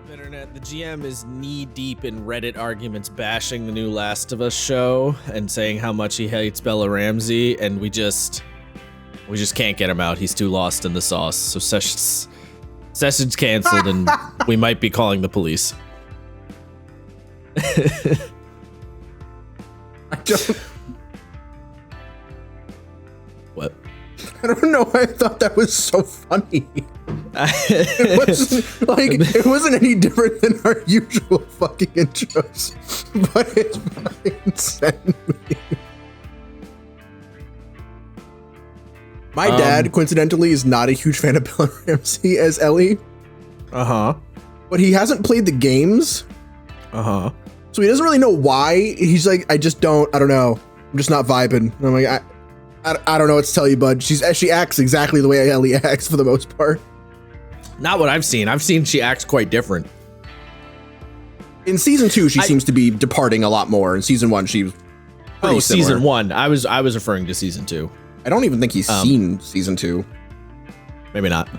up, Internet? The GM is knee-deep in Reddit arguments bashing the new Last of Us show and saying how much he hates Bella Ramsey, and we just can't get him out. He's too lost in the sauce. So session's canceled, and we might be calling the police. I don't... What? I don't know why I thought that was so funny. It wasn't any different than our usual fucking intros, but it's fucking insane. My dad, coincidentally, is not a huge fan of Bella Ramsey as Ellie. Uh-huh. But he hasn't played the games. Uh-huh. So he doesn't really know why. He's like, I don't know. I'm just not vibing. And I'm like, I don't know what to tell you, bud. She acts exactly the way Ellie acts for the most part. Not what I've seen. I've seen she acts quite different. In season 2, she seems to be departing a lot more. In season 1, she was pretty similar. Season 1. I was referring to season 2. I don't even think he's seen season 2. Maybe not.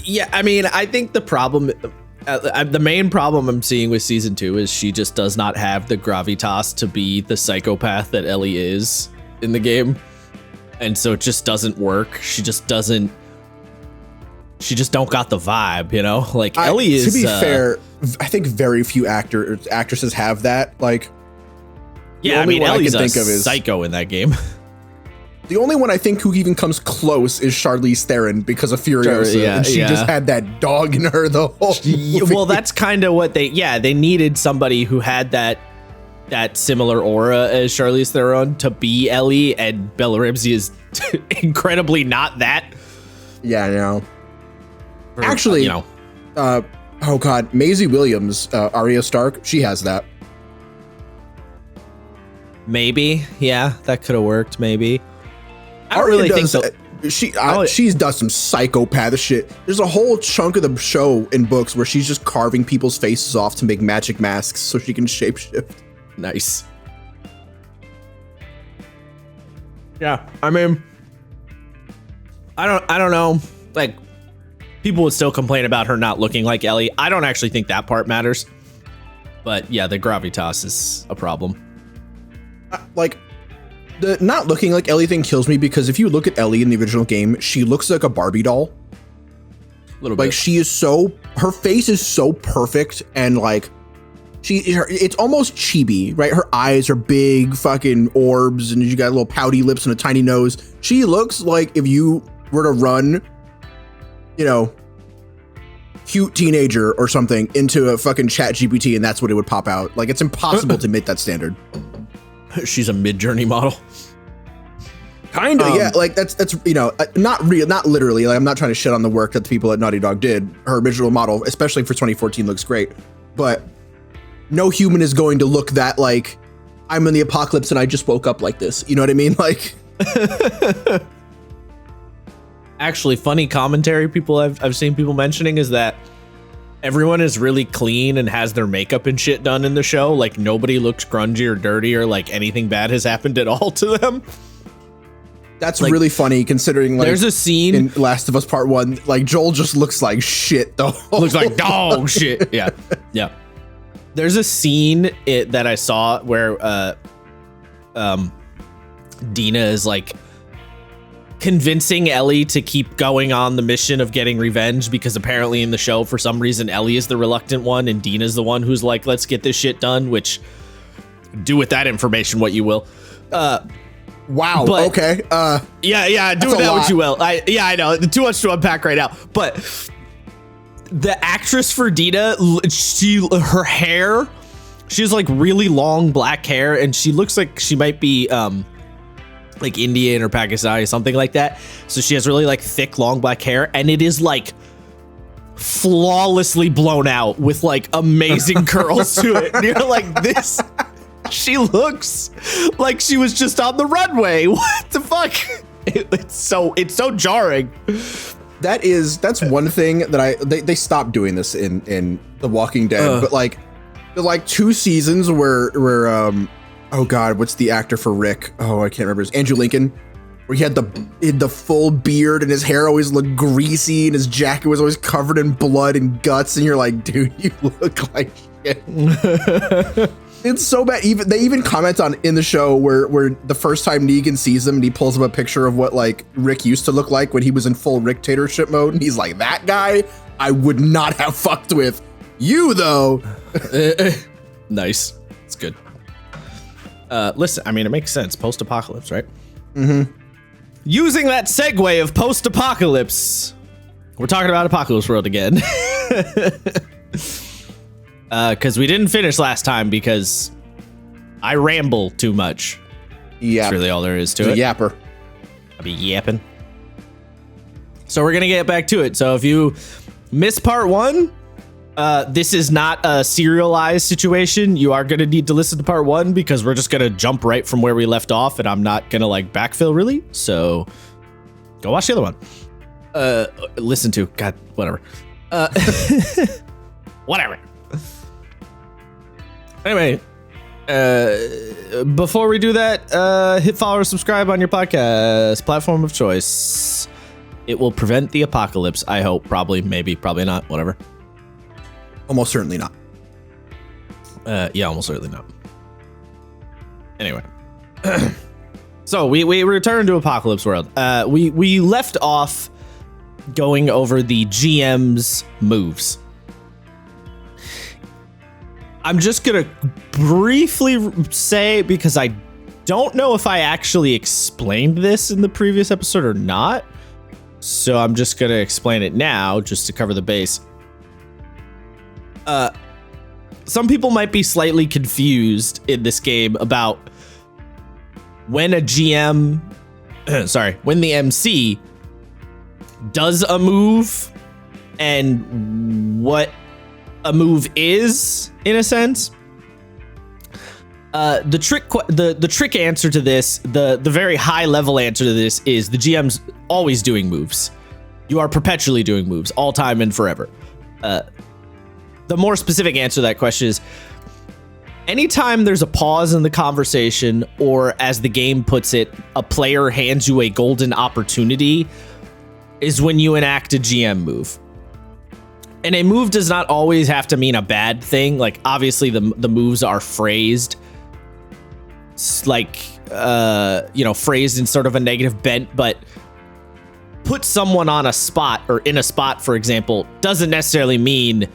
Yeah, I mean, I think the main problem I'm seeing with season 2 is she just does not have the gravitas to be the psychopath that Ellie is in the game. And so it just doesn't work. She just don't got the vibe, you know? Like Ellie is... To be fair, I think very few actresses have that. Like, yeah, I mean, Ellie's a psycho in that game. The only one I think who even comes close is Charlize Theron because of Furiosa, and she just had that dog in her the whole movie. Well, that's kind of what they needed somebody who had that similar aura as Charlize Theron to be Ellie, and Bella Ramsey is incredibly not that. Yeah, I know. Actually, oh god, Maisie Williams, Arya Stark, she has that. Maybe, yeah, that could have worked. Maybe. I don't really think so. She's done some psychopath shit. There's a whole chunk of the show in books where she's just carving people's faces off to make magic masks so she can shapeshift. Nice. Yeah, I mean, I don't know. Like, people would still complain about her not looking like Ellie. I don't actually think that part matters. But yeah, the gravitas is a problem. The not looking like Ellie thing kills me because if you look at Ellie in the original game, she looks like a Barbie doll. A little bit. Like, she is so, her face is so perfect, and like it's almost chibi, right? Her eyes are big fucking orbs, and you got little pouty lips and a tiny nose. She looks like if you were to run, cute teenager or something into a fucking chat GPT, and that's what it would pop out. Like, it's impossible to meet that standard. She's a Mid-Journey model. Kind of, yeah. Like, that's not literally. Like, I'm not trying to shit on the work that the people at Naughty Dog did. Her original model, especially for 2014, looks great. But no human is going to look that like, I'm in the apocalypse and I just woke up like this. You know what I mean? Like, actually, funny commentary I've seen people mentioning is that everyone is really clean and has their makeup and shit done in the show. Like, nobody looks grungy or dirty or like anything bad has happened at all to them. That's like, really funny considering, like, there's a scene in Last of Us Part 1, like, Joel just looks like shit though. Looks like dog shit. Yeah. Yeah. There's a scene that I saw where Dina is like convincing Ellie to keep going on the mission of getting revenge, because apparently in the show, for some reason, Ellie is the reluctant one and Dina's the one who's like, let's get this shit done, which, do with that information what you will. Wow. But, okay. Yeah. Do with that what you will. I know. Too much to unpack right now. But the actress for Dina, her hair, she has like really long black hair, and she looks like she might be like Indian or Pakistani or something like that. So she has really like thick, long black hair, and it is like flawlessly blown out with like amazing curls to it. And you're like, this. She looks like she was just on the runway. What the fuck? It's so jarring. That's one thing that they stopped doing this in The Walking Dead, but like the 2 seasons where oh god, what's the actor for Rick? Oh, I can't remember. It's Andrew Lincoln, where he had the full beard and his hair always looked greasy and his jacket was always covered in blood and guts, and you're like, dude, you look like shit. It's so bad. They even comment on in the show where the first time Negan sees him and he pulls up a picture of what like Rick used to look like when he was in full Rick-tatorship mode, and he's like, that guy I would not have fucked with. You though. Nice. It's good. Listen, I mean, it makes sense. Post-apocalypse, right? Mm-hmm. Using that segue of post-apocalypse, we're talking about Apocalypse World again. Because we didn't finish last time because I ramble too much. Yeah. That's really all there is to it. Yapper. I'll be yapping. So we're going to get back to it. So if you missed part 1, this is not a serialized situation. You are going to need to listen to part 1 because we're just going to jump right from where we left off, and I'm not going to like backfill really. So go watch the other one. Listen to. God, whatever. Whatever. Anyway, before we do that, hit follow or subscribe on your podcast platform of choice. It will prevent the apocalypse, I hope. Probably, maybe, probably not, whatever. Almost certainly not. Yeah, almost certainly not. Anyway. So we return to Apocalypse World. We left off going over the GM's moves. I'm just going to briefly say, because I don't know if I actually explained this in the previous episode or not. So I'm just going to explain it now just to cover the base. Some people might be slightly confused in this game about when a GM, when the MC does a move and what a move is, in a sense. The trick answer to this, the very high level answer to this is the GM's always doing moves. You are perpetually doing moves, all time and forever. The more specific answer to that question is anytime there's a pause in the conversation, or as the game puts it, a player hands you a golden opportunity, is when you enact a GM move. And a move does not always have to mean a bad thing. Like, obviously, the moves are phrased like, phrased in sort of a negative bent, but put someone on a spot or in a spot, for example, doesn't necessarily mean,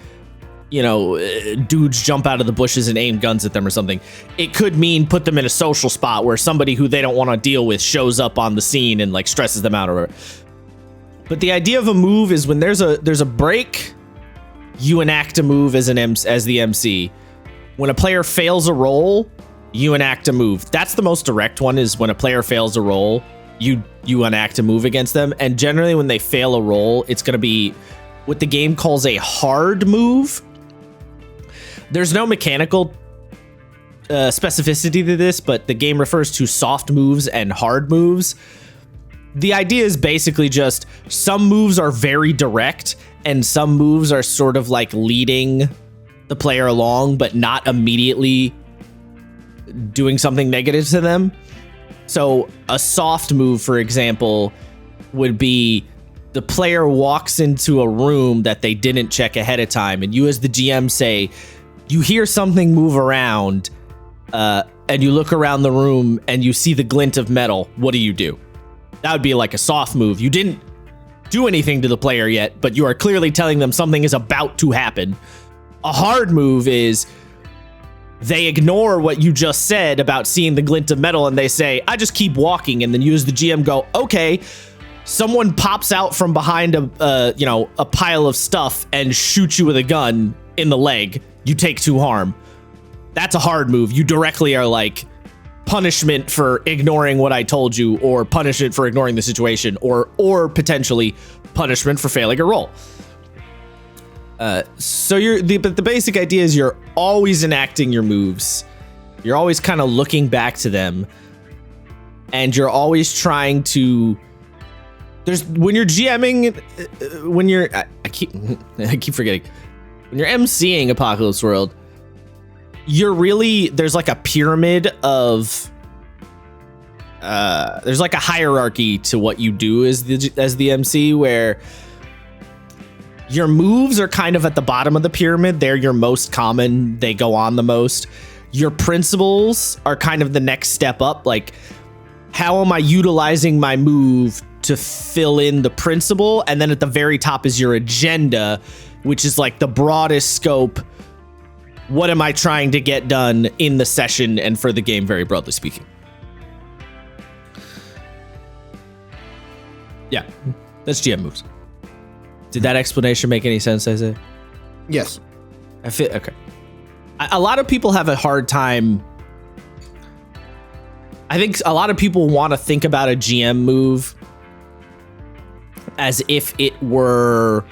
dudes jump out of the bushes and aim guns at them or something. It could mean put them in a social spot where somebody who they don't want to deal with shows up on the scene and like stresses them out or whatever. But the idea of a move is when there's a break, you enact a move as the MC. When a player fails a roll, you enact a move. That's the most direct one, is when a player fails a roll, you enact a move against them. And generally when they fail a roll, it's going to be what the game calls a hard move. There's no mechanical specificity to this, but the game refers to soft moves and hard moves. The idea is basically just some moves are very direct and some moves are sort of like leading the player along, but not immediately doing something negative to them. So a soft move, for example, would be the player walks into a room that they didn't check ahead of time, and you as the GM say, you hear something move around, and you look around the room and you see the glint of metal. What do? That would be like a soft move. You didn't do anything to the player yet, but you are clearly telling them something is about to happen. A hard move is they ignore what you just said about seeing the glint of metal and they say, I just keep walking. And then you as the GM go, okay, someone pops out from behind a pile of stuff and shoots you with a gun in the leg. You take 2 harm. That's a hard move. You directly are like, punishment for ignoring what I told you, or punishment for ignoring the situation, or potentially punishment for failing a roll. So the basic idea is you're always enacting your moves. You're always kind of looking back to them, and you're always trying to. When you're GMing, I keep forgetting. When you're MCing Apocalypse World, there's like a pyramid of there's like a hierarchy to what you do as the MC, where your moves are kind of at the bottom of the pyramid. They're your most common. They go on the most. Your principles are kind of the next step up. Like, how am I utilizing my move to fill in the principle? And then at the very top is your agenda, which is like the broadest scope. What am I trying to get done in the session and for the game, very broadly speaking? Yeah, that's GM moves. Did that explanation make any sense, Isaiah? Yes. I feel okay. A lot of people have a hard time. I think a lot of people want to think about a GM move as if it were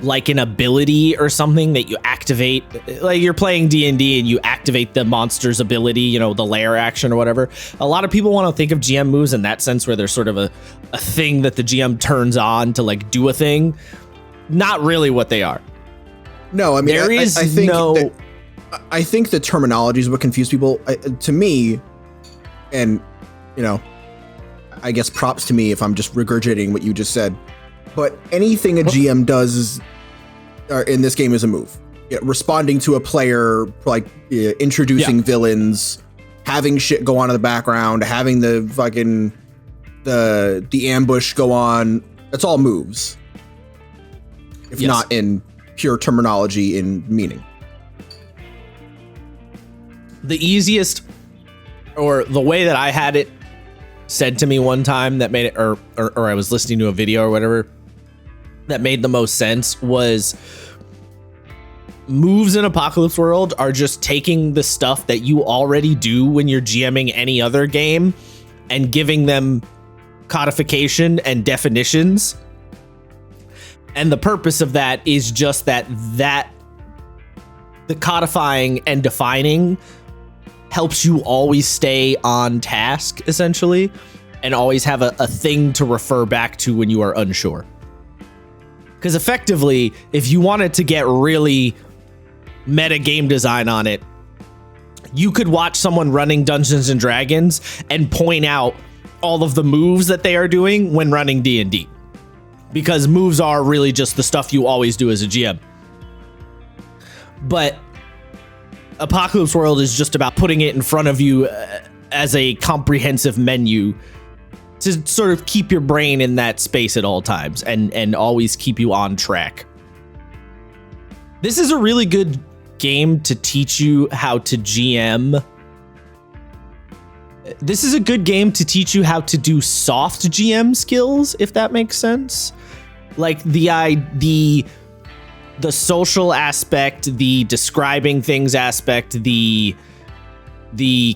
like an ability or something that you activate. Like you're playing D&D and you activate the monster's ability, you know, the lair action or whatever. A lot of people want to think of GM moves in that sense, where there's sort of a thing that the GM turns on to like do a thing. Not really what they are. No, I mean, I think the terminology is what confused people. To me, and, you know, I guess props to me if I'm just regurgitating what you just said, but anything a GM does in this game is a move. Responding to a player, like introducing villains, having shit go on in the background, having the fucking the ambush go on. That's all moves, if not in pure terminology, in meaning. The easiest, or the way that I had it said to me one time that made it, or I was listening to a video or whatever, that made the most sense, was moves in Apocalypse World are just taking the stuff that you already do when you're GMing any other game and giving them codification and definitions. And the purpose of that is just that the codifying and defining helps you always stay on task, essentially, and always have a thing to refer back to when you are unsure. Because effectively, if you wanted to get really meta game design on it, you could watch someone running Dungeons and Dragons and point out all of the moves that they are doing when running D&D. Because moves are really just the stuff you always do as a GM. But Apocalypse World is just about putting it in front of you as a comprehensive menu to sort of keep your brain in that space at all times and always keep you on track. This is a really good game to teach you how to GM. This is a good game to teach you how to do soft GM skills, if that makes sense. Like the social aspect, the describing things aspect, the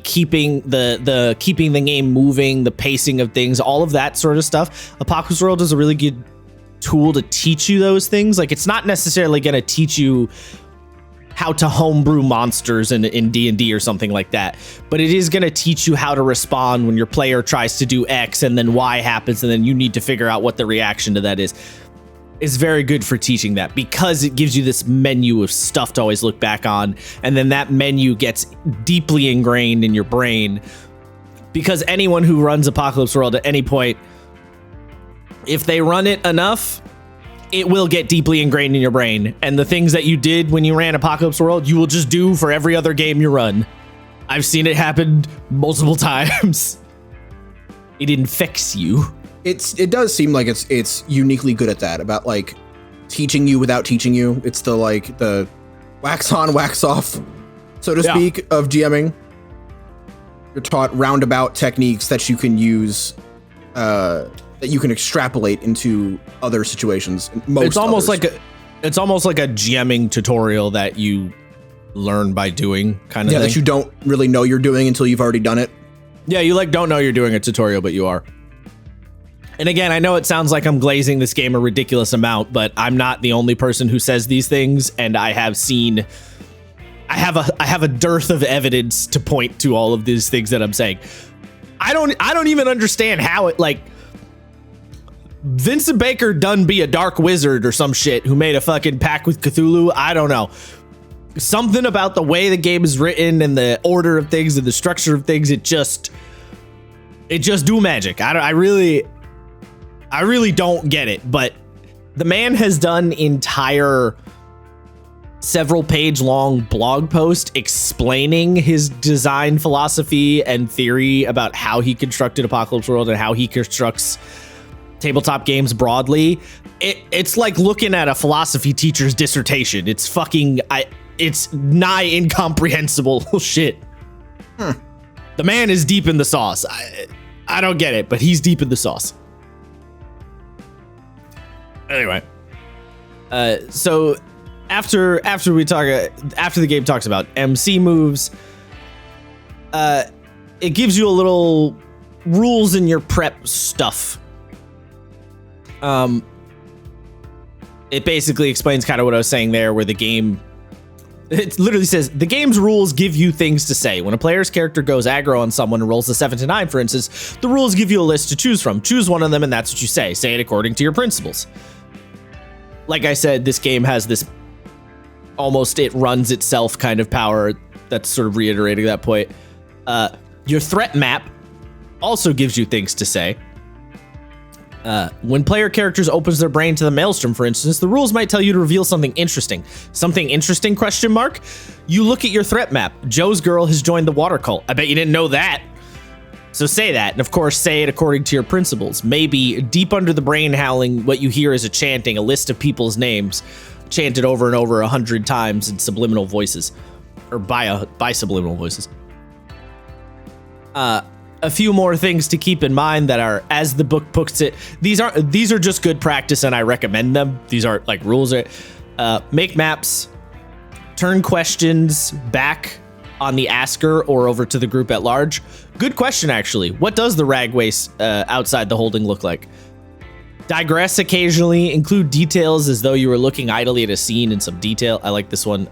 keeping the game moving, the pacing of things, all of that sort of stuff. Apocalypse World is a really good tool to teach you those things. Like, it's not necessarily going to teach you how to homebrew monsters in D&D or something like that, but it is going to teach you how to respond when your player tries to do X and then Y happens, and then you need to figure out what the reaction to that is. It's very good for teaching that, because it gives you this menu of stuff to always look back on, and then that menu gets deeply ingrained in your brain, because anyone who runs Apocalypse World at any point, if they run it enough, it will get deeply ingrained in your brain. And the things that you did when you ran Apocalypse World, you will just do for every other game you run. I've seen it happen multiple times. It infects you. It does seem like it's uniquely good at that, about like teaching you without teaching you. It's the wax on, wax off, so to speak, of GMing. You're taught roundabout techniques that you can use, that you can extrapolate into other situations. It's almost like a GMing tutorial that you learn by doing, kind of thing. That you don't really know you're doing until you've already done it. Yeah, you don't know you're doing a tutorial, but you are. And again, I know it sounds like I'm glazing this game a ridiculous amount, but I'm not the only person who says these things, and I have a dearth of evidence to point to all of these things that I'm saying. I don't even understand how it, like, Vincent Baker done be a dark wizard or some shit who made a fucking pact with Cthulhu. I don't know. Something about the way the game is written and the order of things and the structure of things, it just It just do magic. I really don't get it, but the man has done entire several page long blog post explaining his design philosophy and theory about how he constructed Apocalypse World and how he constructs tabletop games broadly. It's like looking at a philosophy teacher's dissertation. It's fucking it's nigh incomprehensible shit. The man is deep in the sauce. I don't get it, but he's deep in the sauce. Anyway, so after the game talks about MC moves, it gives you a little rules in your prep stuff. It basically explains kind of what I was saying there, where the game, it literally says the game's rules give you things to say. When a player's character goes aggro on someone and rolls a 7 to 9, for instance, the rules give you a list to choose from. Choose one of them, and that's what you say. Say it according to your principles. Like I said, this game has this almost it runs itself kind of power. That's sort of reiterating that point. Your threat map also gives you things to say. When player characters opens their brain to the maelstrom, for instance, the rules might tell you to reveal something interesting. Something interesting, question mark? You look at your threat map. Joe's girl has joined the water cult. I bet you didn't know that. So say that, and of course, say it according to your principles. Maybe deep under the brain howling, what you hear is a chanting, a list of people's names, chanted over and over 100 times in subliminal voices, or by subliminal voices. A few more things to keep in mind that are, as the book puts it, these are just good practice, and I recommend them. These aren't like rules. Make maps, turn questions back on the asker or over to the group at large. Good question, actually. What does the rag waste outside the holding look like? Digress occasionally. Include details as though you were looking idly at a scene in some detail. I like this one.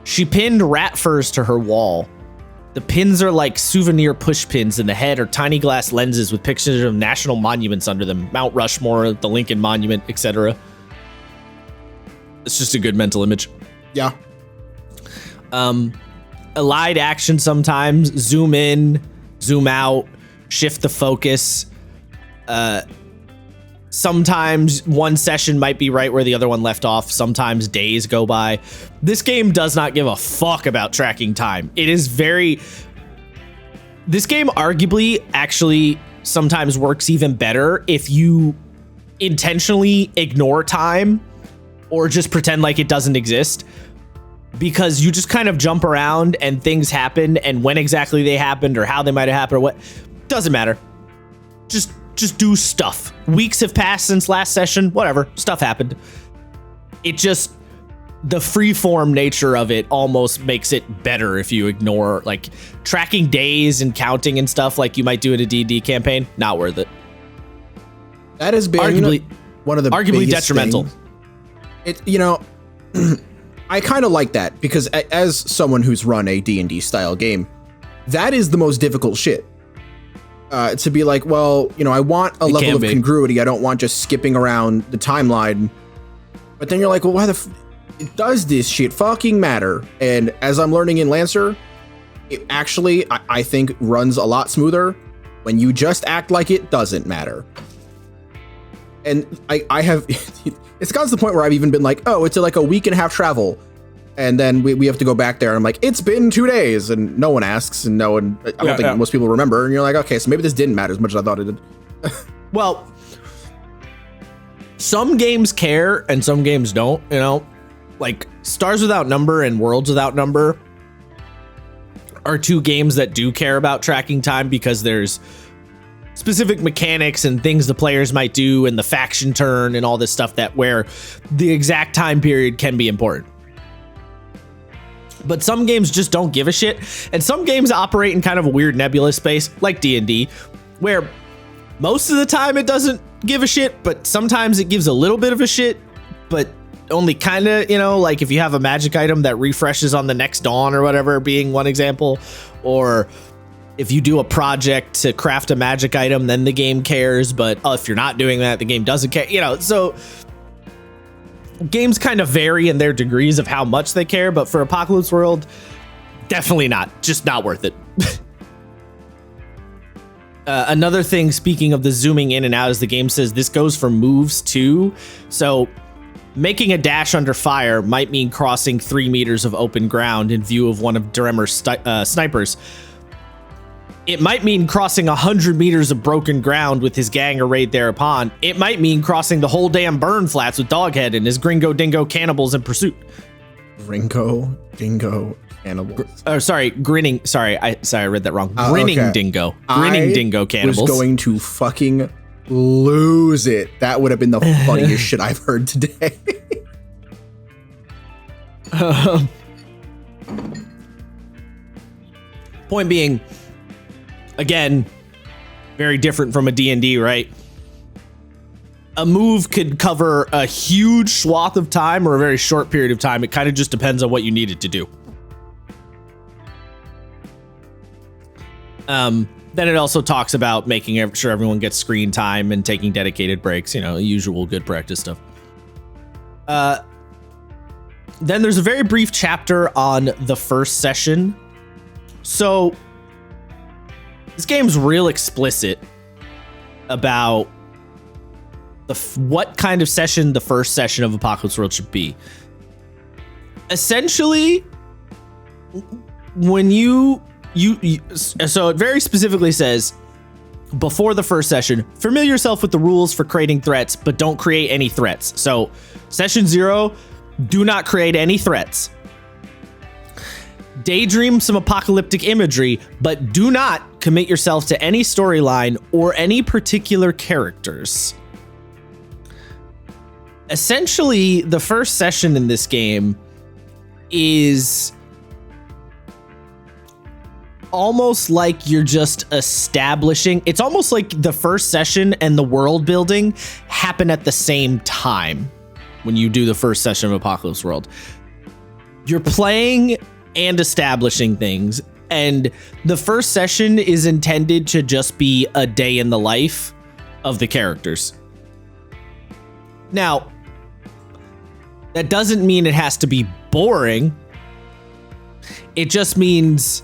She pinned rat furs to her wall. The pins are like souvenir push pins, and the head are tiny glass lenses with pictures of national monuments under them. Mount Rushmore, the Lincoln Monument, etc. It's just a good mental image. Yeah. Allied action sometimes. Zoom in, zoom out, shift the focus. Sometimes one session might be right where the other one left off. Sometimes days go by. This game does not give a fuck about tracking time. This game arguably actually sometimes works even better if you intentionally ignore time or just pretend like it doesn't exist, because you just kind of jump around and things happen, and when exactly they happened or how they might have happened or what, doesn't matter. Just do stuff. Weeks have passed since last session, whatever, stuff happened. It just, the freeform nature of it almost makes it better if you ignore, like, tracking days and counting and stuff like you might do in a D&D campaign. Not worth it. That has been arguably one of the arguably detrimental. I kind of like that, because as someone who's run a D&D style game, that is the most difficult shit. To be like, well, I want a level of congruity. I don't want just skipping around the timeline. But then you're like, well, why does this shit fucking matter? And as I'm learning in Lancer, it actually, I think, runs a lot smoother when you just act like it doesn't matter. And I have, it's gotten to the point where I've even been like, oh, it's like a week and a half travel. And then we have to go back there, and I'm like, it's been 2 days, and no one asks, and I don't think most people remember. And you're like, okay, so maybe this didn't matter as much as I thought it did. Well, some games care and some games don't, like Stars Without Number and Worlds Without Number are two games that do care about tracking time, because there's specific mechanics and things the players might do and the faction turn and all this stuff that where the exact time period can be important. But some games just don't give a shit, and some games operate in kind of a weird nebulous space, like D&D, where most of the time it doesn't give a shit, but sometimes it gives a little bit of a shit, but only kind of, like if you have a magic item that refreshes on the next dawn or whatever, being one example, or if you do a project to craft a magic item, then the game cares, but if you're not doing that, the game doesn't care, so games kind of vary in their degrees of how much they care, but for Apocalypse World, definitely not. Just not worth it. Another thing, speaking of the zooming in and out, is the game says this goes for moves too. So making a dash under fire might mean crossing 3 meters of open ground in view of one of Dremmer's snipers. It might mean crossing 100 meters of broken ground with his gang arrayed thereupon. It might mean crossing the whole damn burn flats with Doghead and his Gringo Dingo cannibals in pursuit. Gringo Dingo cannibals. Grinning. Sorry, I read that wrong. Grinning okay. Dingo. Grinning Dingo cannibals. I was going to fucking lose it. That would have been the funniest shit I've heard today. Point being, again, very different from a D&D, right? A move could cover a huge swath of time or a very short period of time. It kind of just depends on what you need it to do. Then it also talks about making sure everyone gets screen time and taking dedicated breaks, usual good practice stuff. Then there's a very brief chapter on the first session. So this game's real explicit about what kind of session the first session of Apocalypse World should be. Essentially, when so it very specifically says, before the first session, familiar yourself with the rules for creating threats, but don't create any threats. So session 0, do not create any threats. Daydream some apocalyptic imagery, but do not commit yourself to any storyline or any particular characters. Essentially, the first session in this game is almost like you're just establishing. It's almost like the first session and the world building happen at the same time when you do the first session of Apocalypse World. You're playing and establishing things, and the first session is intended to just be a day in the life of the characters. Now, that doesn't mean it has to be boring. It just means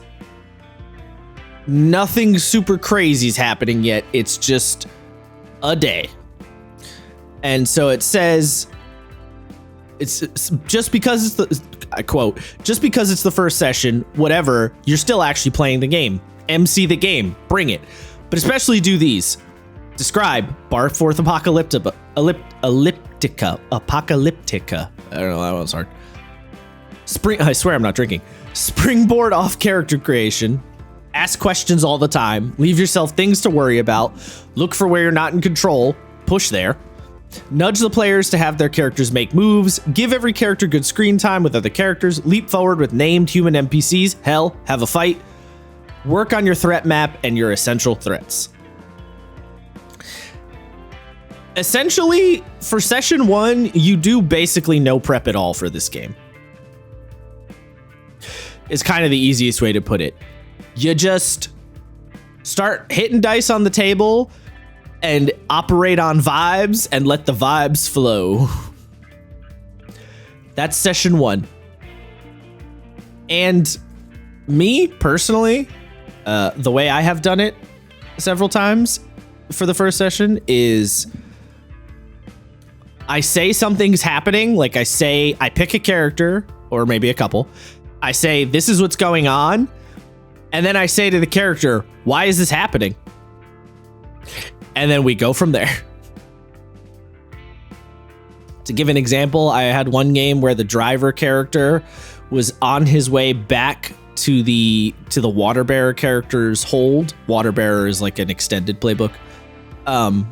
nothing super crazy is happening yet. It's just a day. And so it says, it's just because it's the, I quote, just because it's the first session, whatever, you're still actually playing the game. MC the game, bring it. But especially do these. Describe, bar forth apocalyptica. I don't know, that one's hard. I swear I'm not drinking. Springboard off character creation. Ask questions all the time. Leave yourself things to worry about. Look for where you're not in control. Push there. Nudge the players to have their characters make moves. Give every character good screen time with other characters. Leap forward with named human NPCs. Hell, have a fight. Work on your threat map and your essential threats. Essentially, for session 1, you do basically no prep at all for this game. It's kind of the easiest way to put it. You just start hitting dice on the table and operate on vibes and let the vibes flow. That's session 1. And me, personally, the way I have done it several times for the first session is I say something's happening. Like I pick a character or maybe a couple. I say, this is what's going on. And then I say to the character, why is this happening? And then we go from there. To give an example, I had one game where the driver character was on his way back to the water bearer character's hold. Water bearer is like an extended playbook. And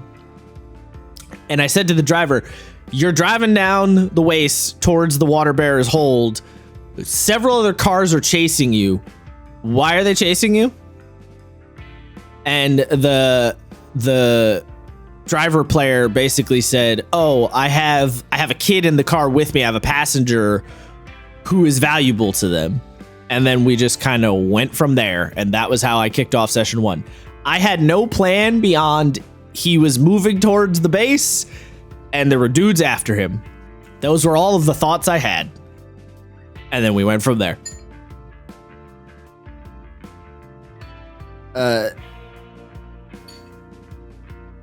I said to the driver, you're driving down the waste towards the water bearer's hold. Several other cars are chasing you. Why are they chasing you? And the driver player basically said, oh, I have a kid in the car with me. I have a passenger who is valuable to them. And then we just kind of went from there. And that was how I kicked off session 1. I had no plan beyond he was moving towards the base and there were dudes after him. Those were all of the thoughts I had. And then we went from there.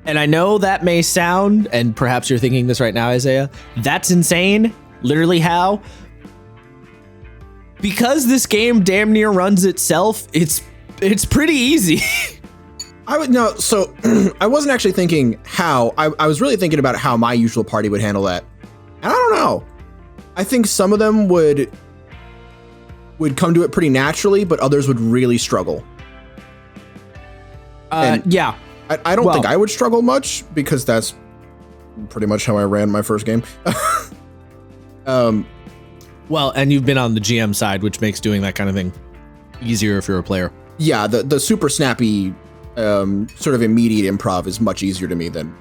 And I know that may sound, and perhaps you're thinking this right now, Isaiah, that's insane. Literally how? Because this game damn near runs itself, it's pretty easy. I would know. So I wasn't actually thinking how. I was really thinking about how my usual party would handle that. And I don't know. I think some of them would come to it pretty naturally, but others would really struggle. Yeah. I don't think I would struggle much because that's pretty much how I ran my first game. Well, and you've been on the GM side, which makes doing that kind of thing easier if you're a player. Yeah, the super snappy, sort of immediate improv is much easier to me than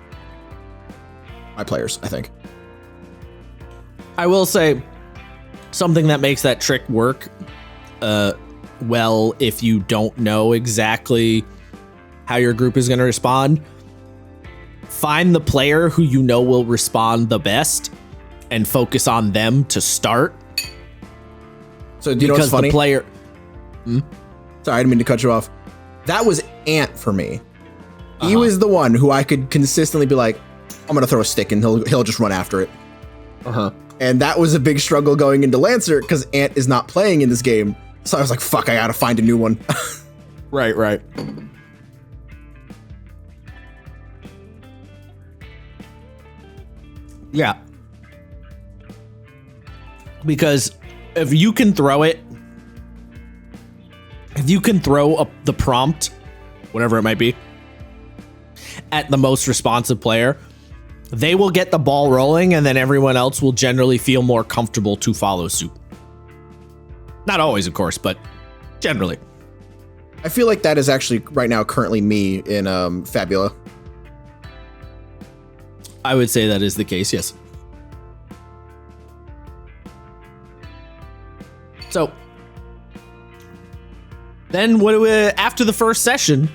my players, I think. I will say something that makes that trick work well if you don't know exactly how your group is going to respond. Find the player who you know will respond the best and focus on them to start. So do you know what's funny? The player... Sorry, I didn't mean to cut you off. That was Ant for me. He was the one who I could consistently be like, I'm going to throw a stick and he'll just run after it. And that was a big struggle going into Lancer because Ant is not playing in this game. So I was like, fuck, I got to find a new one. Right. Yeah. Because if you can throw it, if you can throw up the prompt, whatever it might be, at the most responsive player, they will get the ball rolling and then everyone else will generally feel more comfortable to follow suit. Not always, of course, but generally. I feel like that is actually right now currently me in Fabula. I would say that is the case, yes. So, then after the first session,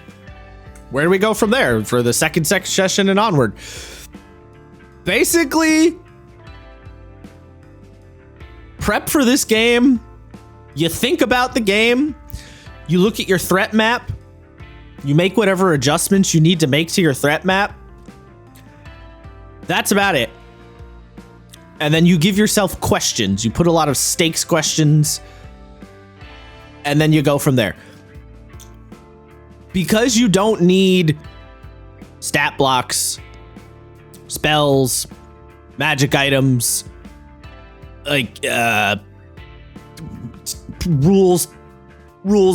where do we go from there for the second session and onward? Basically, prep for this game. You think about the game. You look at your threat map. You make whatever adjustments you need to make to your threat map. That's about it. And then you give yourself questions. You put a lot of stakes questions. And then you go from there. Because you don't need stat blocks, spells, magic items, like rules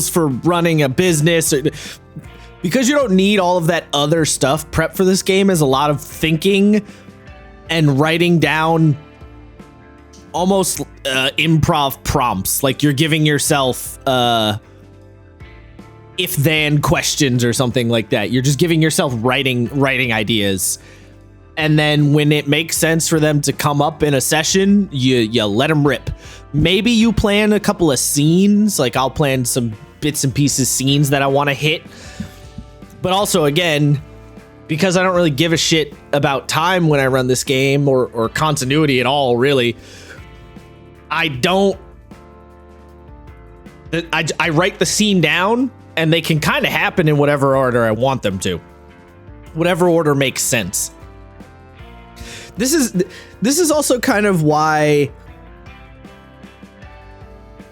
for running a business. Because you don't need all of that other stuff, prep for this game is a lot of thinking and writing down almost improv prompts. Like you're giving yourself if-then questions or something like that. You're just giving yourself writing ideas. And then when it makes sense for them to come up in a session, you let them rip. Maybe you plan a couple of scenes, like I'll plan some bits and pieces scenes that I want to hit. But also, again, because I don't really give a shit about time when I run this game or continuity at all, really, I write the scene down and they can kind of happen in whatever order I want them to. Whatever order makes sense. This is also kind of why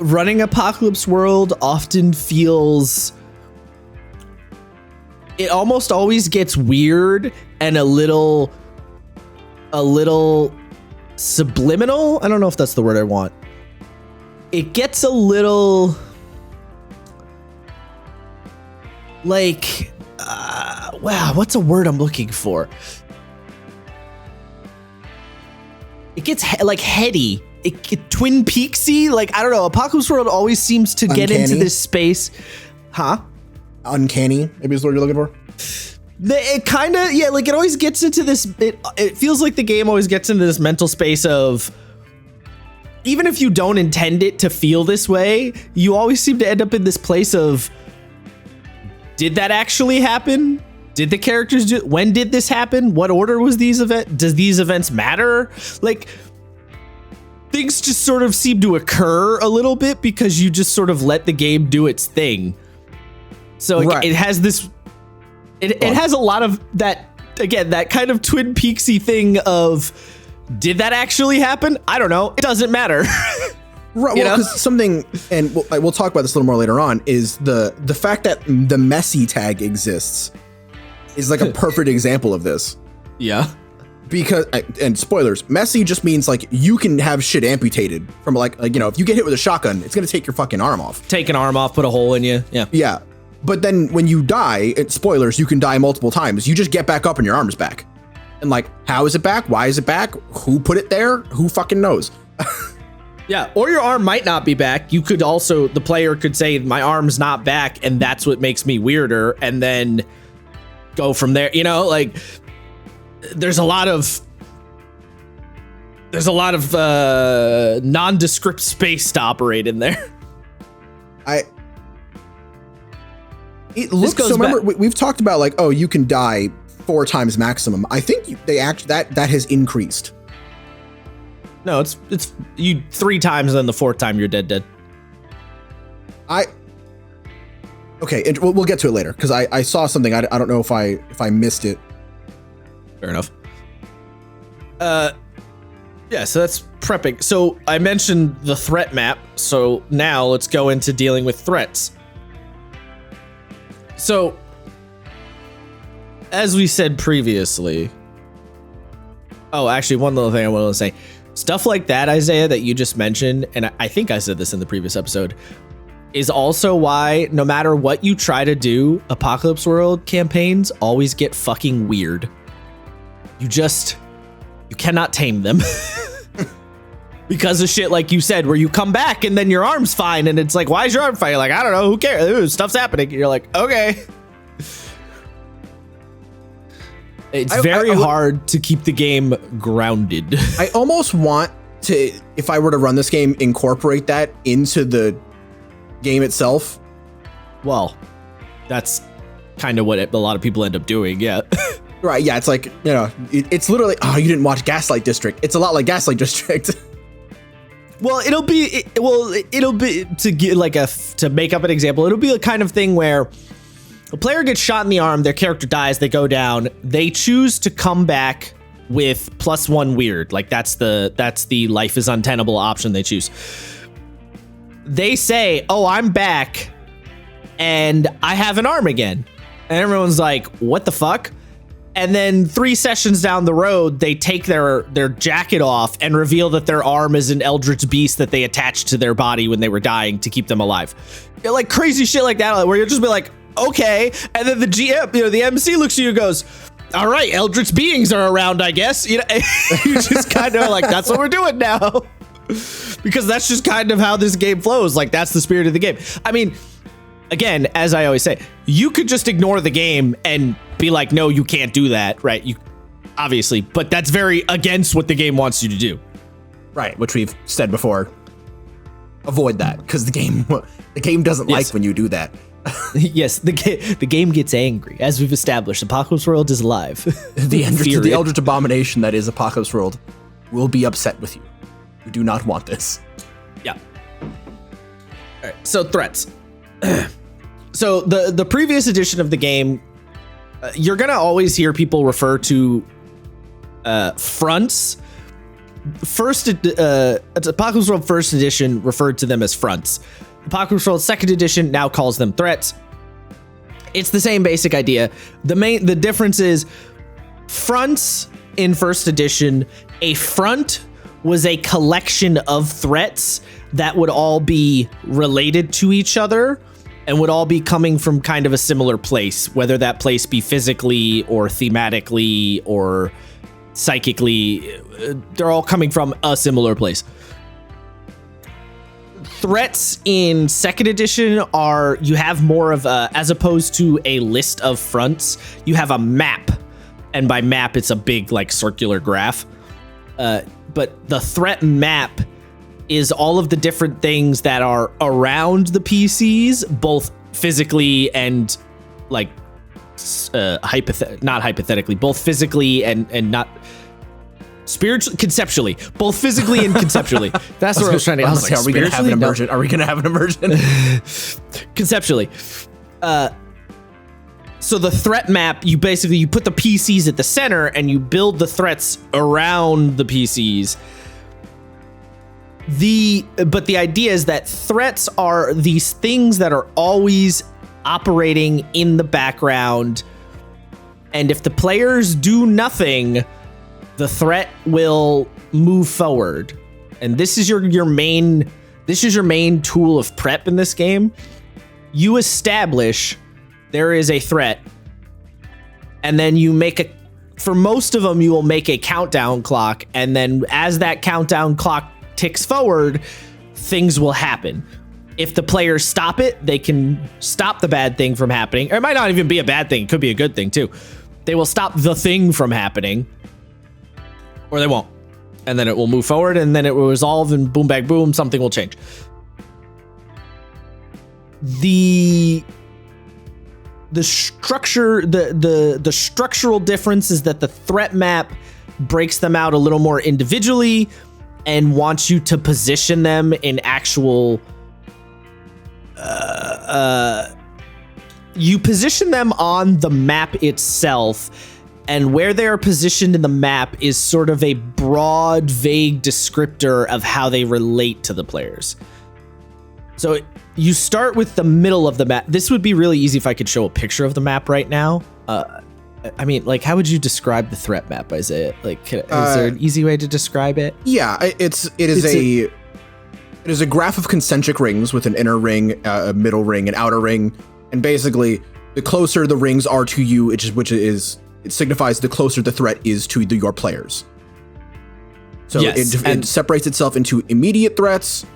running Apocalypse World often feels... It almost always gets weird and a little subliminal. I don't know if that's the word I want. It gets a little like, wow, what's a word I'm looking for? It gets like heady. It Twin Peaksy. Like, I don't know. Apocalypse World always seems to get into this space. Huh? Uncanny, maybe is the word you're looking for. It kind of, yeah, like it always gets into this, it feels like the game always gets into this mental space of, even if you don't intend it to feel this way, you always seem to end up in this place of, did that actually happen? Did the characters do, when did this happen? What order was these events? Does these events matter? Like, things just sort of seem to occur a little bit because you just sort of let the game do its thing. So right. It has this, it has a lot of that again, that kind of Twin Peaksy thing of, did that actually happen? I don't know. It doesn't matter. Right, well, because something, and we'll talk about this a little more later on, is the fact that the messy tag exists is like a perfect example of this. Yeah. Because, and spoilers, messy just means like you can have shit amputated from like if you get hit with a shotgun, it's gonna take your fucking arm off. Take an arm off, put a hole in you. Yeah. Yeah. But then when you die, spoilers, you can die multiple times. You just get back up and your arm is back. And like, how is it back? Why is it back? Who put it there? Who fucking knows? Yeah, or your arm might not be back. You could also, the player could say, my arm's not back, and that's what makes me weirder, and then go from there. Like, there's a lot of nondescript space to operate in there. It looks so. Remember, we've talked about like, oh, you can die 4 times maximum. I think that has increased. No, it's you 3 times, and then the 4th time you're dead. Okay, we'll get to it later because I saw something. I don't know if I missed it. Fair enough. Yeah, so that's prepping. So I mentioned the threat map. So now let's go into dealing with threats. So, as we said previously. Oh, actually, one little thing I wanted to say. Stuff like that, Isaiah, that you just mentioned, and I think I said this in the previous episode, is also why no matter what you try to do, Apocalypse World campaigns always get fucking weird. You cannot tame them. Because of shit like you said, where you come back and then your arm's fine, and it's like, why is your arm fine? You're like, I don't know, who cares? Ooh, stuff's happening. You're like, okay. It's very hard to keep the game grounded. I almost want to, if I were to run this game, incorporate that into the game itself. Well, that's kind of what a lot of people end up doing, yeah. Right, yeah, it's like, it's literally, oh, you didn't watch Gaslight District. It's a lot like Gaslight District. Well, it'll be to get to make up an example. It'll be a kind of thing where a player gets shot in the arm, their character dies, they go down, they choose to come back with +1 weird. Like that's the life is untenable option they choose. They say, "Oh, I'm back and I have an arm again." And everyone's like, "What the fuck?" And then 3 sessions down the road, they take their jacket off and reveal that their arm is an eldritch beast that they attached to their body when they were dying to keep them alive. Like crazy shit like that, where you'll just be like, okay. And then the GM, the MC looks at you and goes, all right, eldritch beings are around, I guess. You just kind of like, that's what we're doing now. Because that's just kind of how this game flows. Like, that's the spirit of the game. I mean, again, as I always say, you could just ignore the game and be like, no, you can't do that, right? You obviously, but that's very against what the game wants you to do. Right, which we've said before. Avoid that, because the game doesn't like when you do that. Yes, the game gets angry. As we've established, Apocalypse World is alive. The Eldritch Abomination that is Apocalypse World will be upset with you. You do not want this. Yeah. All right, so threats. So the previous edition of the game, you're gonna always hear people refer to fronts. Apocalypse World First Edition referred to them as fronts. Apocalypse World Second Edition now calls them threats. It's the same basic idea. The difference is fronts in First Edition. A front was a collection of threats that would all be related to each other and would all be coming from kind of a similar place, whether that place be physically or thematically or psychically. They're all coming from a similar place. Threats in Second Edition are, you have more of a, as opposed to a list of fronts, you have a map. And by map, it's a big like circular graph. But the threat map is all of the different things that are around the PCs, both physically and like not hypothetically, both physically and not spiritually, conceptually, both physically and conceptually. That's what I was trying to. I was like, are we gonna have an immersion? Are we gonna have an immersion? Conceptually, So the threat map, you put the PCs at the center and you build the threats around the PCs. But the idea is that threats are these things that are always operating in the background, and if the players do nothing, the threat will move forward. And this is your main tool of prep in this game. You establish there is a threat, and then for most of them you will make a countdown clock, and then as that countdown clock ticks forward, things will happen. If the players stop it, they can stop the bad thing from happening. Or it might not even be a bad thing. It could be a good thing too. They will stop the thing from happening, or they won't. And then it will move forward, and then it will resolve, and boom, bang, boom, something will change. The structure, the structural difference is that the threat map breaks them out a little more individually and wants you to position them in actual you position them on the map itself, and where they are positioned in the map is sort of a broad, vague descriptor of how they relate to the players. So you start with the middle of the map. This would be really easy if I could show a picture of the map right now. I mean, like, how would you describe the threat map, Isaiah? Like, is there an easy way to describe it? Yeah, it is a graph of concentric rings with an inner ring, a middle ring, an outer ring, and basically the closer the rings are to you, it signifies the closer the threat is to your players. So yes, it separates itself into immediate threats,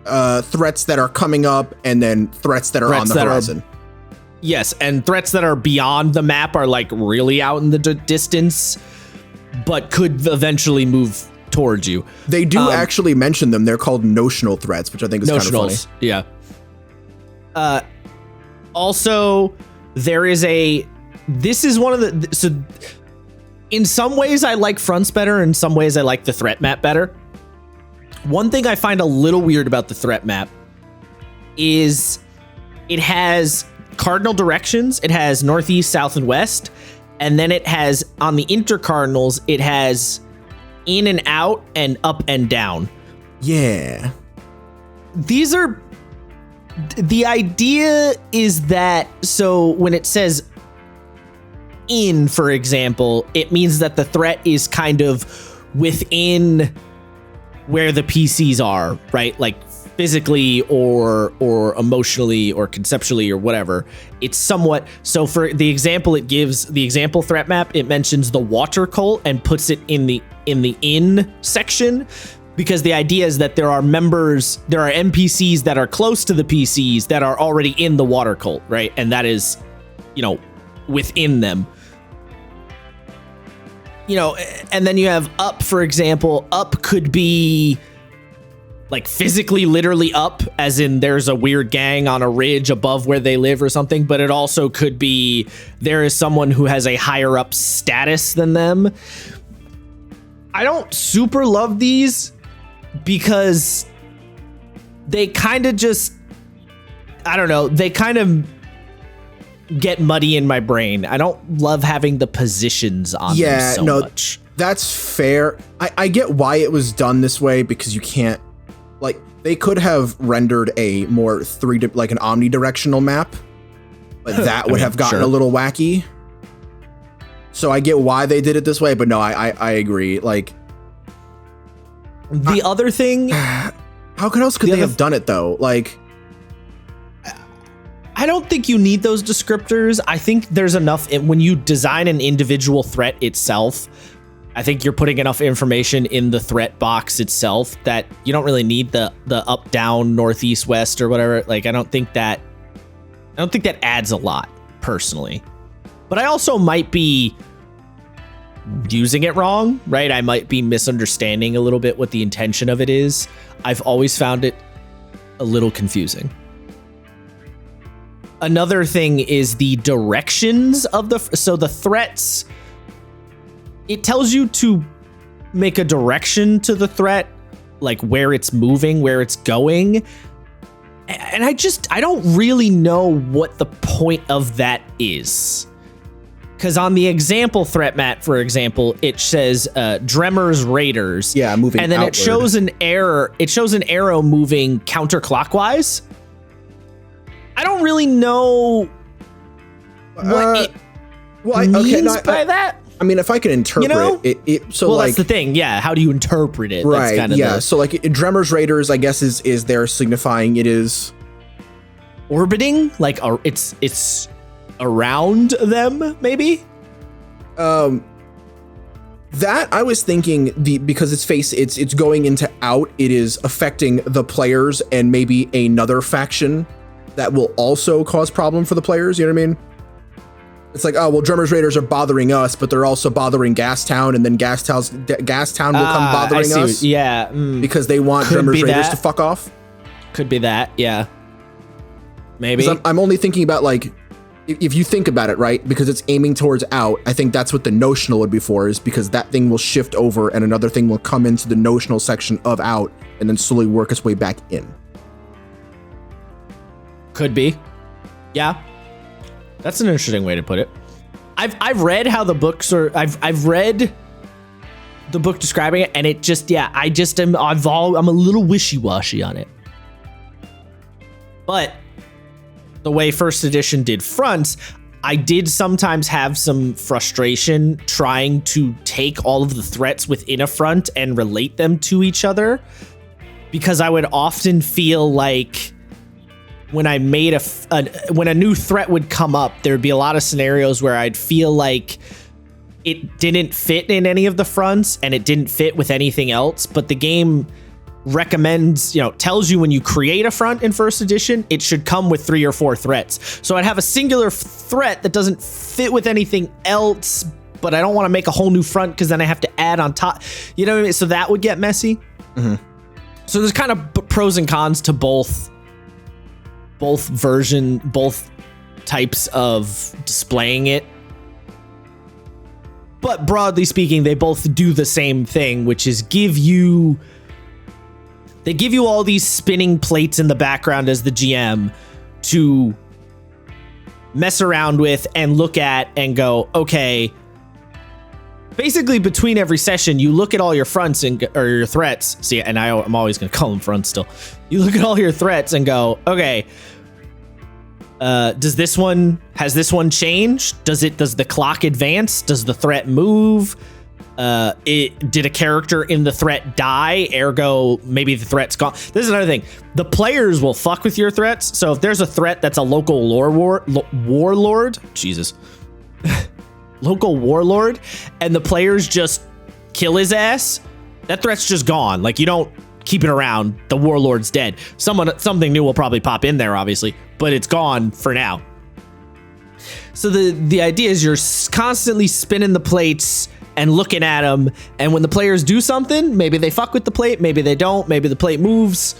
threats that are coming up, and then threats that are on the horizon. Yes, and threats that are beyond the map are like really out in the distance, but could eventually move towards you. They do actually mention them. They're called notional threats, which I think is kind of funny. Yeah. Also, there is this is one of the, so in some ways I like fronts better, in some ways I like the threat map better. One thing I find a little weird about the threat map is it has cardinal directions. It has northeast, south, and west. And then it has, on the intercardinals, it has in and out and up and down. Yeah. The idea is that, so when it says in, for example, it means that the threat is kind of within where the PCs are, right? Like physically or emotionally or conceptually or whatever. It's somewhat, so for the example it gives, the example threat map, it mentions the water cult and puts it in the in section, because the idea is that there are NPCs that are close to the PCs that are already in the water cult, right? And that is, within them. And then you have up, for example. Up could be like physically, literally up, as in there's a weird gang on a ridge above where they live or something, but it also could be there is someone who has a higher up status than them. I don't super love these because they kind of just, I don't know, they kind of get muddy in my brain. I don't love having the positions on them so much. That's fair. I get why it was done this way, because you can't, like, they could have rendered a more like an omnidirectional map, but that would have gotten a little wacky. So I get why they did it this way, but no, I agree. Like, the other thing, how else could they have done it though? Like, I don't think you need those descriptors. I think there's enough when you design an individual threat itself. I think you're putting enough information in the threat box itself that you don't really need the up, down, northeast, west, or whatever. Like, I don't think that adds a lot personally. But I also might be using it wrong, right? I might be misunderstanding a little bit what the intention of it is. I've always found it a little confusing. Another thing is the directions of the threats. It tells you to make a direction to the threat, like where it's moving, where it's going. And I don't really know what the point of that is. Because on the example threat map, for example, it says Dremmer's Raiders. Yeah, moving and then outward. it shows an arrow moving counterclockwise. I don't really know what it means by that. I mean, if I can interpret that's the thing. Yeah, how do you interpret it? Right. That's kind of yeah. So like Dremmer's Raiders, I guess is there signifying it is orbiting, like it's around them, maybe. That I was thinking because it's going into out, it is affecting the players and maybe another faction that will also cause problem for the players. You know what I mean? It's like, oh well, Drummer's Raiders are bothering us, but they're also bothering Gastown, and then Gastown will come bothering us. Yeah, because they want Drummer's Raiders to fuck off. Could be that. Yeah, maybe. I'm only thinking about like, if you think about it, right? Because it's aiming towards out. I think that's what the notional would be for, is because that thing will shift over and another thing will come into the notional section of out and then slowly work its way back in. Could be. Yeah. That's an interesting way to put it. I've read how the books are. I've read the book describing it, and it just I'm a little wishy-washy on it. But the way first edition did fronts, I did sometimes have some frustration trying to take all of the threats within a front and relate them to each other, because I would often feel like when I made when a new threat would come up, there'd be a lot of scenarios where I'd feel like it didn't fit in any of the fronts and it didn't fit with anything else. But the game recommends, tells you when you create a front in first edition, it should come with 3 or 4 threats. So I'd have a singular threat that doesn't fit with anything else, but I don't want to make a whole new front because then I have to add on top. You know what I mean? So that would get messy. Mm-hmm. So there's kind of pros and cons to both types of displaying it. But broadly speaking, they both do the same thing, which is give you all these spinning plates in the background as the GM to mess around with and look at and go, okay, basically between every session, you look at all your fronts or your threats. See, and I'm always going to call them fronts still. You look at all your threats and go, okay, has this one changed? Does the clock advance? Does the threat move? Did a character in the threat die? Ergo, maybe the threat's gone. This is another thing. The players will fuck with your threats. So if there's a threat that's a local warlord, Jesus, local warlord, and the players just kill his ass, that threat's just gone. Like, you don't keep it around. The warlord's dead. Something new will probably pop in there, obviously, but it's gone for now. So the idea is you're constantly spinning the plates and looking at them, and when the players do something, maybe they fuck with the plate, maybe they don't, maybe the plate moves.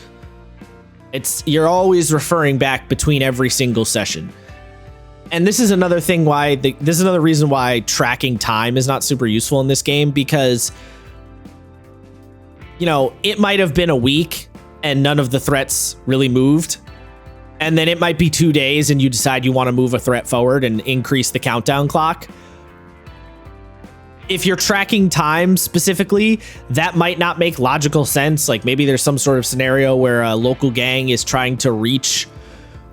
You're always referring back between every single session. And this is another thing this is another reason why tracking time is not super useful in this game, because it might have been a week and none of the threats really moved. And then it might be 2 days and you decide you want to move a threat forward and increase the countdown clock. If you're tracking time specifically, that might not make logical sense. Like, maybe there's some sort of scenario where a local gang is trying to reach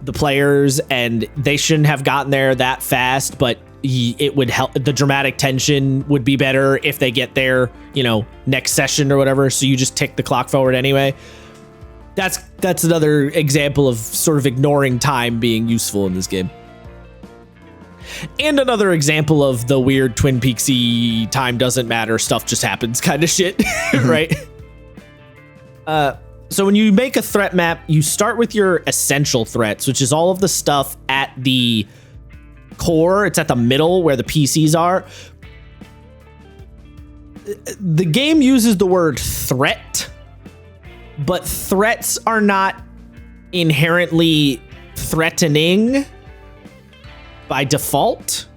the players and they shouldn't have gotten there that fast, but it would help. The dramatic tension would be better if they get there, next session or whatever. So you just tick the clock forward anyway. That's another example of sort of ignoring time being useful in this game. And another example of the weird Twin Peaksy time doesn't matter, stuff just happens kind of shit, right? So when you make a threat map, you start with your essential threats, which is all of the stuff at the core. It's at the middle where the PCs are. The game uses the word threat, but threats are not inherently threatening by default.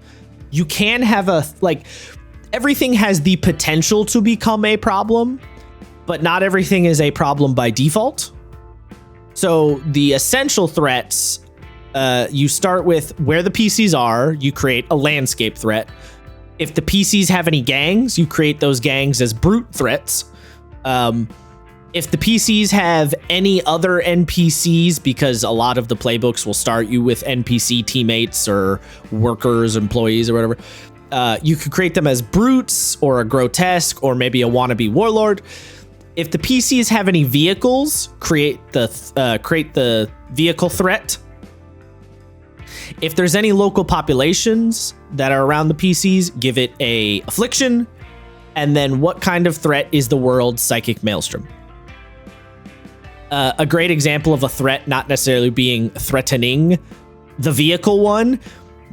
You can have everything has the potential to become a problem, but not everything is a problem by default. So the essential threats You start with where the PCs are. You create a landscape threat. If the PCs have any gangs, you create those gangs as brute threats. If the PCs have any other NPCs, because a lot of the playbooks will start you with NPC teammates or workers, employees, or whatever, you could create them as brutes or a grotesque or maybe a wannabe warlord. If the PCs have any vehicles, create the vehicle threat. If there's any local populations that are around the PCs, give it a affliction. And then what kind of threat is the world's psychic maelstrom? A great example of a threat not necessarily being threatening, the vehicle one.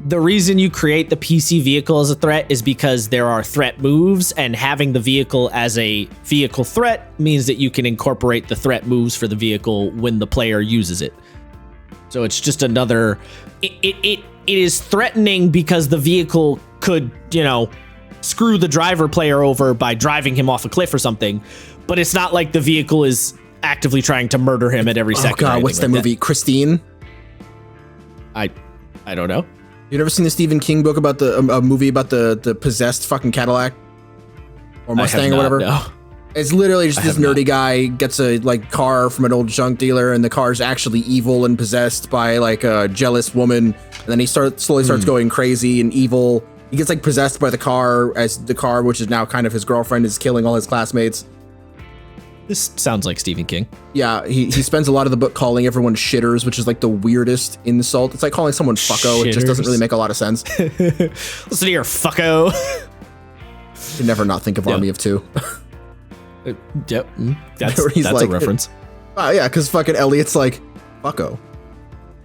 The reason you create the PC vehicle as a threat is because there are threat moves, and having the vehicle as a vehicle threat means that you can incorporate the threat moves for the vehicle when the player uses it. So it's just another... It is threatening because the vehicle could, screw the driver player over by driving him off a cliff or something, but it's not like the vehicle is actively trying to murder him at every second. Oh god, what's that movie? Christine? I don't know. You never seen the Stephen King book about a movie about the possessed fucking Cadillac or Mustang or whatever? No. It's literally just this nerdy guy gets a car from an old junk dealer, and the car's actually evil and possessed by a jealous woman, and then he slowly starts going crazy and evil. He gets possessed by the car, as the car, which is now kind of his girlfriend, is killing all his classmates. This sounds like Stephen King. Yeah, he spends a lot of the book calling everyone shitters, which is the weirdest insult. It's like calling someone fucko. Shitters. It just doesn't really make a lot of sense. Listen here, fucko. You can never not think of Army of Two. Yep, that's a reference. Yeah, because fucking Elliot's fucko.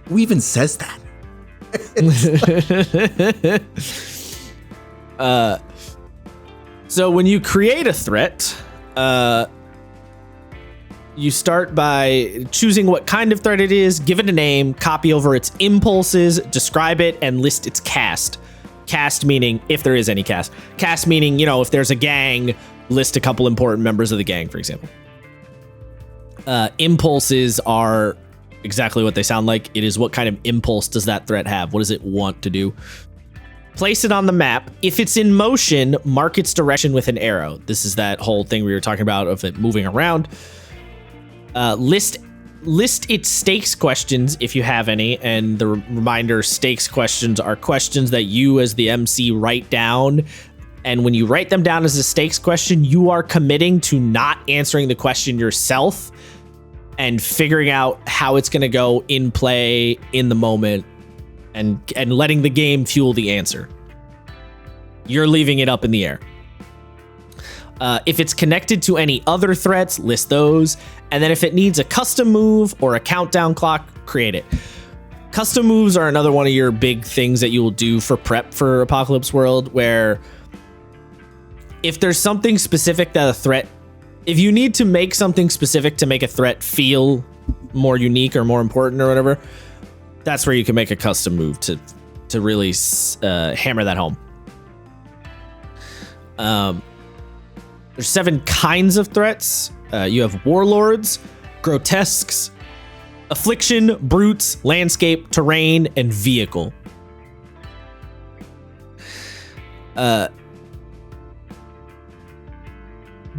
Who even says that? So when you create a threat, you start by choosing what kind of threat it is, give it a name, copy over its impulses, describe it, and list its cast. Cast meaning if there is any cast. Cast meaning, if there's a gang, list a couple important members of the gang, for example. Impulses are exactly what they sound like. It is what kind of impulse does that threat have? What does it want to do? Place it on the map. If it's in motion, mark its direction with an arrow. This is that whole thing we were talking about of it moving around. List its stakes questions if you have any, and the reminder, stakes questions are questions that you as the MC write down. And when you write them down as a stakes question, you are committing to not answering the question yourself and figuring out how it's going to go in play in the moment, and letting the game fuel the answer. You're leaving it up in the air. If it's connected to any other threats, list those. And then if it needs a custom move or a countdown clock, create it. Custom moves are another one of your big things that you will do for prep for Apocalypse World, where if there's something specific that a threat, if you need to make something specific to make a threat feel more unique or more important or whatever, that's where you can make a custom move to really hammer that home. There's 7 kinds of threats. You have warlords, grotesques, affliction, brutes, landscape, terrain, and vehicle.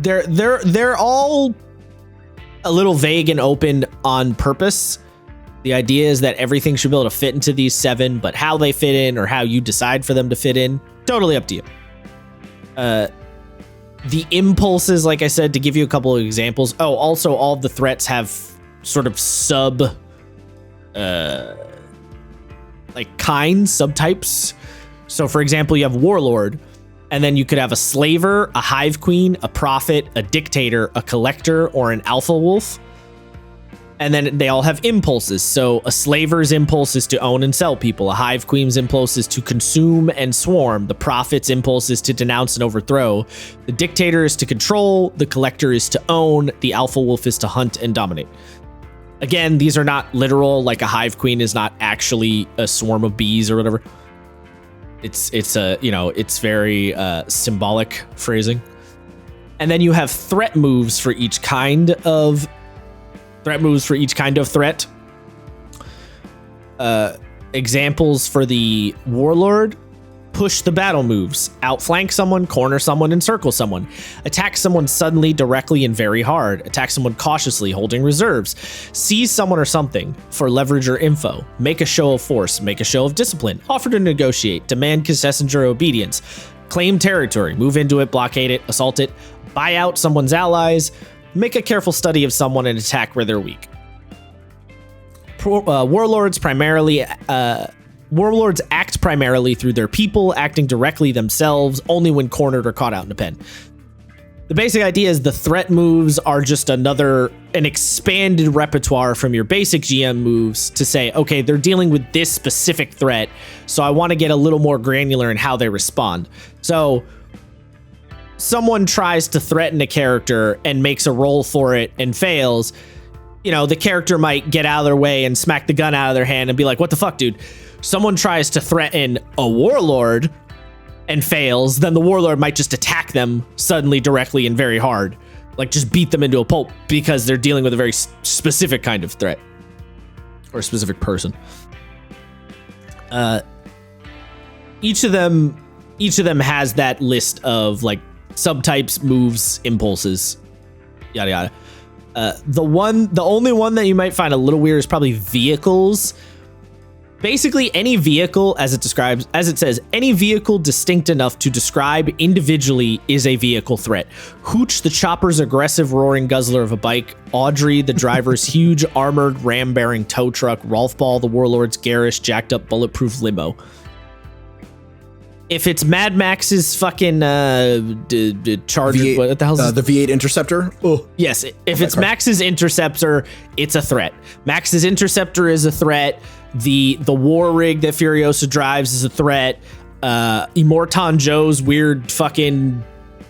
They're all a little vague and open on purpose. The idea is that everything should be able to fit into these 7, but how they fit in or how you decide for them to fit in, totally up to you. The impulses, like I said, to give you a couple of examples. Oh, also all of the threats have sort of subtypes. So for example, you have warlord, and then you could have a slaver, a hive queen, a prophet, a dictator, a collector, or an alpha wolf. And then they all have impulses. So a slaver's impulse is to own and sell people. A hive queen's impulse is to consume and swarm. The prophet's impulse is to denounce and overthrow. The dictator is to control. The collector is to own. The alpha wolf is to hunt and dominate. Again, these are not literal, like a hive queen is not actually a swarm of bees or whatever. It's very symbolic phrasing. And then you have threat moves for each kind of threat. Examples for the Warlord: push the battle moves, outflank someone, corner someone, encircle someone, attack someone suddenly, directly, and very hard, attack someone cautiously, holding reserves, seize someone or something for leverage or info, make a show of force, make a show of discipline, offer to negotiate, demand concessions or obedience, claim territory, move into it, blockade it, assault it, buy out someone's allies, make a careful study of someone and attack where they're weak. Warlords act primarily through their people, acting directly themselves only when cornered or caught out in a pen. The basic idea is the threat moves are just an expanded repertoire from your basic GM moves to say, okay, they're dealing with this specific threat, so I want to get a little more granular in how they respond. So someone tries to threaten a character and makes a roll for it and fails, the character might get out of their way and smack the gun out of their hand and be like, what the fuck, dude? Someone tries to threaten a warlord and fails, then the warlord might just attack them suddenly, directly, and very hard. Like, just beat them into a pulp because they're dealing with a very specific kind of threat. Or a specific person. Each of them has that list of, like, subtypes, moves, impulses, yada yada. The only one that you might find a little weird is probably vehicles. Basically, any vehicle, as it says, any vehicle distinct enough to describe individually is a vehicle threat. Hooch, the chopper's aggressive roaring guzzler of a bike. Audrey, the driver's huge armored ram-bearing tow truck. Rolf Ball, the warlord's garish, jacked up bulletproof limo. If it's Mad Max's fucking Charger, what the hell is the V8 Interceptor? Oh, yes. If it's Max's Interceptor, it's a threat. Max's Interceptor is a threat. The war rig that Furiosa drives is a threat. Immortan Joe's weird fucking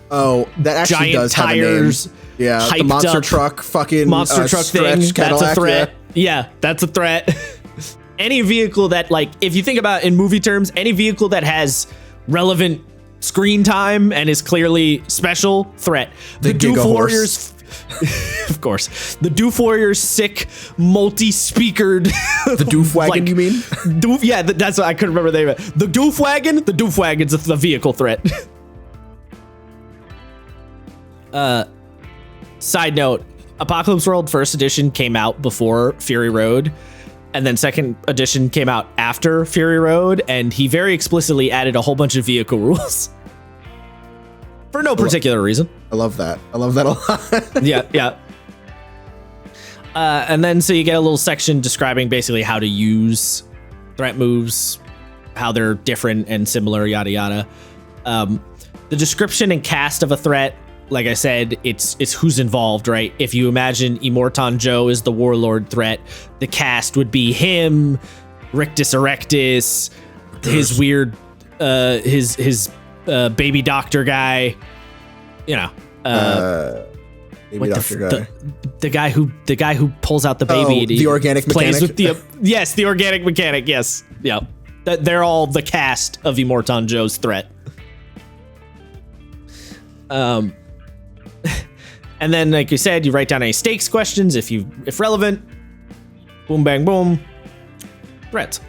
that actually giant does tires. Have a name. Yeah, the monster truck fucking monster truck thing. Cadillac, that's a threat. Yeah, that's a threat. Any vehicle that, like, if you think about it in movie terms, any vehicle that has relevant screen time and is clearly special, threat. The Doof Warriors, of course. The Doof Warriors, sick, multi-speakered. The Doof Wagon, you mean? Doof, yeah, that's what I couldn't remember the name of it. The Doof Wagon. The Doof Wagon's a vehicle threat. Side note: Apocalypse World First Edition came out before Fury Road. And then second edition came out after Fury Road, and he very explicitly added a whole bunch of vehicle rules. For no particular reason. I love that. I love that a lot. Yeah. And then so you get a little section describing basically how to use threat moves, how they're different and similar, yada yada. The description and cast of a threat, like I said, it's who's involved, right? If you imagine Immortan Joe is the warlord threat, the cast would be him, Rictus Erectus, his weird, his baby doctor guy, baby doctor guy. The guy who pulls out the baby. The organic plays mechanic. With the organic mechanic. Yes, yeah. They're all the cast of Immortan Joe's threat. And then, like you said, you write down any stakes questions if relevant. Boom, bang, boom. Threats.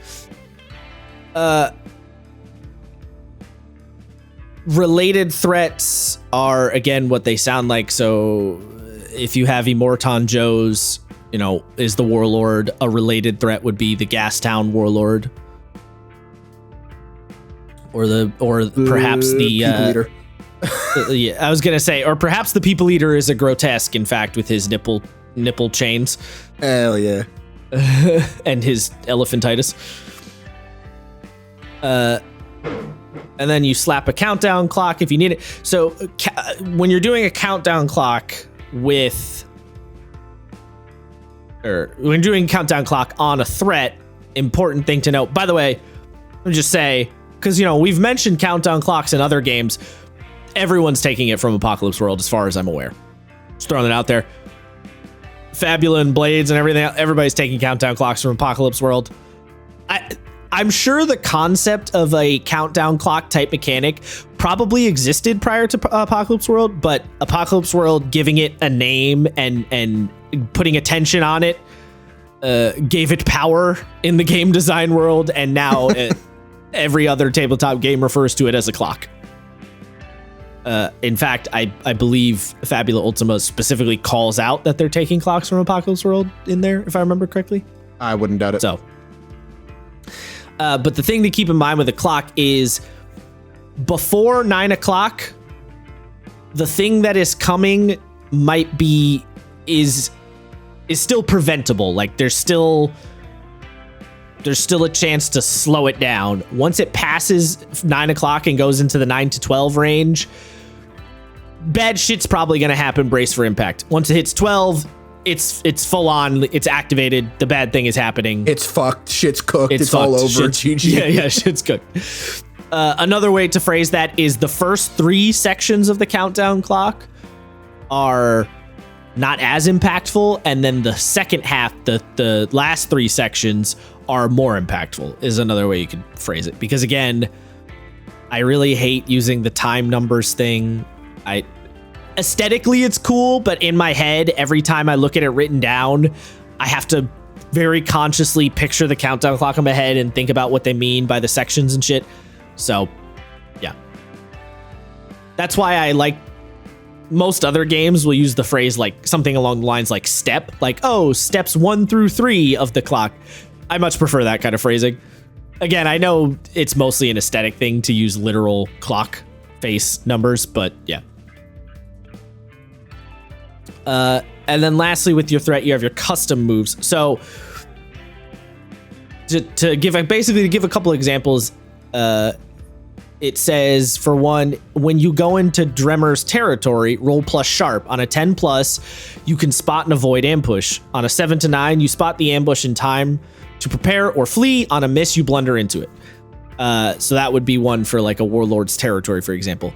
Related threats are, again, what they sound like. So if you have Immortan Joe's, is the warlord, a related threat would be the Gastown warlord. Or perhaps the people eater. Yeah, I was gonna say, or perhaps the people eater is a grotesque, in fact, with his nipple chains. Hell yeah. And his elephantitis. And then you slap a countdown clock if you need it. So when you're doing a countdown clock when you're doing a countdown clock on a threat, important thing to note. By the way, let me just say, because we've mentioned countdown clocks in other games. Everyone's taking it from Apocalypse World, as far as I'm aware. Just throwing it out there. Fabula and Blades and everything. Everybody's taking countdown clocks from Apocalypse World. I'm sure the concept of a countdown clock type mechanic probably existed prior to Apocalypse World, but Apocalypse World giving it a name and putting attention on it gave it power in the game design world, and now every other tabletop game refers to it as a clock. In fact, I believe Fabula Ultima specifically calls out that they're taking clocks from Apocalypse World in there, if I remember correctly. I wouldn't doubt it. So, but the thing to keep in mind with a clock is before 9 o'clock, the thing that is coming is still preventable. Like there's still a chance to slow it down. Once it passes 9 o'clock and goes into the 9 to 12 range, bad shit's probably going to happen. Brace for impact. Once it hits 12, it's full on. It's activated. The bad thing is happening. It's fucked. Shit's cooked. It's all over. GG. Yeah, shit's cooked. Another way to phrase that is the first 3 sections of the countdown clock are not as impactful, and then the second half, the last 3 sections are more impactful, is another way you could phrase it. Because again, I really hate using the time numbers thing. Aesthetically it's cool, but in my head, every time I look at it written down, I have to very consciously picture the countdown clock in my head and think about what they mean by the sections and shit. So, yeah. That's why I like most other games will use the phrase like something along the lines like step, like, oh, steps 1 through 3 of the clock. I much prefer that kind of phrasing. Again, I know it's mostly an aesthetic thing to use literal clock face numbers, but yeah. And then lastly, with your threat, you have your custom moves. So to give a couple examples, it says, for one, when you go into Dremmer's territory, roll plus sharp. On a 10 plus, you can spot and avoid ambush. On a 7 to 9, you spot the ambush in time to prepare or flee. On a miss, you blunder into it. So that would be one for like a warlord's territory, for example.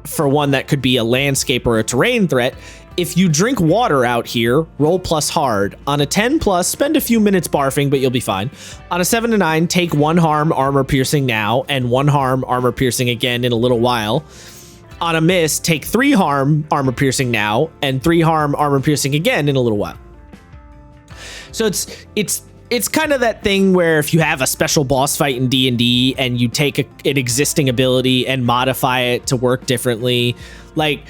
For one that could be a landscape or a terrain threat, if you drink water out here, roll plus hard. On a 10 plus, spend a few minutes barfing, but you'll be fine. On a 7 to 9, take 1 harm armor piercing now, and 1 harm armor piercing again in a little while. On a miss, take 3 harm armor piercing now, and 3 harm armor piercing again in a little while. So it's kind of that thing where if you have a special boss fight in D&D and you take an existing ability and modify it to work differently, like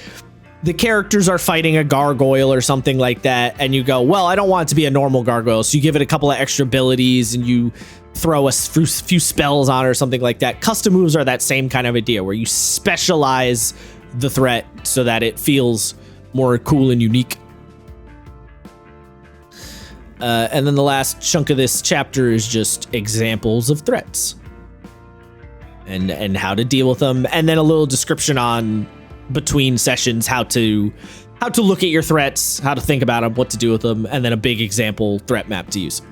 the characters are fighting a gargoyle or something like that, and you go, well, I don't want it to be a normal gargoyle, so you give it a couple of extra abilities and you throw a few spells on it or something like that. Custom moves are that same kind of idea where you specialize the threat so that it feels more cool and unique. And then the last chunk of this chapter is just examples of threats and how to deal with them, and then a little description on between sessions how to look at your threats, how to think about them, what to do with them, and then a big example threat map to use.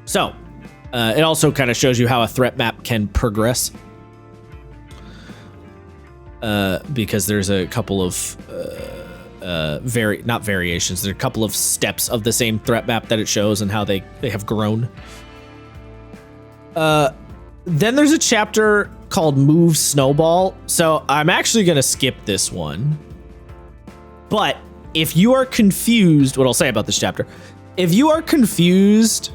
So it also kind of shows you how a threat map can progress, because there's a couple of not variations. There are a couple of steps of the same threat map that it shows and how they have grown. Then there's a chapter called Move Snowball. So I'm actually going to skip this one. But if you are confused, what I'll say about this chapter, if you are confused,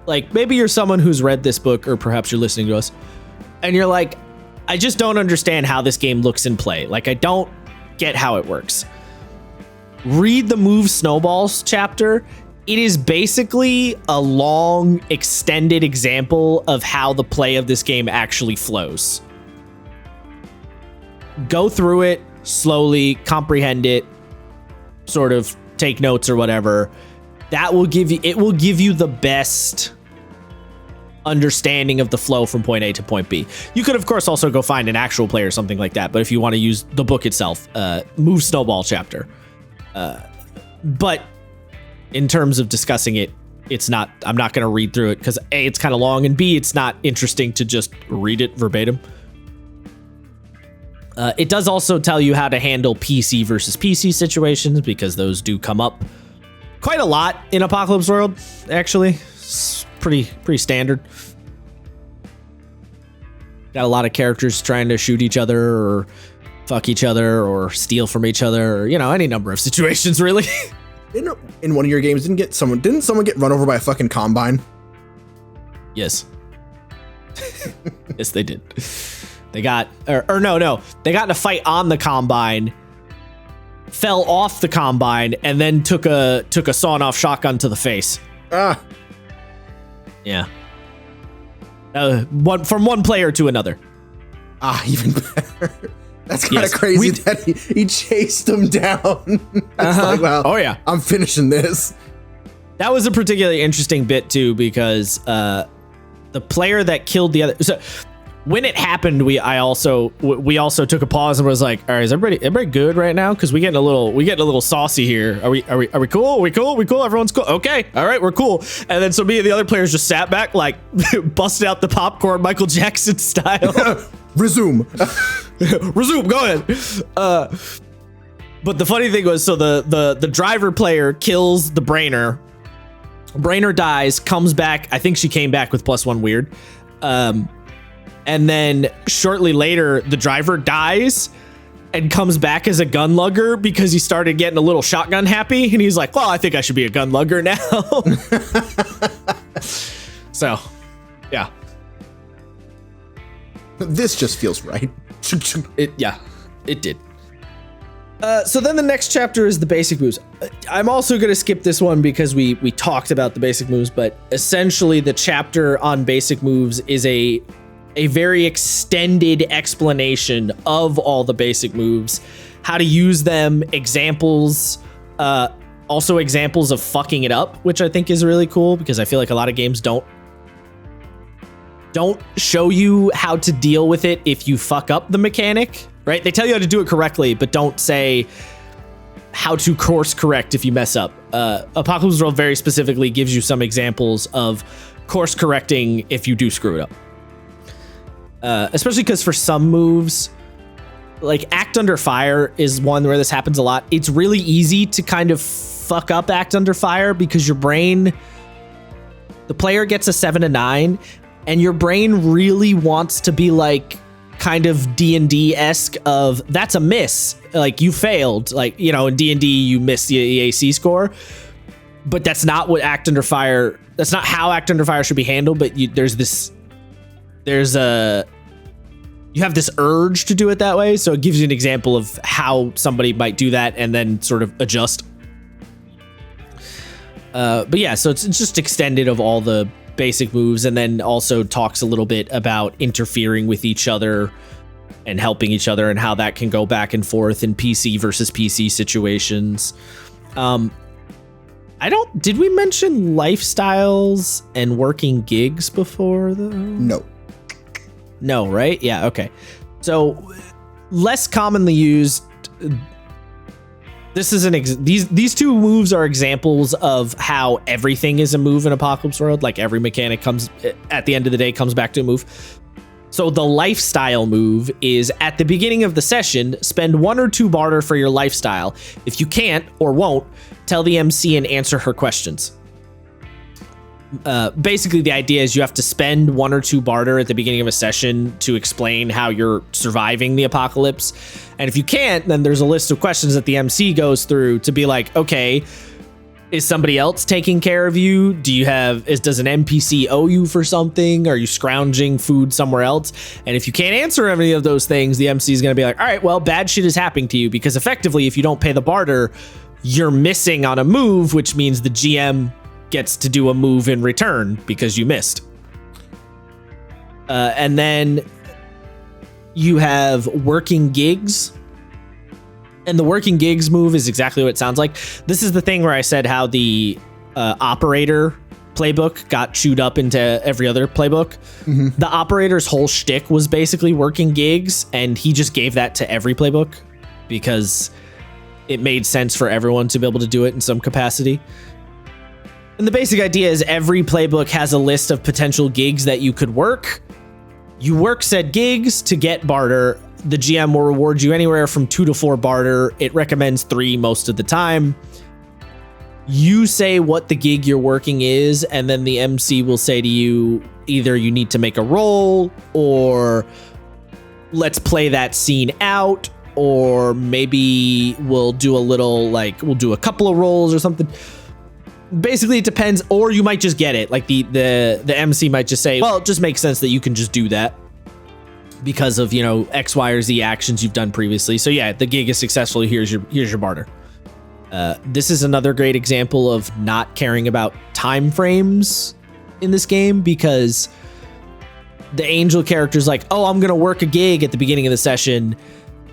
like maybe you're someone who's read this book, or perhaps you're listening to us and you're like, I just don't understand how this game looks in play. Like, I don't get how it works. Read the Move Snowballs chapter. It is basically a long, extended example of how the play of this game actually flows. Go through it slowly, comprehend it, sort of take notes or whatever. It will give you the best understanding of the flow from point A to point B. You could, of course, also go find an actual play or something like that, but if you want to use the book itself, Move Snowball chapter. But in terms of discussing it, I'm not going to read through it because A, it's kind of long, and B, it's not interesting to just read it verbatim. It does also tell you how to handle PC versus PC situations, because those do come up quite a lot in Apocalypse World, actually. It's pretty standard. Got a lot of characters trying to shoot each other or fuck each other or steal from each other, or, any number of situations, really. In one of your games, didn't someone get run over by a fucking combine? Yes. Yes, they did. They got, or no, they got in a fight on the combine, fell off the combine, and then took a sawn-off shotgun to the face. Ah. Yeah. From one player to another. Ah, even better. That's kind of crazy that he chased him down. Like, well, oh yeah, I'm finishing this. That was a particularly interesting bit too, because the player that killed the other. So when it happened, we also took a pause and was like, all right, is everybody good right now? Because we getting a little saucy here. Are we cool? We cool? Everyone's cool. Okay, all right, we're cool. And then so me and the other players just sat back, like busted out the popcorn, Michael Jackson style. Resume. Resume. Go ahead. But the funny thing was, so the driver player kills the brainer. Brainer dies, comes back. I think she came back with +1 weird. And then shortly later, the driver dies and comes back as a gun lugger because he started getting a little shotgun happy. And he's like, well, I think I should be a gun lugger now. So, yeah. This just feels right. It did. So then the next chapter is the basic moves. I'm also going to skip this one because we talked about the basic moves, but essentially the chapter on basic moves is a very extended explanation of all the basic moves, how to use them, examples, also examples of fucking it up, which I think is really cool because I feel like a lot of games don't show you how to deal with it if you fuck up the mechanic, right? They tell you how to do it correctly, but don't say how to course correct if you mess up. Apocalypse World very specifically gives you some examples of course correcting if you do screw it up. Especially because for some moves, like Act Under Fire is one where this happens a lot. It's really easy to kind of fuck up Act Under Fire because your brain, the player gets a 7 to 9, and your brain really wants to be like kind of D&D-esque of that's a miss, like you failed, like, you know, in D&D you missed the EAC score, but that's not what Act Under Fire, that's not how Act Under Fire should be handled. But you have this urge to do it that way, so it gives you an example of how somebody might do that and then sort of adjust. But yeah, so it's just extended of all the basic moves, and then also talks a little bit about interfering with each other and helping each other and how that can go back and forth in PC versus PC situations. Did we mention lifestyles and working gigs before though? No, right? Yeah, okay. So less commonly used. This is these two moves are examples of how everything is a move in Apocalypse World. Like every mechanic comes at the end of the day comes back to a move. So the lifestyle move is at the beginning of the session, spend 1 or 2 barter for your lifestyle. If you can't or won't, tell the MC and answer her questions. Basically, the idea is you have to spend 1 or 2 barter at the beginning of a session to explain how you're surviving the apocalypse. And if you can't, then there's a list of questions that the MC goes through to be like, okay, is somebody else taking care of you? Does an NPC owe you for something? Are you scrounging food somewhere else? And if you can't answer any of those things, the MC is going to be like, all right, well, bad shit is happening to you, because effectively, if you don't pay the barter, you're missing on a move, which means the GM gets to do a move in return because you missed. And then you have working gigs. And the working gigs move is exactly what it sounds like. This is the thing where I said how the operator playbook got chewed up into every other playbook. Mm-hmm. The operator's whole shtick was basically working gigs, and he just gave that to every playbook because it made sense for everyone to be able to do it in some capacity. And the basic idea is every playbook has a list of potential gigs that you could work. You work said gigs to get barter. The GM will reward you anywhere from 2 to 4 barter. It recommends 3 most of the time. You say what the gig you're working is, and then the MC will say to you, either you need to make a roll, or let's play that scene out, or maybe we'll do a couple of rolls or something. Basically, it depends, or you might just get it. Like the MC might just say, well, it just makes sense that you can just do that because of, X, Y, or Z actions you've done previously. So yeah, the gig is successful. Here's your barter. This is another great example of not caring about time frames in this game, because the angel character is like, oh, I'm going to work a gig at the beginning of the session.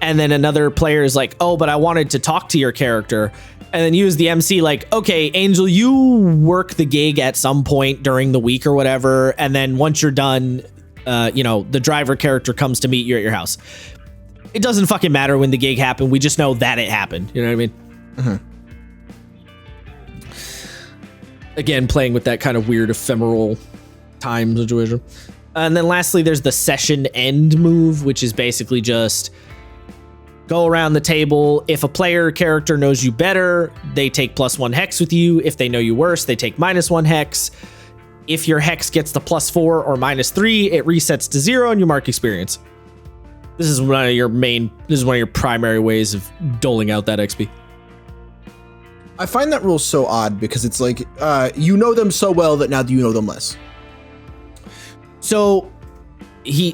And then another player is like, oh, but I wanted to talk to your character. And then you as the MC like, okay, Angel, you work the gig at some point during the week or whatever. And then once you're done, the driver character comes to meet you at your house. It doesn't fucking matter when the gig happened. We just know that it happened. You know what I mean? Mm-hmm. Again, playing with that kind of weird ephemeral time situation. And then lastly, there's the session end move, which is basically just go around the table. If a player character knows you better, they take +1 hex with you. If they know you worse, they take -1 hex. If your hex gets to +4 or -3, it resets to 0 and you mark experience. This is one of your primary ways of doling out that XP. I find that rule so odd because it's like, you know them so well that now you know them less. So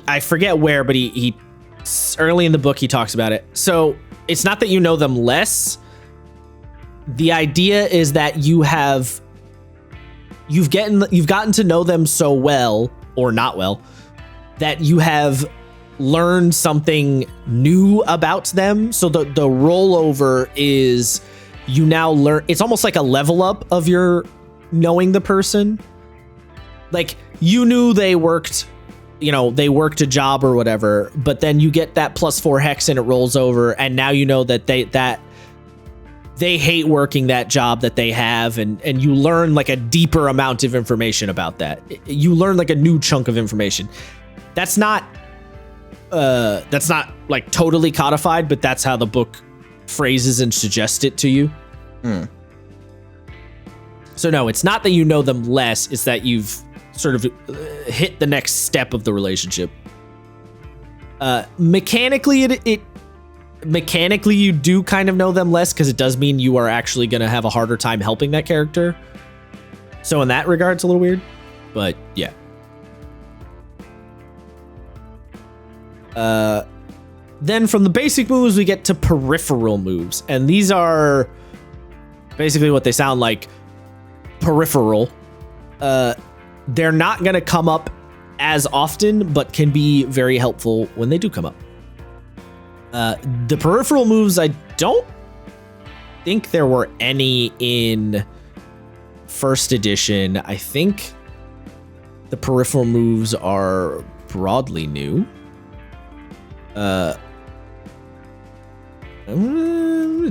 I forget where, but he early in the book, he talks about it. So it's not that you know them less. The idea is that you've gotten to know them so well, or not well, that you have learned something new about them. So the rollover is you now learn. It's almost like a level up of your knowing the person. Like you knew they worked a job or whatever, but then you get that +4 hex and it rolls over, and now you know that they hate working that job that they have, and you learn like a deeper amount of information about that. You learn like a new chunk of information. That's not like totally codified, but that's how the book phrases and suggests it to you. So no, it's not that you know them less, it's that you've sort of hit the next step of the relationship. Mechanically, mechanically you do kind of know them less, because it does mean you are actually going to have a harder time helping that character. So in that regard, it's a little weird, but yeah. Then from the basic moves, we get to peripheral moves, and these are basically what they sound like: peripheral. They're not going to come up as often, but can be very helpful when they do come up. The peripheral moves, I don't think there were any in first edition. I think the peripheral moves are broadly new. I'm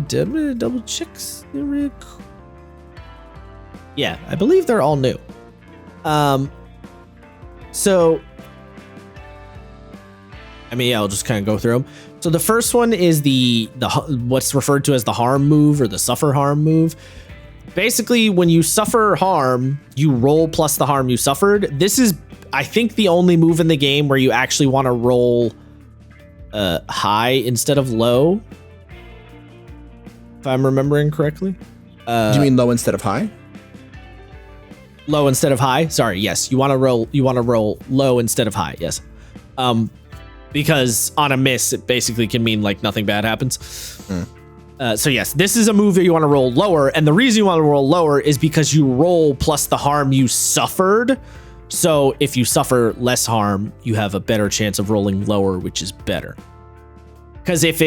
gonna double check. Yeah, I believe they're all new. So, I mean, yeah, I'll just kind of go through them. So the first one is the what's referred to as the harm move, or the suffer harm move. Basically, when you suffer harm, you roll plus the harm you suffered. This is, I think, the only move in the game where you actually want to roll high instead of low, if I'm remembering correctly. Do you mean low instead of high? Low instead of high. Sorry. Yes. You want to roll low instead of high. Yes. Because on a miss, it basically can mean like nothing bad happens. So yes, this is a move that you want to roll lower. And the reason you want to roll lower is because you roll plus the harm you suffered. So if you suffer less harm, you have a better chance of rolling lower, which is better. Because if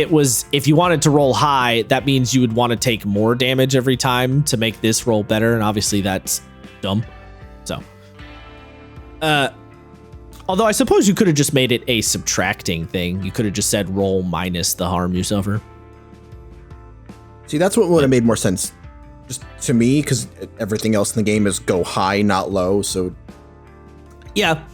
you wanted to roll high, that means you would want to take more damage every time to make this roll better. And obviously that's dumb. So, although I suppose you could have just made it a subtracting thing. You could have just said roll minus the harm you suffer. See, that's what would have made more sense just to me, because everything else in the game is go high, not low. So, yeah.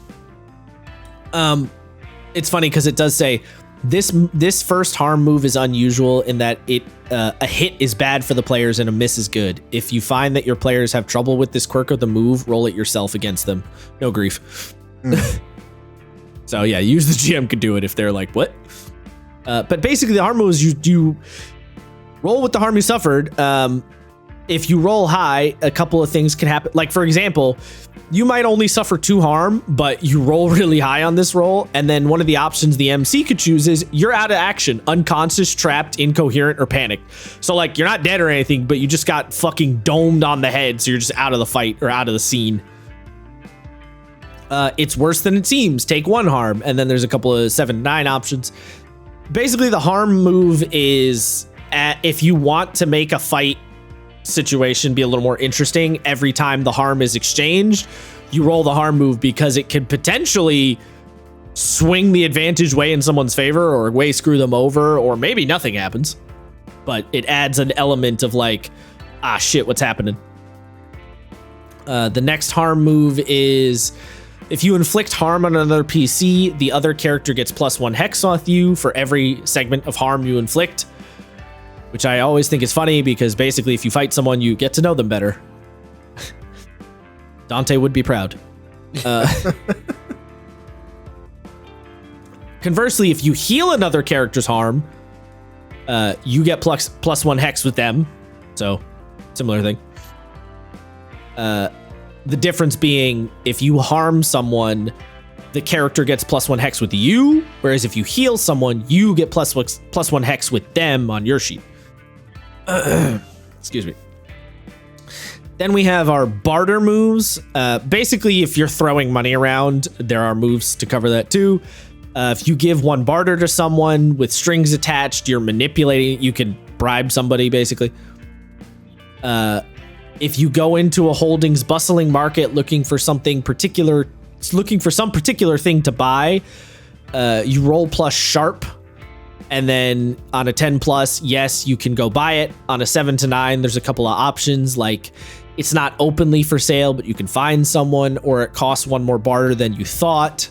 It's funny because it does say this first harm move is unusual in that a hit is bad for the players and a miss is good. If you find that your players have trouble with this quirk of the move, roll it yourself against them. No grief. So yeah, use the GM could do it if they're like, what? But basically the harm moves, you roll with the harm you suffered. If you roll high, a couple of things can happen. Like, for example, you might only suffer 2 harm, but you roll really high on this roll. And then one of the options the MC could choose is you're out of action, unconscious, trapped, incoherent, or panicked. So like, you're not dead or anything, but you just got fucking domed on the head. So you're just out of the fight or out of the scene. It's worse than it seems. Take 1 harm. And then there's a couple of 7-9 options. Basically the harm move is if you want to make a fight situation be a little more interesting, every time the harm is exchanged, you roll the harm move because it could potentially swing the advantage way in someone's favor or way screw them over, or maybe nothing happens, but it adds an element of like, ah shit, what's happening? The next harm move is if you inflict harm on another PC, the other character gets +1 hex off you for every segment of harm you inflict. Which I always think is funny because basically if you fight someone, you get to know them better. Dante would be proud. Conversely, if you heal another character's harm, you get +1 hex with them. So, similar thing. The difference being if you harm someone, the character gets +1 hex with you, whereas if you heal someone, you get +1 hex with them on your sheet. Excuse me. Then we have our barter moves. Basically, if you're throwing money around, there are moves to cover that too. If you give 1 barter to someone with strings attached, you're manipulating. You can bribe somebody, basically. If you go into a holdings bustling market looking for something particular, looking for some particular thing to buy, you roll plus sharp. And then on a 10+, yes, you can go buy it. On a 7 to 9, there's a couple of options, like it's not openly for sale, but you can find someone, or it costs 1 more barter than you thought.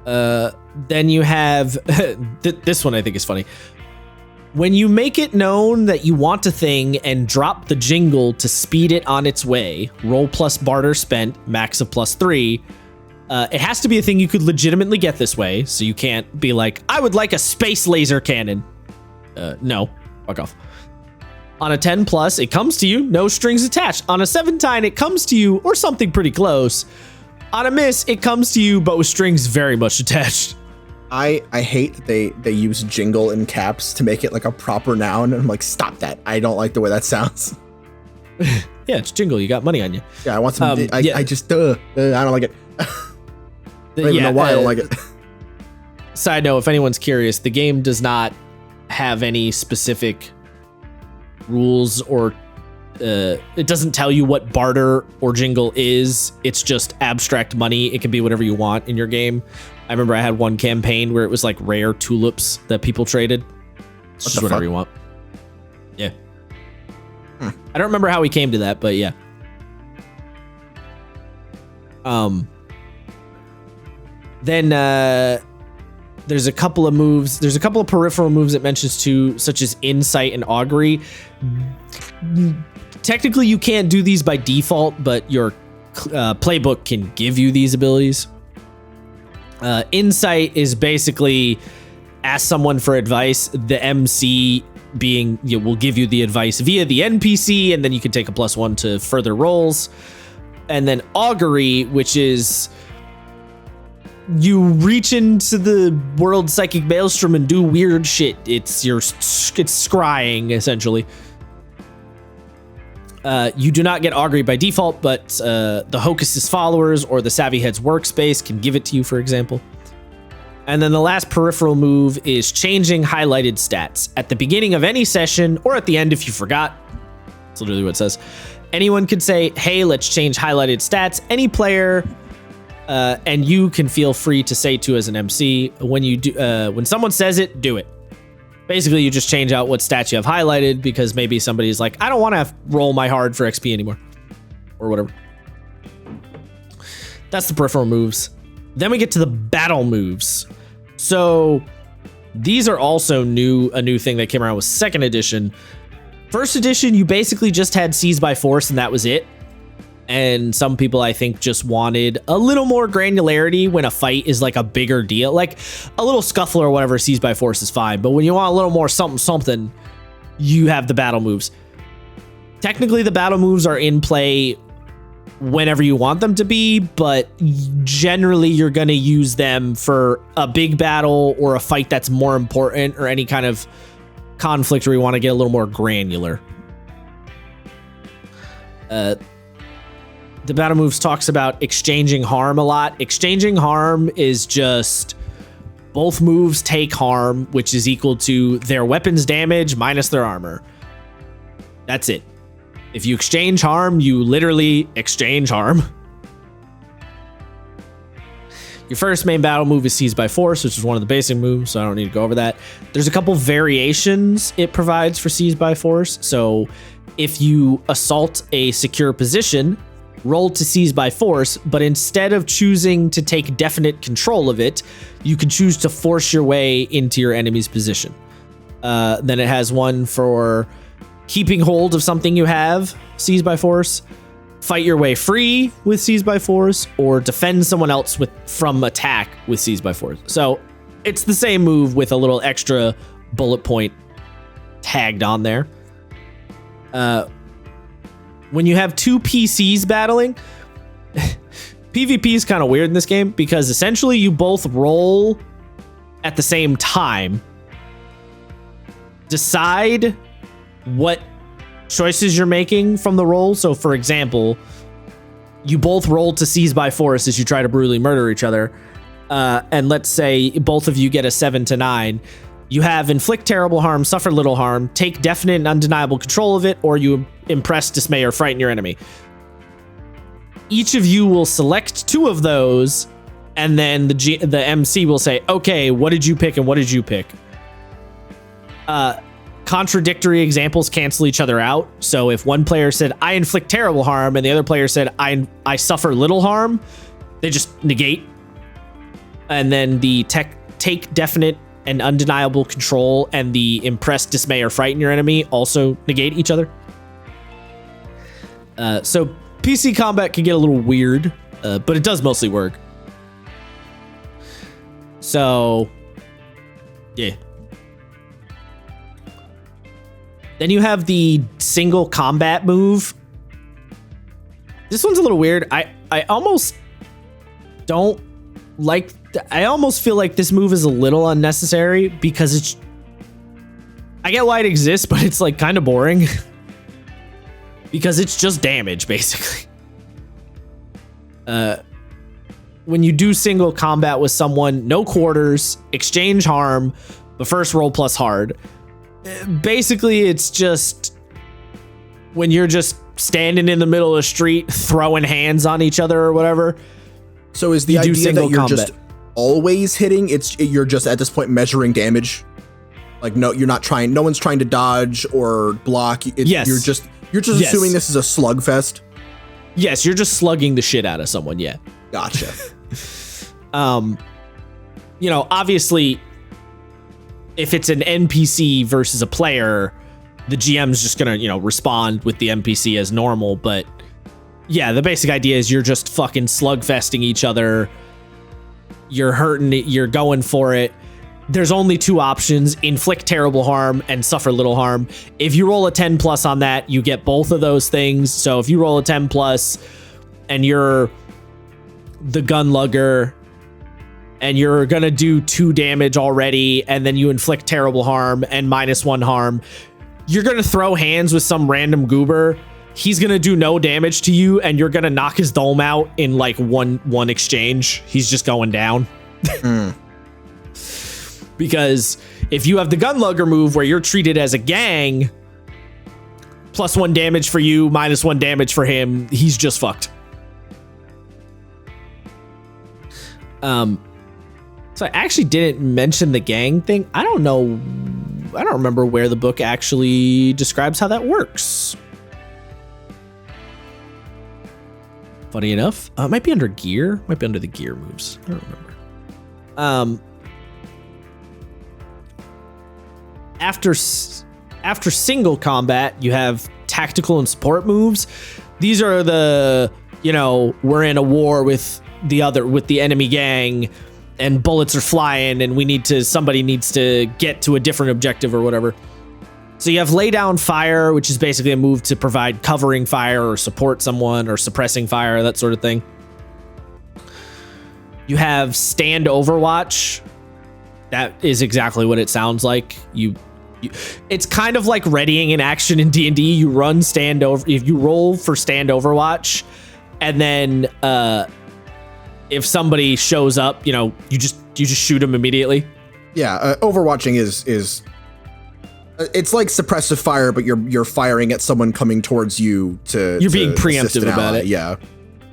Then you have this one I think is funny. When you make it known that you want a thing and drop the jingle to speed it on its way, roll plus barter spent, max of +3. It has to be a thing you could legitimately get this way, so you can't be like, I would like a space laser cannon. No, fuck off. On a 10+, it comes to you, no strings attached. On a 7-9, it comes to you, or something pretty close. On a miss, it comes to you, but with strings very much attached. I hate that they use jingle in caps to make it like a proper noun, and I'm like, stop that. I don't like the way that sounds. Yeah, it's jingle. You got money on you. Yeah, I want some. I just I don't like it. I don't even know why I don't like it. Side note, if anyone's curious, the game does not have any specific rules or it doesn't tell you what barter or jingle is. It's just abstract money. It can be whatever you want in your game. I remember I had one campaign where it was like rare tulips that people traded. It's just whatever you want. Yeah. I don't remember how we came to that, but yeah. Then there's a couple of moves. There's a couple of peripheral moves it mentions too, such as insight and augury. Technically, you can't do these by default, but your playbook can give you these abilities. Insight is basically ask someone for advice. The MC being will give you the advice via the NPC, and then you can take a +1 to further rolls. And then augury, which is you reach into the world psychic maelstrom and do weird shit. It's scrying essentially. You do not get augury by default, but the Hocus's followers or the Savvy Head's workspace can give it to you, for example. And then the last peripheral move is changing highlighted stats. At the beginning of any session, or at the end if you forgot, that's literally what it says. Anyone could say, hey, let's change highlighted stats. Any player, and you can feel free to say to as an MC, when someone says it, do it. Basically, you just change out what stats you have highlighted because maybe somebody's like, I don't want to roll my hard for XP anymore, or whatever. That's the peripheral moves. Then we get to the battle moves. So these are also a new thing that came around with 2nd edition. 1st edition, you basically just had seize by force and that was it. And some people, I think, just wanted a little more granularity when a fight is like a bigger deal. Like a little scuffle or whatever, seized by force is fine. But when you want a little more something, you have the battle moves. Technically, the battle moves are in play whenever you want them to be, but generally you're going to use them for a big battle or a fight that's more important, or any kind of conflict where you want to get a little more granular. The battle moves talks about exchanging harm a lot. Exchanging harm is just both moves take harm, which is equal to their weapons damage minus their armor. That's it. If you exchange harm, you literally exchange harm. Your first main battle move is Seized by Force, which is one of the basic moves, so I don't need to go over that. There's a couple variations it provides for Seized by Force. So if you assault a secure position, roll to Seize by Force, but instead of choosing to take definite control of it, you can choose to force your way into your enemy's position. Then it has one for keeping hold of something you have, Seize by Force, fight your way free with Seize by Force, or defend someone else from attack with Seize by Force. So it's the same move with a little extra bullet point tagged on there. When you have two PCs battling, PvP is kind of weird in this game because essentially you both roll at the same time, decide what choices you're making from the roll. So for example, you both roll to Seize by Force as you try to brutally murder each other. And let's say both of you get a 7 to 9. You have Inflict Terrible Harm, Suffer Little Harm, take definite and undeniable control of it, or you impress, dismay, or frighten your enemy. Each of you will select 2 of those, and then the MC will say, okay, what did you pick and what did you pick? Contradictory examples cancel each other out. So if one player said, I inflict terrible harm, and the other player said, I suffer little harm, they just negate. And then the take definite and undeniable control and the impress, dismay, or frighten your enemy also negate each other. So PC combat can get a little weird, but it does mostly work. So, yeah. Then you have the single combat move. This one's a little weird. I almost don't like... I almost feel like this move is a little unnecessary because it's... I get why it exists, but it's like kind of boring. Because it's just damage, basically. When you do single combat with someone, no quarters, exchange harm, but first roll plus hard. Basically, it's just when you're just standing in the middle of the street, throwing hands on each other or whatever. So is the idea that you're just always hitting? You're just at this point measuring damage. Like no one's trying to dodge or block. Yes. You're just assuming this is a slugfest. Yes, you're just slugging the shit out of someone. Yeah. Gotcha. Obviously, if it's an NPC versus a player, the GM's just gonna, respond with the NPC as normal. But yeah, the basic idea is you're just fucking slugfesting each other. You're hurting it. You're going for it. There's only 2 options: inflict terrible harm and suffer little harm. If you roll a 10 plus on that, you get both of those things. So if you roll a 10 plus and you're the gun lugger and you're gonna do 2 damage already, and then you inflict terrible harm and -1 harm, you're gonna throw hands with some random goober. He's gonna do no damage to you, and you're gonna knock his dome out in like one exchange. He's just going down. Because if you have the gunlugger move where you're treated as a gang, +1 damage for you, -1 damage for him, he's just fucked. So I actually didn't mention the gang thing. I don't remember where the book actually describes how that works. Funny enough, it might be under gear. Might be under the gear moves. I don't remember. After single combat, you have tactical and support moves. These are the, we're in a war with the enemy gang and bullets are flying and somebody needs to get to a different objective or whatever. So you have lay down fire, which is basically a move to provide covering fire or support someone or suppressing fire, that sort of thing. You have stand overwatch. That is exactly what it sounds like. It's kind of like readying an action in D&D. You run stand over. If you roll for stand overwatch, and then if somebody shows up, you just shoot them immediately. Yeah, overwatching is it's like suppressive fire, but you're firing at someone coming towards you to. You're being preemptive about it. Yeah,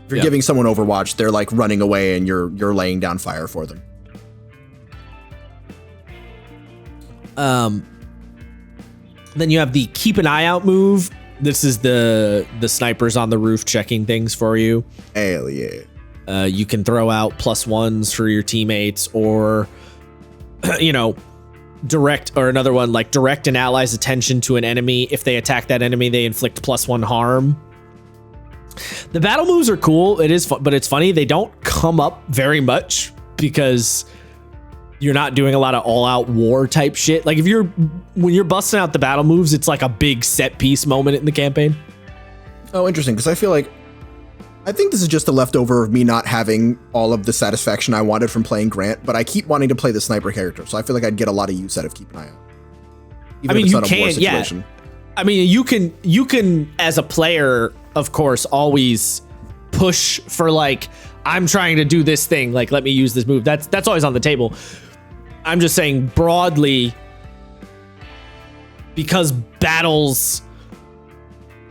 if you're giving someone overwatch, they're like running away, and you're laying down fire for them. Then you have the keep an eye out move. This is the snipers on the roof checking things for you. Hell yeah. You can throw out +1s for your teammates, or direct, or another one like direct an ally's attention to an enemy. If they attack that enemy, they inflict +1 harm. The battle moves are cool. It is fun, but it's funny, they don't come up very much because you're not doing a lot of all-out war type shit. Like when you're busting out the battle moves, it's like a big set piece moment in the campaign. Oh, interesting, because I think this is just a leftover of me not having all of the satisfaction I wanted from playing Grant, but I keep wanting to play the sniper character, so I feel like I'd get a lot of use out of keep an eye out. Even if it's not a war situation. I mean, you can as a player, of course, always push for like, I'm trying to do this thing, like let me use this move. That's always on the table. I'm just saying broadly, because battles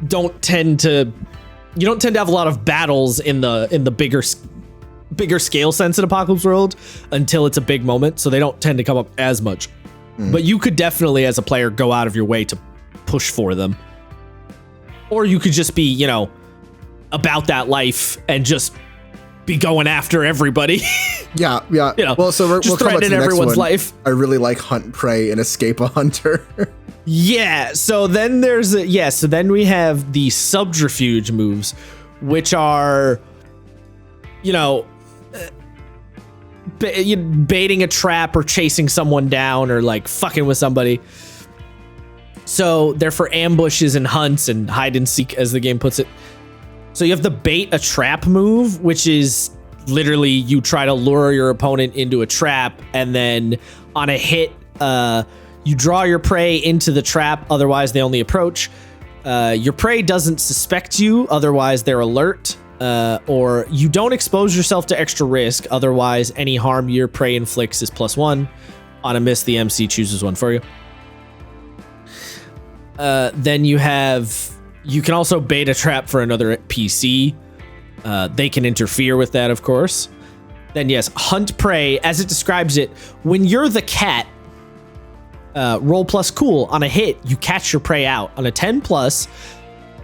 you don't tend to have a lot of battles in the bigger scale sense in Apocalypse World until it's a big moment, so they don't tend to come up as much. But you could definitely, as a player, go out of your way to push for them. Or you could just be, about that life and just be going after everybody. Yeah. Well, so we'll threatening everyone's life. I really like Hunt and Prey and Escape a Hunter. Yeah. So then then we have the subterfuge moves, which are, baiting a trap or chasing someone down or like fucking with somebody. So they're for ambushes and hunts and hide and seek, as the game puts it. So you have the bait a trap move, which is literally you try to lure your opponent into a trap, and then on a hit, you draw your prey into the trap, otherwise they only approach. Your prey doesn't suspect you, otherwise they're alert. Or you don't expose yourself to extra risk, otherwise any harm your prey inflicts is +1. On a miss, the MC chooses one for you. Then you can also bait a trap for another PC. They can interfere with that, of course. Then yes, hunt prey, as it describes it, when you're the cat, roll +cool. On a hit, you catch your prey out. On a 10+,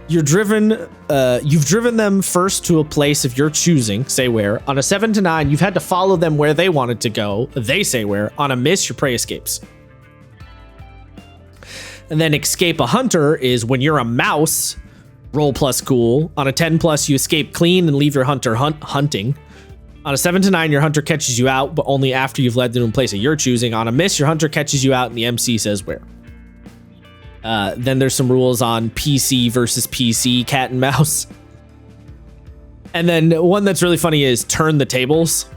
you've driven them first to a place of your choosing, say where. On a 7 to 9, you've had to follow them where they wanted to go, they say where. On a miss, your prey escapes. And then escape a hunter is when you're a mouse, roll +cool. On a 10+, you escape clean and leave your hunter hunting. On a 7 to 9, your hunter catches you out, but only after you've led them to a place of your choosing. On a miss, your hunter catches you out and the MC says where. Then there's some rules on PC versus PC, cat and mouse. And then one that's really funny is turn the tables.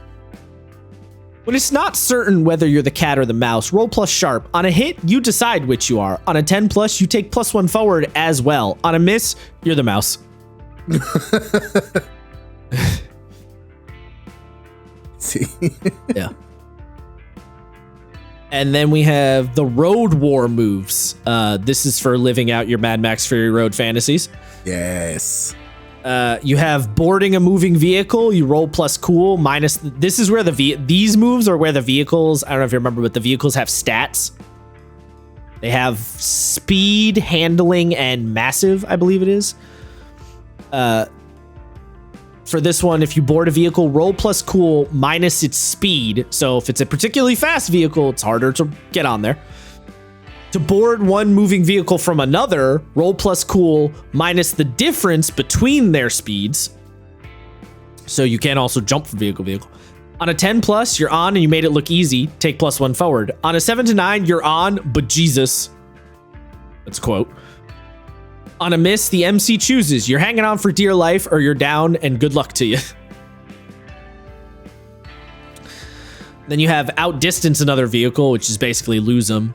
When it's not certain whether you're the cat or the mouse, roll +sharp. On a hit, you decide which you are. On a 10+, you take +1 forward as well. On a miss, you're the mouse. See? Yeah. And then we have the Road War moves. This is for living out your Mad Max Fury Road fantasies. Yes. You have boarding a moving vehicle. You roll +cool minus. This is where these moves are where the vehicles. I don't know if you remember, but the vehicles have stats. They have speed, handling, and massive, I believe it is. For this one, if you board a vehicle, roll +cool minus its speed. So if it's a particularly fast vehicle, it's harder to get on there. To board one moving vehicle from another, roll plus cool minus the difference between their speeds. So you can also jump from vehicle to vehicle. On a 10 plus, you're on and you made it look easy. Take +1 forward. On a 7 to 9, you're on, but Jesus. That's a quote. On a miss, the MC chooses. You're hanging on for dear life or you're down, and good luck to you. Then you have outdistance another vehicle, which is basically lose them.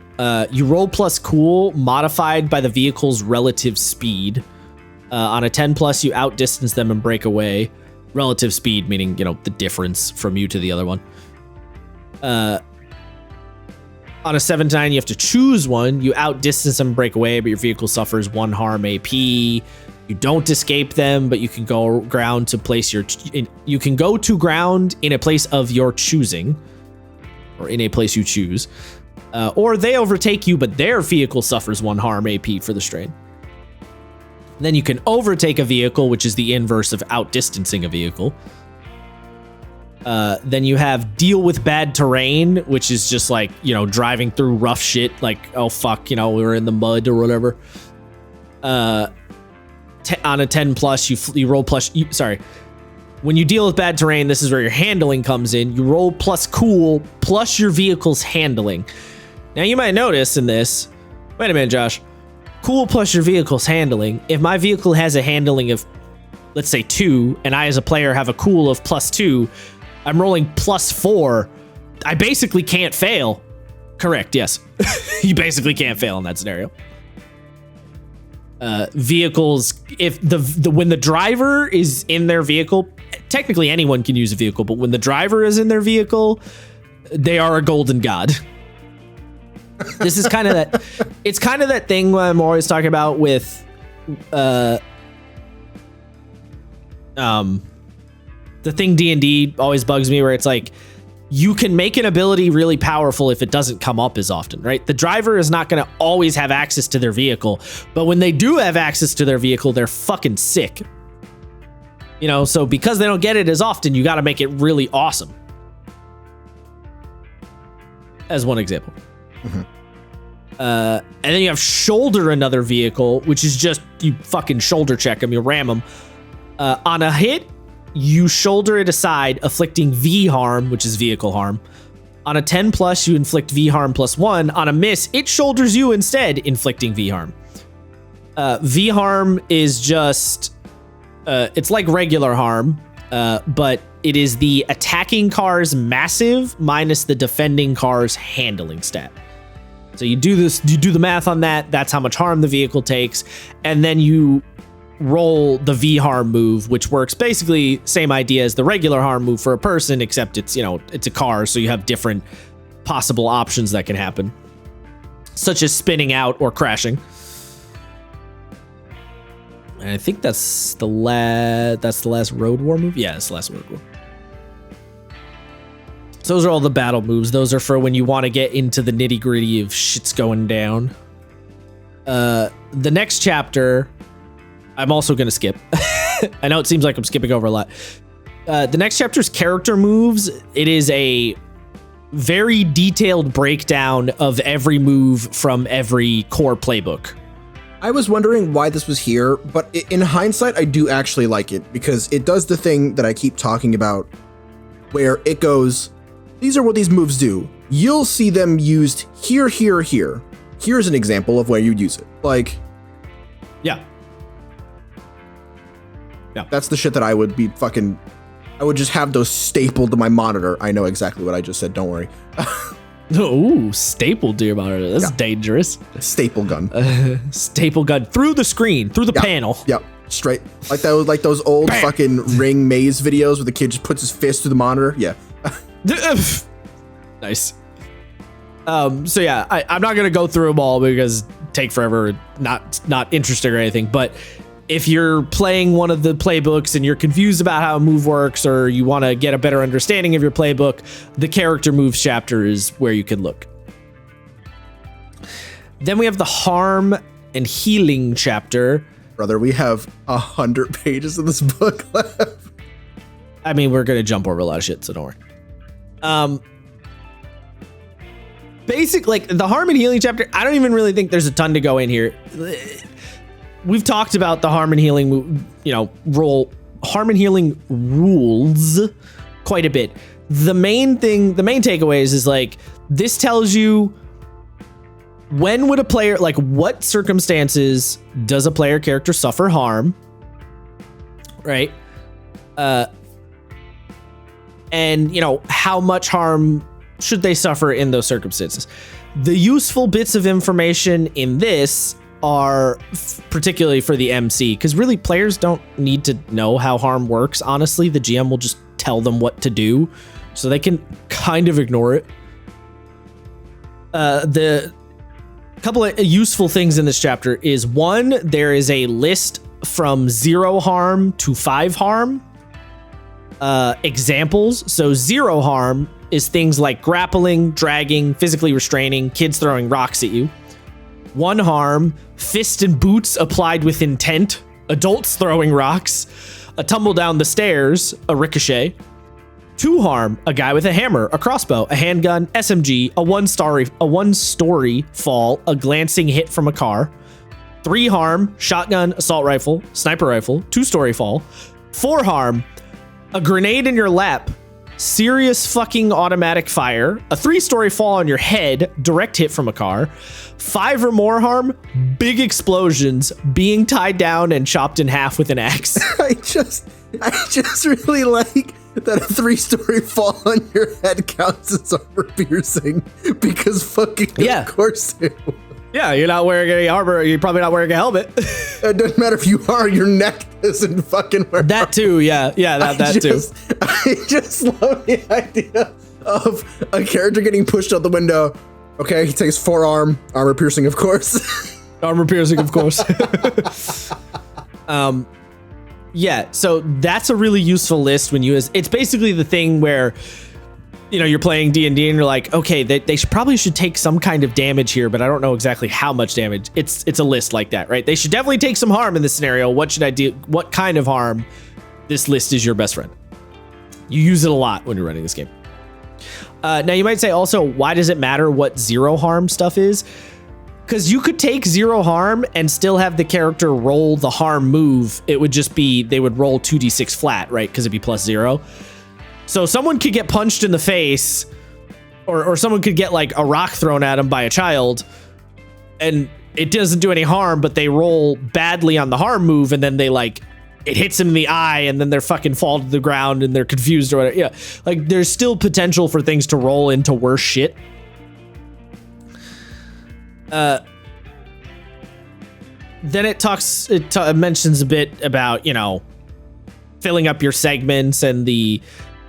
You roll plus cool modified by the vehicle's relative speed. On a 10 plus, you outdistance them and break away. Relative speed, meaning, you know, the difference from you to the other one. On a 7 to 9, you have to choose one. You outdistance them and break away, but your vehicle suffers 1 harm AP. You don't escape them, but you can go ground to place your... You can go to ground in a place of your choosing. Or in a place you choose. Or they overtake you, but their vehicle suffers 1 harm AP for the strain. Then you can overtake a vehicle, which is the inverse of outdistancing a vehicle. Then you have deal with bad terrain, which is just like, you know, driving through rough shit. Like, oh, fuck, you know, we were in the mud or whatever. On a 10 plus, you roll plus... When you deal with bad terrain, this is where your handling comes in. You roll plus cool plus your vehicle's handling. Now, you might notice in this... Wait a minute, Josh. Cool plus your vehicle's handling. If my vehicle has a handling of, let's say, 2, and I as a player have a cool of +2, I'm rolling +4. I basically can't fail. Correct, yes. You basically can't fail in that scenario. Vehicles, if when the driver is in their vehicle, technically anyone can use a vehicle, but when the driver is in their vehicle, they are a golden god. This is kind of that. It's kind of that thing I'm always talking about with, the thing D&D always bugs me, where it's like you can make an ability really powerful if it doesn't come up as often, right? The driver is not going to always have access to their vehicle, but when they do have access to their vehicle, they're fucking sick. You know, so because they don't get it as often, you got to make it really awesome. As one example. Mm-hmm. And then you have shoulder another vehicle, which is just you fucking shoulder check them, you ram them. On a hit, you shoulder it aside, afflicting V harm, which is vehicle harm. On a 10 plus, you inflict V harm +1. On a miss, it shoulders you instead, inflicting V harm. V harm is just, it's like regular harm, but it is the attacking car's massive minus the defending car's handling stat. So you do this, you do the math on that. That's how much harm the vehicle takes. And then you roll the V harm move, which works basically same idea as the regular harm move for a person, except it's, you know, it's a car. So you have different possible options that can happen, such as spinning out or crashing. And I think that's the last Road War move. Yeah, it's the last Road War. So those are all the battle moves. Those are for when you want to get into the nitty gritty of shit's going down. The next chapter, I'm also going to skip. I know it seems like I'm skipping over a lot. The next chapter is character moves. It is a very detailed breakdown of every move from every core playbook. I was wondering why this was here, but in hindsight, I do actually like it because it does the thing that I keep talking about where it goes, these are what these moves do. You'll see them used here, here, here. Here's an example of where you'd use it. Like, yeah. That's the shit that I would be fucking, I would just have those stapled to my monitor. I know exactly what I just said. Don't worry. Ooh, stapled to your monitor. That's dangerous. Staple gun. Staple gun through the screen, through the panel. Yep. Straight. Like those old Bam. Fucking Ring maze videos where the kid just puts his fist through the monitor. Yeah. Nice. So yeah, I'm not gonna go through them all because it'd take forever, not interesting or anything. But if you're playing one of the playbooks and you're confused about how a move works, or you want to get a better understanding of your playbook, the character moves chapter is where you can look. Then we have the harm and healing chapter. Brother, we have 100 pages of this book left. I mean, we're gonna jump over a lot of shit, so don't worry. basic, like the harm and healing chapter, I don't even really think there's a ton to go in here. We've talked about the harm and healing, harm and healing rules quite a bit. The main takeaways is like, this tells you when would a player, like what circumstances does a player character suffer harm, right? And how much harm should they suffer in those circumstances. The useful bits of information in this are particularly for the MC, because really players don't need to know how harm works. Honestly, the GM will just tell them what to do, so they can kind of ignore it. The couple of useful things in this chapter is, one, there is a list from 0 harm to 5 harm examples. So 0 harm is things like grappling, dragging, physically restraining, kids throwing rocks at you. 1 harm, fist and boots applied with intent, adults throwing rocks, a tumble down the stairs, a ricochet. 2 harm, a guy with a hammer, a crossbow, a handgun, SMG, a one-story fall, a glancing hit from a car. 3 harm, shotgun, assault rifle, sniper rifle, 2-story fall. 4 harm, a grenade in your lap, serious fucking automatic fire, a 3-story fall on your head, direct hit from a car. 5 or more harm, big explosions, being tied down and chopped in half with an axe. I just really like that a 3-story fall on your head counts as armor piercing, because fucking of course it will. Yeah, you're not wearing any armor. You're probably not wearing a helmet. It doesn't matter if you are. Your neck doesn't fucking wear that too. Yeah, that too. I just love the idea of a character getting pushed out the window. Okay, he takes 4 armor piercing, of course. Armor piercing, of course. Yeah, so that's a really useful list when it's basically the thing where you're playing D&D and you're like, okay, they probably should take some kind of damage here, but I don't know exactly how much damage. It's a list like that, right? They should definitely take some harm in this scenario. What should I do? What kind of harm? This list is your best friend. You use it a lot when you're running this game. Now you might say also, why does it matter what 0 harm stuff is? Because you could take 0 harm and still have the character roll the harm move. It would just be, they would roll 2d6 flat, right? Because it'd be +0. So someone could get punched in the face, or someone could get like a rock thrown at them by a child, and it doesn't do any harm, but they roll badly on the harm move, and then it hits them in the eye, and then they're fucking fall to the ground and they're confused or whatever. Yeah, like there's still potential for things to roll into worse shit. Then it mentions a bit about, filling up your segments, and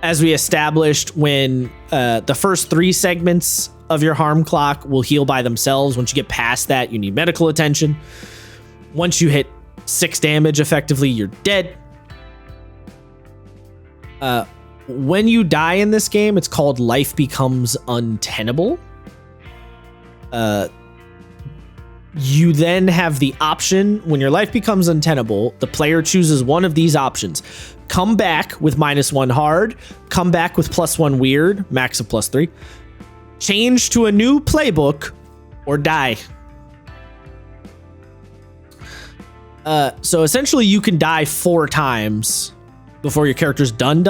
as we established, when the first 3 segments of your harm clock will heal by themselves. Once you get past that, you need medical attention. Once you hit 6 damage, effectively, you're dead. When you die in this game, it's called life becomes untenable. You then have the option, when your life becomes untenable, the player chooses one of these options. Come back with -1 hard, come back with +1 weird, max of +3, change to a new playbook, or die. So essentially you can die 4 times before your character's done,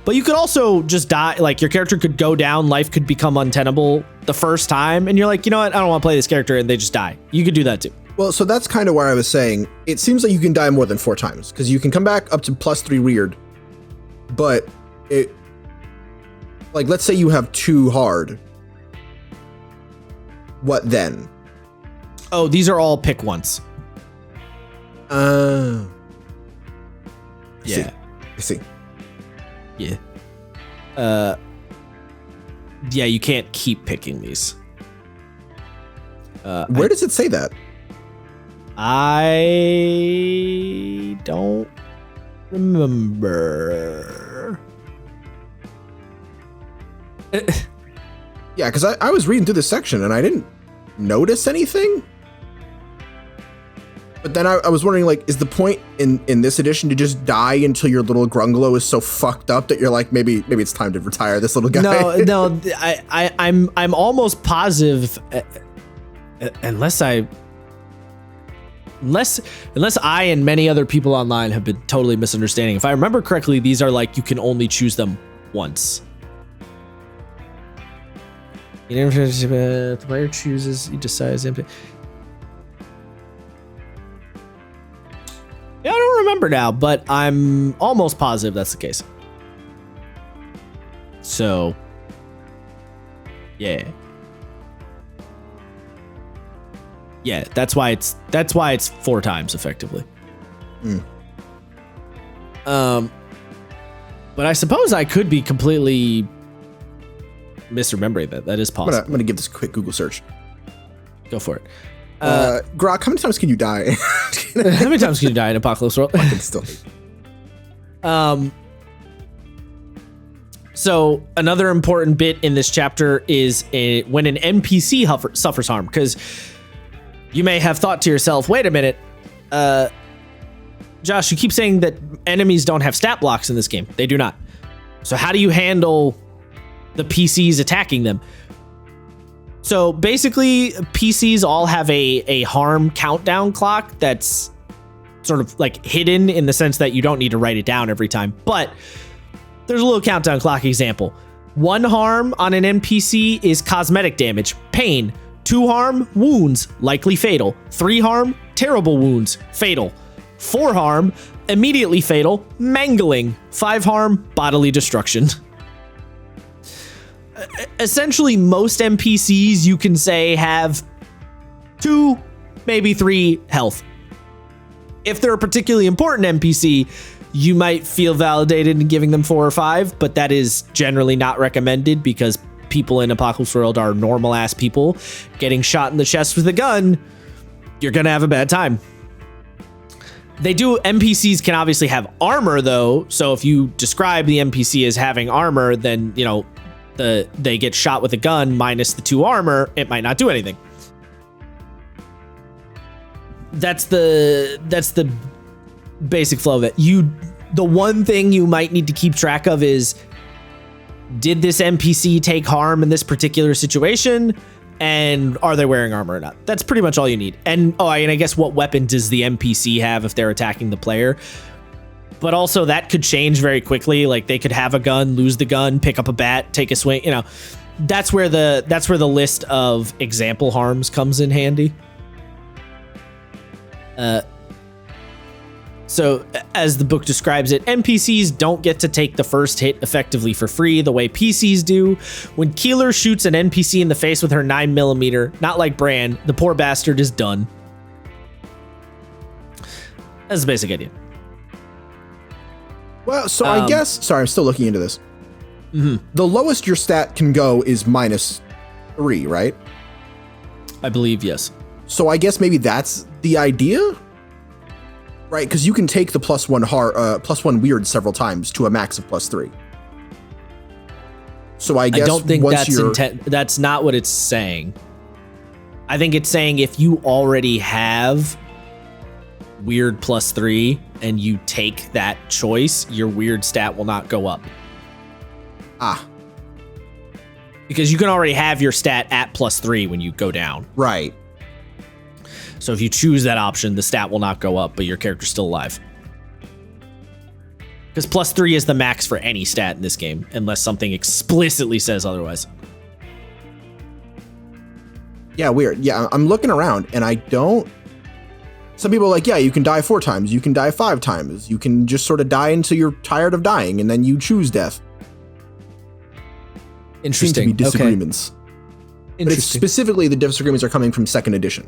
but you could also just die. Like your character could go down, life could become untenable the first time, and you're like, you know what, I don't want to play this character, and they just die. You could do that too. Well, so that's kind of where I was saying, it seems like you can die more than 4 times, because you can come back up to +3 weird, but let's say you have 2 hard. What then? Oh, these are all pick once. Yeah. I see. Yeah. Yeah, you can't keep picking these. Where does it say that? I don't remember. Yeah, because I was reading through this section and I didn't notice anything. But then I was wondering, like, is the point in this edition to just die until your little Grungalo is so fucked up that you're like, maybe it's time to retire this little guy? No, I'm almost positive, unless I and many other people online have been totally misunderstanding. If I remember correctly, these are like you can only choose them once. The player chooses, he decides. Yeah, I don't remember now, but I'm almost positive that's the case. So, yeah. Yeah, that's why it's 4 times effectively. But I suppose I could be completely misremembering that. That is possible. I'm gonna give this a quick Google search. Go for it. Grok, how many times can you die? How many times can you die in Apocalypse World? I can still. So another important bit in this chapter is when an NPC suffers harm, because you may have thought to yourself, wait a minute, Josh, you keep saying that enemies don't have stat blocks in this game. They do not. So how do you handle the PCs attacking them? So basically, PCs all have a harm countdown clock that's sort of like hidden in the sense that you don't need to write it down every time. But there's a little countdown clock example. 1 harm on an NPC is cosmetic damage, pain. 2 harm, wounds, likely fatal. 3 harm, terrible wounds, fatal. 4 harm, immediately fatal, mangling. 5 harm, bodily destruction. Essentially, most NPCs you can say have 2, maybe 3 health. If they're a particularly important NPC, you might feel validated in giving them 4 or 5, but that is generally not recommended because people in Apocalypse World are normal ass people. Getting shot in the chest with a gun, you're gonna have a bad time. NPCs can obviously have armor though, so if you describe the NPC as having armor, then they get shot with a gun minus the 2 armor, it might not do anything. That's the basic flow of it. The one thing you might need to keep track of is, did this NPC take harm in this particular situation? And are they wearing armor or not? That's pretty much all you need. And I guess what weapon does the NPC have if they're attacking the player? But also that could change very quickly. Like they could have a gun, lose the gun, pick up a bat, take a swing. That's where the list of example harms comes in handy. So as the book describes it, NPCs don't get to take the first hit effectively for free the way PCs do. When Keeler shoots an NPC in the face with her 9mm, not like Bran, the poor bastard is done. That's the basic idea. Well, so I guess, sorry, I'm still looking into this. Mm-hmm. The lowest your stat can go is -3, right? I believe, yes. So I guess maybe that's the idea? Right, because you can take the +1 weird several times to a max of +3. So I guess I don't think that's not what it's saying. I think it's saying if you already have weird +3 and you take that choice, your weird stat will not go up. Because you can already have your stat at +3 when you go down. Right. So if you choose that option, the stat will not go up, but your character's still alive. Because +3 is the max for any stat in this game, unless something explicitly says otherwise. Yeah, weird. Yeah, I'm looking around and I don't... Some people are like, yeah, you can die 4 times, you can die 5 times, you can just sort of die until you're tired of dying, and then you choose death. Interesting. Seem to be disagreements. Okay. But it's specifically the disagreements are coming from 2nd edition.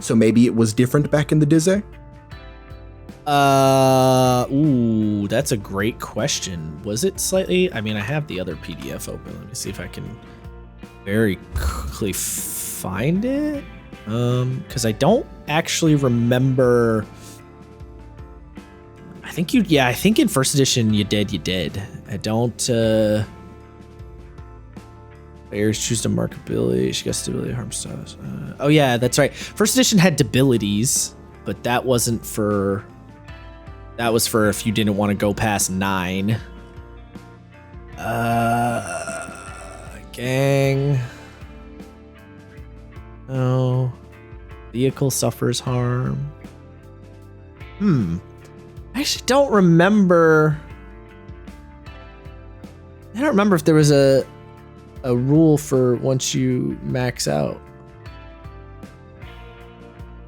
So maybe it was different back in the Dizzy? Ooh, that's a great question. Was it slightly? I mean, I have the other PDF open. Let me see if I can very quickly find it. Because I don't actually remember. I think in 1st edition you did. I don't. Players choose to mark ability. She got stability, harm stuff. Oh yeah, that's right. First edition had debilities, but that wasn't for. That was for if you didn't want to go past 9. Gang. No. Vehicle suffers harm. I actually don't remember. I don't remember if there was a rule for once you max out.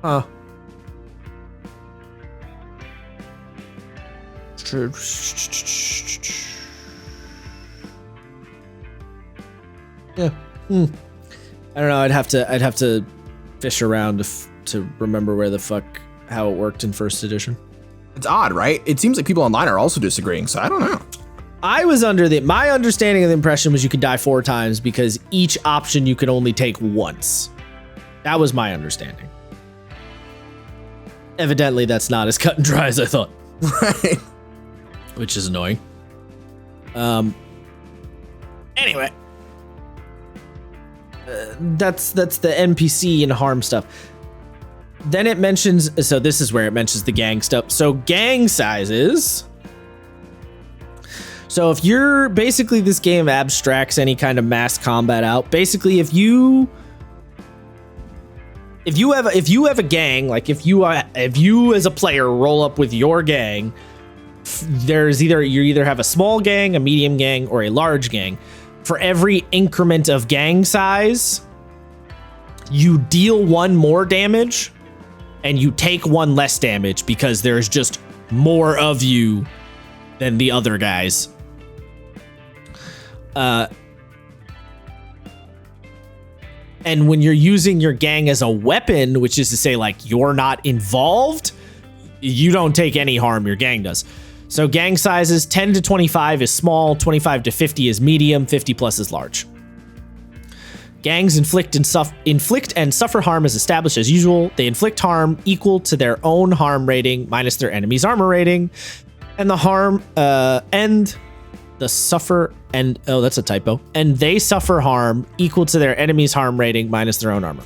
Huh. Yeah. I don't know. I'd have to fish around to remember where the fuck how it worked in first edition. It's odd, right? It seems like people online are also disagreeing, so I don't know. I was my understanding of the impression was you could die 4 times because each option you could only take once. That was my understanding. Evidently, that's not as cut and dry as I thought. Right. Which is annoying. Anyway. That's the NPC and harm stuff. Then it mentions, so this is where it mentions the gang stuff. So gang sizes. So if you're basically, this game abstracts any kind of mass combat out. Basically, if you have a gang, like if you as a player roll up with your gang, you either have a small gang, a medium gang, or a large gang. For every increment of gang size, you deal 1 more damage and you take 1 less damage because there's just more of you than the other guys. And when you're using your gang as a weapon, which is to say, like, you're not involved, you don't take any harm, your gang does. So gang sizes, 10 to 25 is small, 25 to 50 is medium, 50 plus is large. Gangs inflict and suffer harm as established as usual. They inflict harm equal to their own harm rating minus their enemy's armor rating. And the harm, and the suffer, and, oh, that's a typo. And they suffer harm equal to their enemy's harm rating minus their own armor.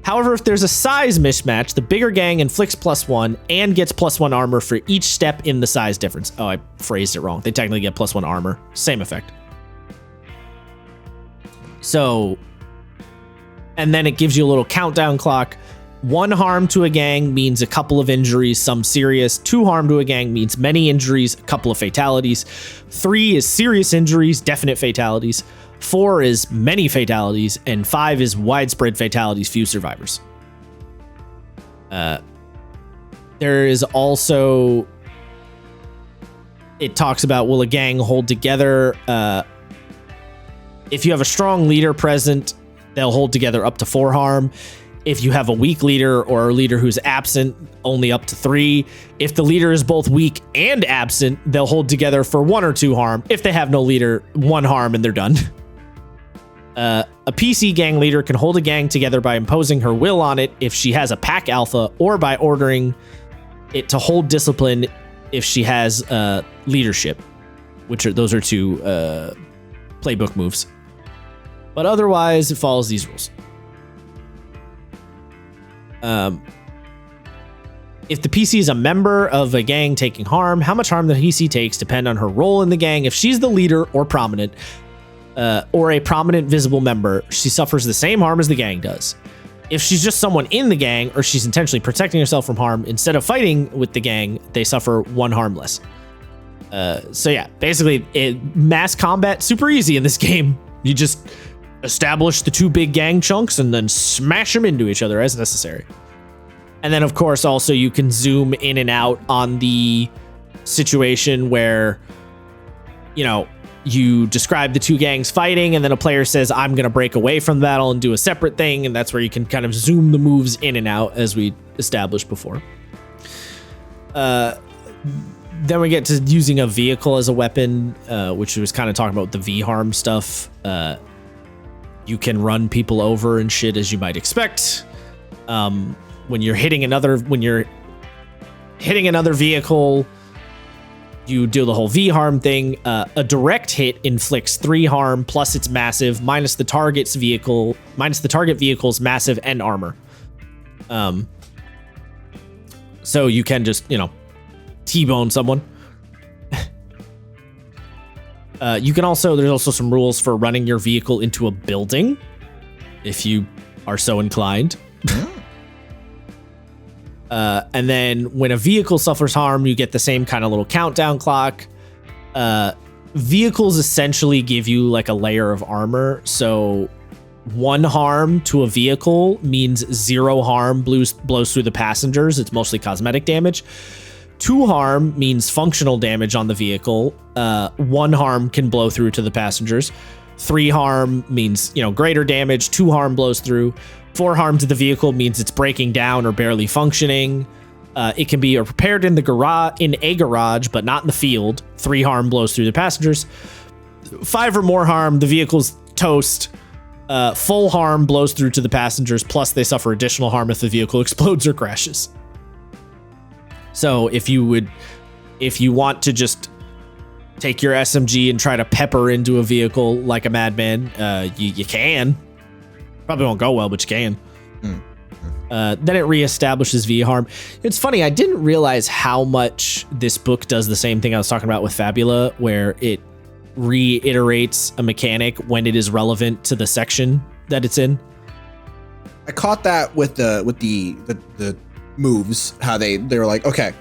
However, if there's a size mismatch, the bigger gang inflicts +1 and gets +1 armor for each step in the size difference. Oh, I phrased it wrong. They technically get +1 armor. Same effect. So, and then it gives you a little countdown clock. 1 harm to a gang means a couple of injuries, some serious. 2 harm to a gang means many injuries, a couple of fatalities. 3 is serious injuries, definite fatalities. 4 is many fatalities, and 5 is widespread fatalities, few survivors. There is also, it talks about, will a gang hold together? If you have a strong leader present, they'll hold together up to 4 harm. If you have a weak leader or a leader who's absent, only up to 3. If the leader is both weak and absent, they'll hold together for 1 or 2 harm. If they have no leader, 1 harm and they're done. A PC gang leader can hold a gang together by imposing her will on it if she has a pack alpha, or by ordering it to hold discipline if she has leadership, those are 2 playbook moves. But otherwise, it follows these rules. If the PC is a member of a gang taking harm, how much harm the PC takes depend on her role in the gang. If she's the leader or prominent, or a prominent visible member, she suffers the same harm as the gang does. If she's just someone in the gang, or she's intentionally protecting herself from harm instead of fighting with the gang, they suffer 1 harm less. So yeah, basically, mass combat, super easy in this game. You just establish the 2 big gang chunks and then smash them into each other as necessary. And then, of course, also you can zoom in and out on the situation where, you describe the 2 gangs fighting, and then a player says, I'm going to break away from the battle and do a separate thing. And that's where you can kind of zoom the moves in and out, as we established before. Then we get to using a vehicle as a weapon, which was kind of talking about the V-harm stuff. You can run people over and shit, as you might expect. When you're hitting another vehicle, you do the whole V harm thing. A direct hit inflicts 3 harm plus it's massive minus the target vehicle's massive and armor. So you can just, T-bone someone. There's also some rules for running your vehicle into a building if you are so inclined. And then when a vehicle suffers harm, you get the same kind of little countdown clock. Vehicles essentially give you like a layer of armor. So 1 harm to a vehicle means 0 harm blows through the passengers. It's mostly cosmetic damage. 2 harm means functional damage on the vehicle. 1 harm can blow through to the passengers. 3 harm means, greater damage. 2 harm blows through. 4 harm to the vehicle means it's breaking down or barely functioning. It can be repaired in a garage, but not in the field. 3 harm blows through the passengers. 5 or more harm, the vehicle's toast. Full harm blows through to the passengers, plus they suffer additional harm if the vehicle explodes or crashes. So if you want to just take your SMG and try to pepper into a vehicle like a madman, you can. Probably won't go well, but you can. Then it reestablishes V harm. It's funny, I didn't realize how much this book does the same thing I was talking about with Fabula, where it reiterates a mechanic when it is relevant to the section that it's in. I caught that with the moves, how they were like, okay,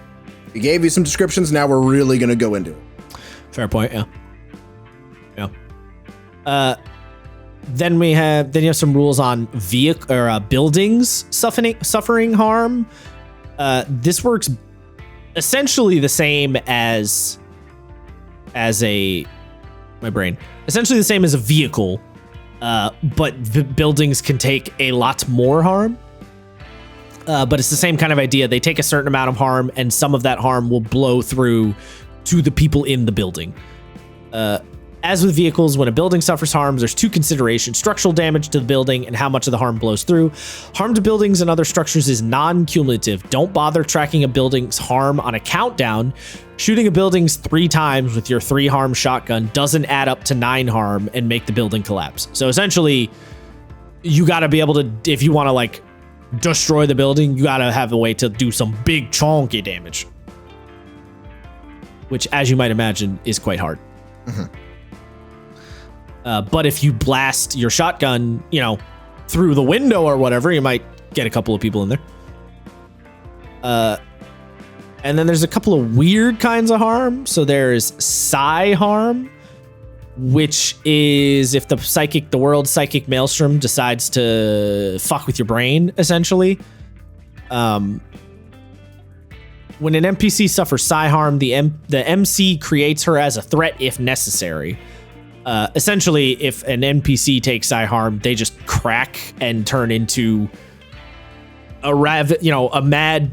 we gave you some descriptions, now we're really gonna go into it. Fair point, yeah. Then you have some rules on buildings suffering harm. This works essentially the same as a vehicle, but the buildings can take a lot more harm. But it's the same kind of idea. They take a certain amount of harm, and some of that harm will blow through to the people in the building. As with vehicles, when a building suffers harm, there's 2 considerations: structural damage to the building and how much of the harm blows through. Harm to buildings and other structures is non-cumulative. Don't bother tracking a building's harm on a countdown. Shooting a building's 3 times with your 3 harm shotgun doesn't add up to 9 harm and make the building collapse. So essentially, you got to be able to, if you want to destroy the building, you got to have a way to do some big chonky damage, which, as you might imagine, is quite hard. Mm-hmm. But if you blast your shotgun, through the window or whatever, you might get a couple of people in there. And then there's a couple of weird kinds of harm. So there's psi harm, which is if the world's psychic maelstrom decides to fuck with your brain, essentially. When an NPC suffers psi harm, the MC creates her as a threat if necessary. Essentially, if an NPC takes psi harm, they just crack and turn into a mad,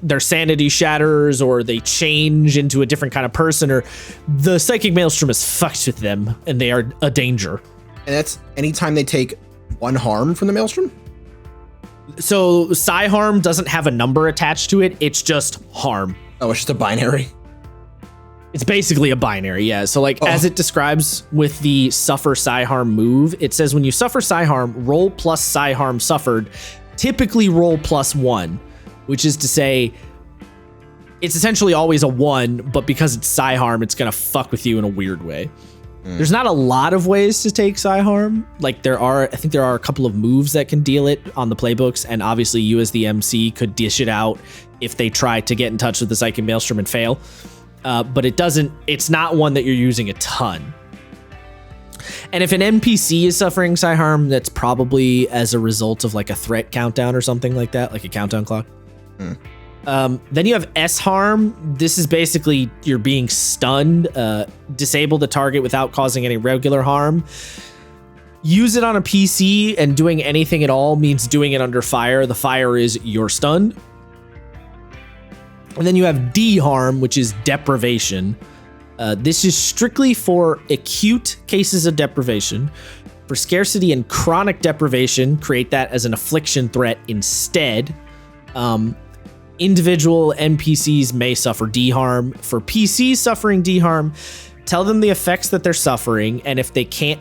their sanity shatters, or they change into a different kind of person, or the psychic maelstrom has fucked with them and they are a danger. And that's anytime they take 1 harm from the maelstrom? So psi harm doesn't have a number attached to it. It's just harm. Oh, it's just a binary. It's basically a binary, yeah. So as it describes with the suffer psi harm move, it says when you suffer psi harm, roll plus psi harm suffered, typically roll +1, which is to say it's essentially always a 1, but because it's psi harm, it's going to fuck with you in a weird way. There's not a lot of ways to take psi harm. I think there are a couple of moves that can deal it on the playbooks, and obviously you as the MC could dish it out if they try to get in touch with the psychic maelstrom and fail. But it's not one that you're using a ton. And if an NPC is suffering psi harm, that's probably as a result of a threat countdown or something like that, like a countdown clock. Then you have S harm. This is basically you're being stunned. Disable the target without causing any regular harm. Use it on a PC, and doing anything at all means doing it under fire. The fire is you're stunned. And then you have D harm, which is deprivation. This is strictly for acute cases of deprivation. For scarcity and chronic deprivation, create that as an affliction threat instead. Individual NPCs may suffer D-harm. For PCs suffering D-harm, tell them the effects that they're suffering, and if they can't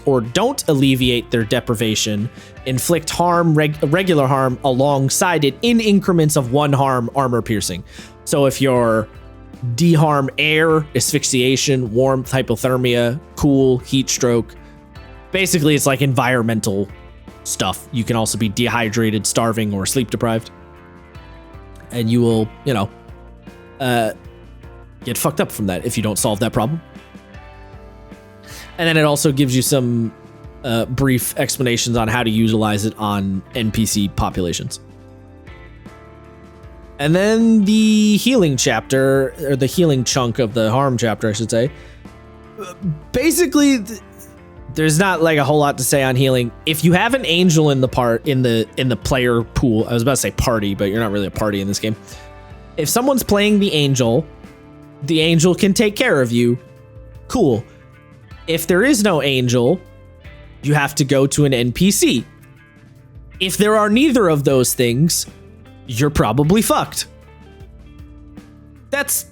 or don't alleviate their deprivation, inflict regular harm alongside it in increments of 1 harm armor piercing. So if you're D-harm air, asphyxiation, warmth, hypothermia, cool, heat stroke, basically it's like environmental stuff. You can also be dehydrated, starving, or sleep deprived. And you will, get fucked up from that if you don't solve that problem. And then it also gives you some brief explanations on how to utilize it on NPC populations. And then the healing chapter, or the healing chunk of the harm chapter, I should say. Basically, there's not like a whole lot to say on healing. If you have an angel in the player pool, I was about to say party, but you're not really a party in this game. If someone's playing the angel can take care of you. Cool. If there is no angel, you have to go to an NPC. If there are neither of those things, you're probably fucked. That's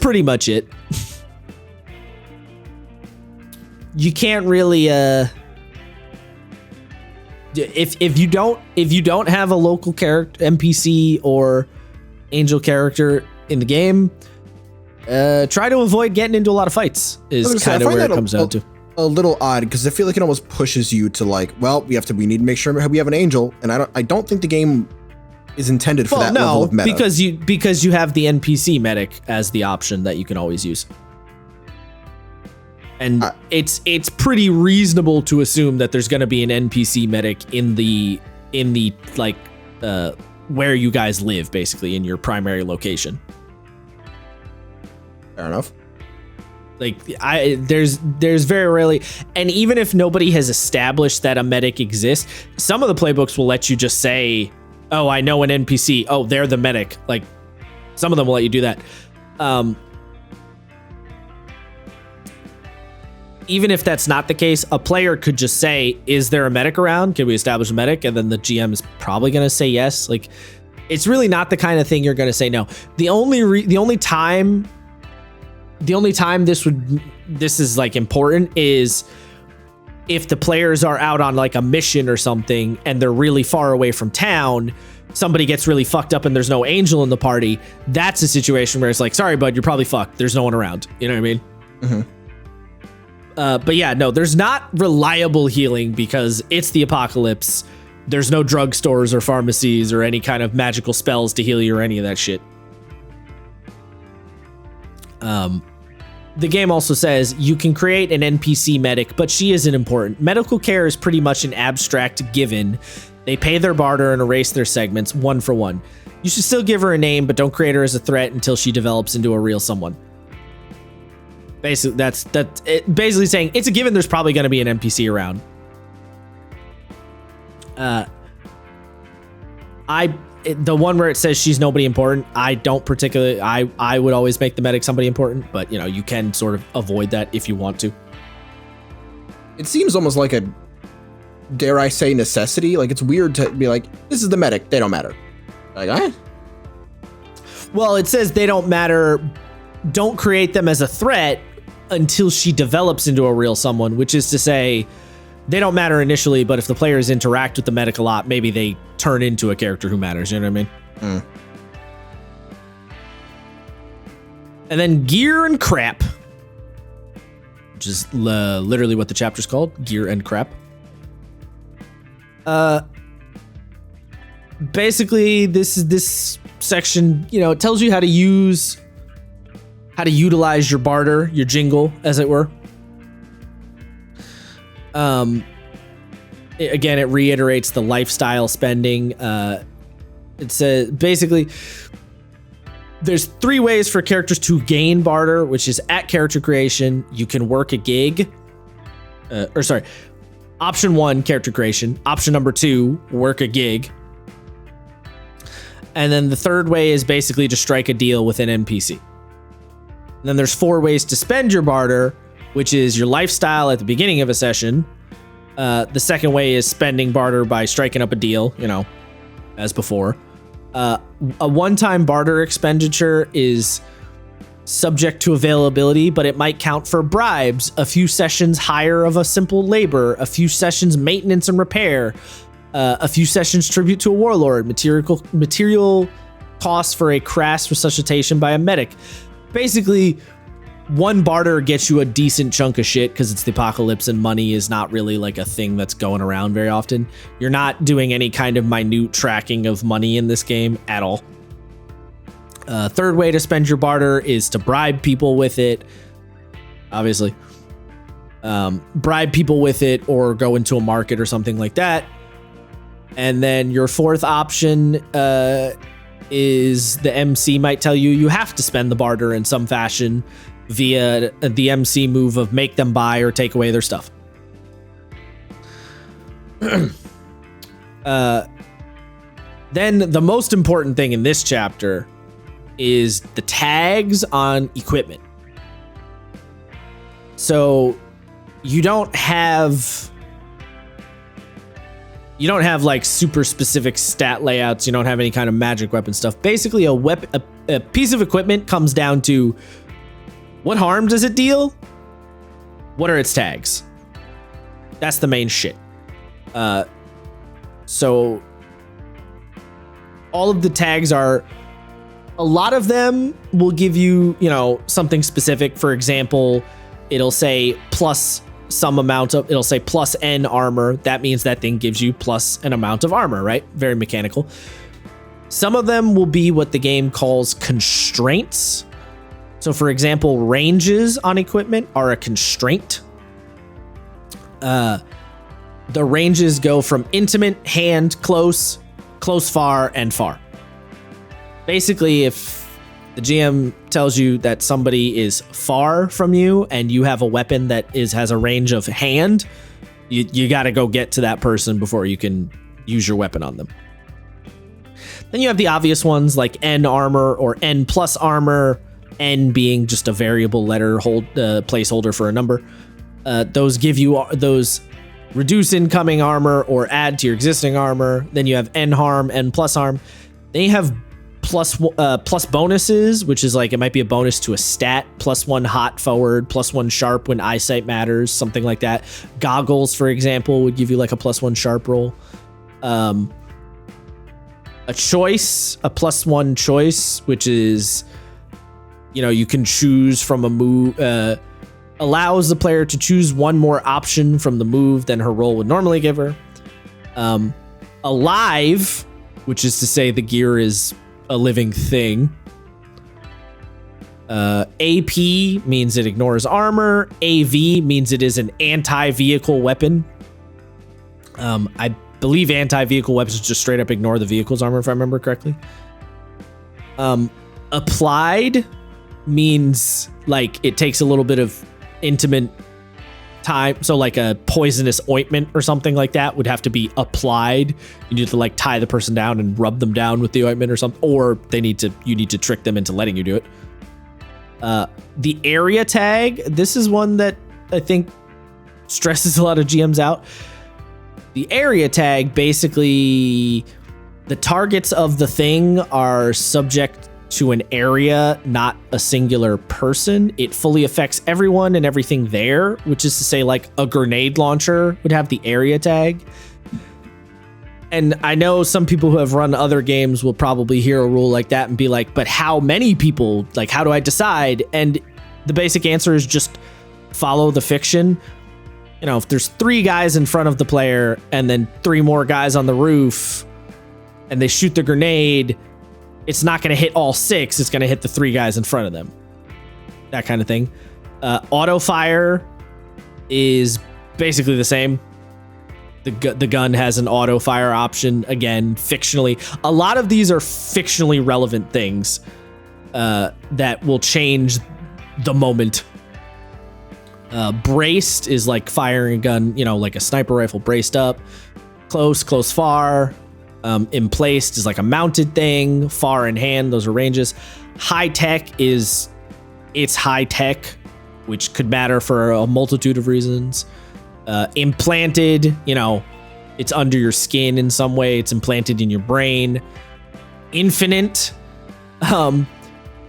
pretty much it. You can't really if you don't have a local character, NPC or angel character in the game, try to avoid getting into a lot of fights is kind of where it comes down to. A little odd, because I feel like it almost pushes you to like, well, we need to make sure we have an angel, and I don't think the game is intended for that level of meta. because you have the NPC medic as the option that you can always use. And it's pretty reasonable to assume that there's going to be an NPC medic in the like where you guys live, basically in your primary location. Fair enough. Like there's very rarely, and even if nobody has established that a medic exists, some of the playbooks will let you just say, "Oh, I know an NPC. Oh, they're the medic." Like some of them will let you do that. Even if that's not the case, a player could just say, "Is there a medic around? Can we establish a medic?" And then the GM is probably going to say yes. Like, it's really not the kind of thing you're going to say no. The only time this is like important is if the players are out on like a mission or something and they're really far away from town. Somebody gets really fucked up and there's no angel in the party. That's a situation where it's like, "Sorry, bud, you're probably fucked. There's no one around." You know what I mean? Mm-hmm. But yeah, no, there's not reliable healing because it's the apocalypse. There's no drugstores or pharmacies or any kind of magical spells to heal you or any of that shit. The game also says you can create an NPC medic, but she isn't important. Medical care is pretty much an abstract given. They pay their barter and erase their segments 1 for 1. You should still give her a name, but don't create her as a threat until she develops into a real someone. Basically, that's it, basically saying it's a given there's probably going to be an NPC around. The one where it says she's nobody important, I don't particularly, I would always make the medic somebody important, but you can sort of avoid that if you want to. It seems almost like a, dare I say, necessity. Like, it's weird to be like, this is the medic, they don't matter. Like, Well, it says they don't matter, don't create them as a threat until she develops into a real someone, which is to say they don't matter initially, but if the players interact with the medic a lot, maybe they turn into a character who matters. You know what I mean? And then gear and crap, which is literally what the chapter's called, gear and crap. Basically, this section, it tells you how to utilize your barter, your jingle, as it were. Again, it reiterates the lifestyle spending. It says basically there's 3 ways for characters to gain barter, which is at character creation, you can work a gig. Option 1, character creation. Option number 2, work a gig. And then the third way is basically to strike a deal with an NPC. And then there's 4 ways to spend your barter, which is your lifestyle at the beginning of a session. The second way is spending barter by striking up a deal, as before. A one-time barter expenditure is subject to availability, but it might count for bribes, a few sessions hire of a simple labor, a few sessions maintenance and repair, a few sessions tribute to a warlord, material costs for a crass resuscitation by a medic. Basically, one barter gets you a decent chunk of shit because it's the apocalypse and money is not really like a thing that's going around very often. You're not doing any kind of minute tracking of money in this game at all. Third way to spend your barter is to bribe people with it. Obviously, bribe people with it or go into a market or something like that. And then your fourth option is the MC might tell you have to spend the barter in some fashion via the MC move of make them buy or take away their stuff. Then the most important thing in this chapter is the tags on equipment. So you don't have like super specific stat layouts. You don't have any kind of magic weapon stuff. Basically, a piece of equipment comes down to what harm does it deal? What are its tags? That's the main shit. So all of the tags are, a lot of them will give you, something specific. For example, it'll say plus some amount of, it'll say plus N armor. That means that thing gives you plus an amount of armor, right? Very mechanical. Some of them will be what the game calls constraints. So for example, ranges on equipment are a constraint. The ranges go from intimate, hand, close, close, far, and far. Basically, if the GM tells you that somebody is far from you and you have a weapon that has a range of hand, you got to go get to that person before you can use your weapon on them. Then you have the obvious ones like N armor or N plus armor, N being just a variable letter placeholder for a number. Those give you those reduce incoming armor or add to your existing armor. Then you have N harm, N plus harm. Then you have plus bonuses, which is like, it might be a bonus to a stat, +1 hot forward, +1 sharp when eyesight matters, something like that. Goggles, for example, would give you like a +1 sharp roll. A choice, a +1 choice, which is, you can choose from a move, allows the player to choose one more option from the move than her roll would normally give her. Alive, which is to say the gear is a living thing. AP means it ignores armor. AV means it is an anti-vehicle weapon. I believe anti-vehicle weapons just straight up ignore the vehicle's armor, if I remember correctly. Applied means like it takes a little bit of intimate time. So like a poisonous ointment or something like that would have to be applied. You need to like tie the person down and rub them down with the ointment or something, or you need to trick them into letting you do it. The area tag, this is one that I think stresses a lot of GMs out. The area tag, basically the targets of the thing are subject to an area, not a singular person. It fully affects everyone and everything there, which is to say like a grenade launcher would have the area tag. And I know some people who have run other games will probably hear a rule like that and be like, but how many people? Like, how do I decide? And the basic answer is just follow the fiction. If there's 3 guys in front of the player and then 3 more guys on the roof and they shoot the grenade, it's not going to hit all 6. It's going to hit the 3 guys in front of them. That kind of thing. Auto fire is basically the same. The gun has an auto fire option. Again, fictionally. A lot of these are fictionally relevant things that will change the moment. Braced is like firing a gun, like a sniper rifle braced up. Close, close, far. Emplaced is like a mounted thing. Far in hand, those are ranges. High tech it's high tech, which could matter for a multitude of reasons. Implanted, it's under your skin in some way. It's implanted in your brain. infinite.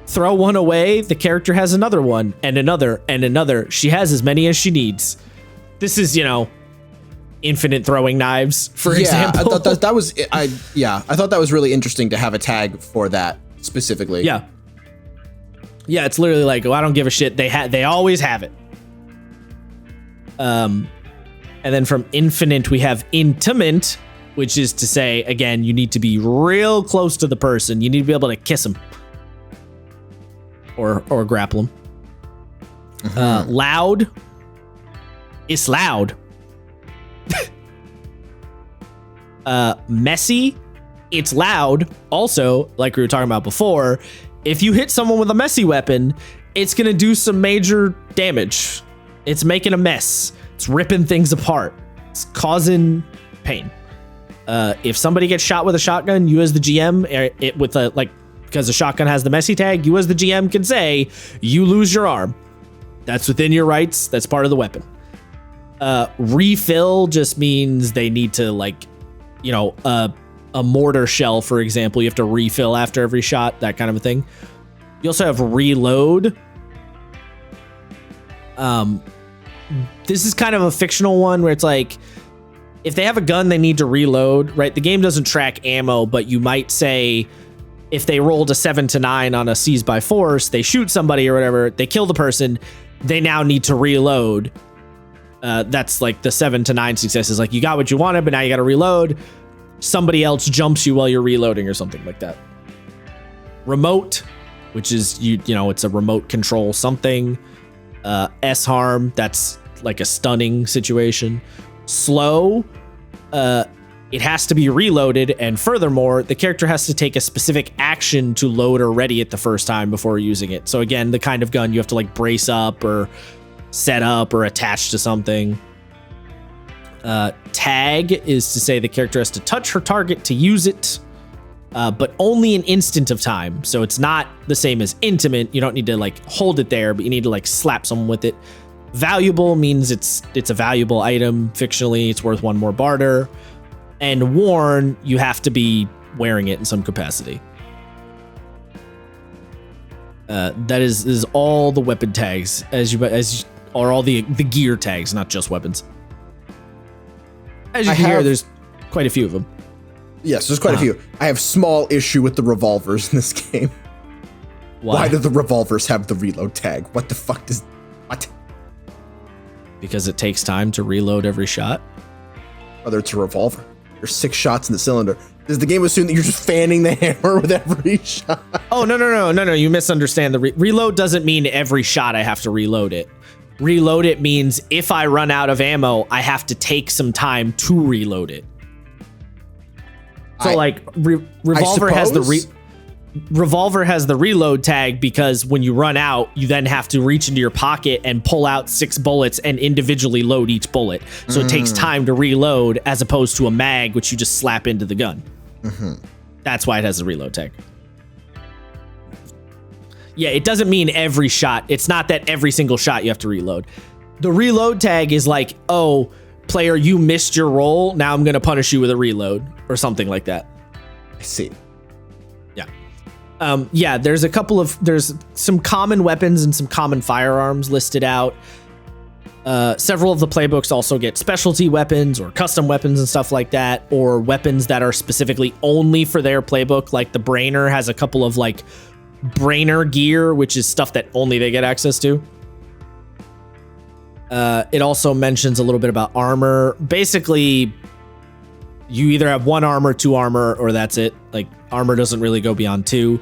Throw one away, the character has another one, and another, and another. She has as many as she needs. This is, infinite throwing knives, for example. I thought that was I thought that was really interesting to have a tag for that specifically. Yeah, it's literally like, I don't give a shit. They always have it. And then from infinite we have intimate, which is to say, again, you need to be real close to the person. You need to be able to kiss them or grapple them. Loud. It's loud. Messy. It's loud. Also, like we were talking about before, if you hit someone with a messy weapon, it's going to do some major damage. It's making a mess. It's ripping things apart. It's causing pain. If somebody gets shot with a shotgun, you as the GM, because the shotgun has the messy tag, you as the GM can say, you lose your arm. That's within your rights. That's part of the weapon. Refill just means they need to, a mortar shell, for example, you have to refill after every shot, that kind of a thing. You also have reload. This is kind of a fictional one where it's like, if they have a gun, they need to reload, right? The game doesn't track ammo, but you might say if they rolled a 7 to 9 on a seize by force, they shoot somebody or whatever, they kill the person, they now need to reload. That's like the 7 to 9 successes. Like, you got what you wanted, but now you got to reload. Somebody else jumps you while you're reloading or something like that. Remote, which is, it's a remote control something. S-harm, that's like a stunning situation. Slow, it has to be reloaded, and furthermore, the character has to take a specific action to load or ready it the first time before using it. So again, the kind of gun you have to like brace up or set up or attach to something. Tag is to say the character has to touch her target to use it, but only an instant of time. So it's not the same as intimate. You don't need to like hold it there, but you need to like slap someone with it. Valuable means it's a valuable item. Fictionally, it's worth 1 more barter. And worn, you have to be wearing it in some capacity. That is all the weapon tags, or all the gear tags, not just weapons. As you can hear, there's quite a few of them. Yes, there's quite a few. I have small issue with the revolvers in this game. Why do the revolvers have the reload tag? What the fuck does... What? Because it takes time to reload every shot. Whether it's a revolver. There's 6 shots in the cylinder. Does the game assume that you're just fanning the hammer with every shot? Oh, no. You misunderstand. The reload doesn't mean every shot I have to reload it. Reload it means if I run out of ammo, I have to take some time to reload it. So revolver has the reload tag because when you run out, you then have to reach into your pocket and pull out 6 bullets and individually load each bullet. So it takes time to reload as opposed to a mag, which you just slap into the gun. That's why it has the reload tag. Yeah, it doesn't mean every shot. It's not that every single shot you have to reload. The reload tag is like, oh, player, you missed your roll. Now I'm going to punish you with a reload or something like that. I see. Yeah. There's some common weapons and some common firearms listed out. Several of the playbooks also get specialty weapons or custom weapons and stuff like that, or weapons that are specifically only for their playbook. Like the Brainer has a couple of like Brainer gear, which is stuff that only they get access to. It also mentions a little bit about armor. Basically, you either have 1 armor, 2 armor, or that's it. Like, armor doesn't really go beyond 2.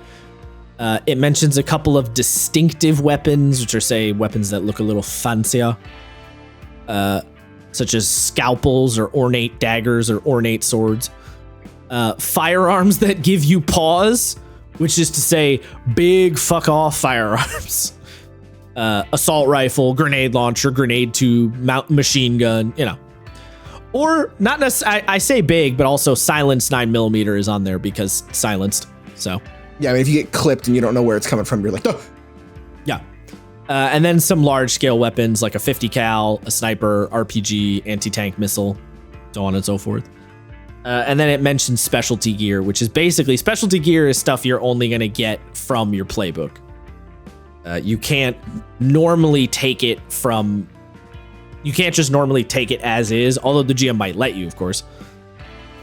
It mentions a couple of distinctive weapons, which are, say, weapons that look a little fancier, such as scalpels or ornate daggers or ornate swords. Firearms that give you pause, which is to say big fuck off firearms. Assault rifle, grenade launcher, grenade tube, machine gun, Or not necessarily, I say big, but also silenced 9mm is on there because silenced. So yeah, I mean, if you get clipped and you don't know where it's coming from, you're like, oh. Yeah. And then some large scale weapons like a 50 cal, a sniper, RPG, anti-tank missile, so on and so forth. And then it mentions specialty gear, which is basically specialty gear is stuff you're only going to get from your playbook. You can't normally take it from. You can't just normally take it as is, although the GM might let you, of course.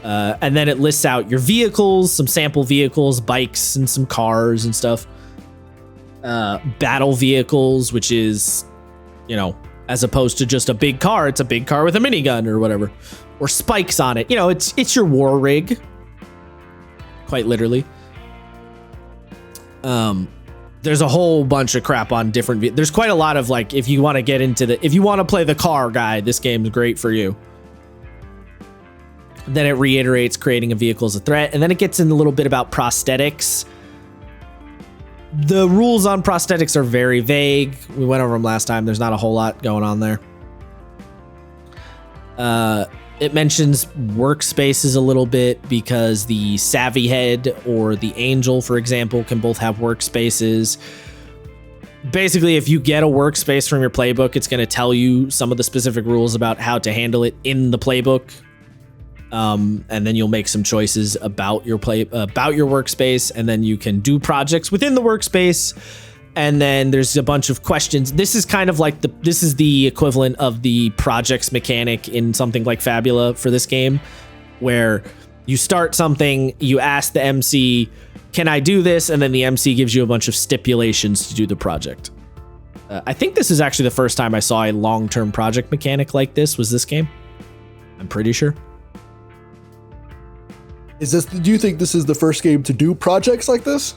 And then it lists out your vehicles, some sample vehicles, bikes, and some cars and stuff. Battle vehicles, which is, as opposed to just a big car, it's a big car with a minigun or whatever, or spikes on it. It's your war rig, quite literally. There's a whole bunch of crap on different. There's quite a lot of if you want to get into if you want to play the car guide, this game's great for you. Then it reiterates creating a vehicle as a threat, and then it gets in a little bit about prosthetics. The rules on prosthetics are very vague. We went over them last time. There's not a whole lot going on there. It mentions workspaces a little bit because the Savvy Head or the Angel, for example, can both have workspaces. Basically, if you get a workspace from your playbook, it's going to tell you some of the specific rules about how to handle it in the playbook. And then you'll make some choices about your workspace, and then you can do projects within the workspace. And then there's a bunch of questions. This is kind of this is the equivalent of the projects mechanic in something like Fabula for this game, where you start something, you ask the MC, can I do this? And then the MC gives you a bunch of stipulations to do the project. I think this is actually the first time I saw a long-term project mechanic like this was this game. I'm pretty sure. Do you think this is the first game to do projects like this,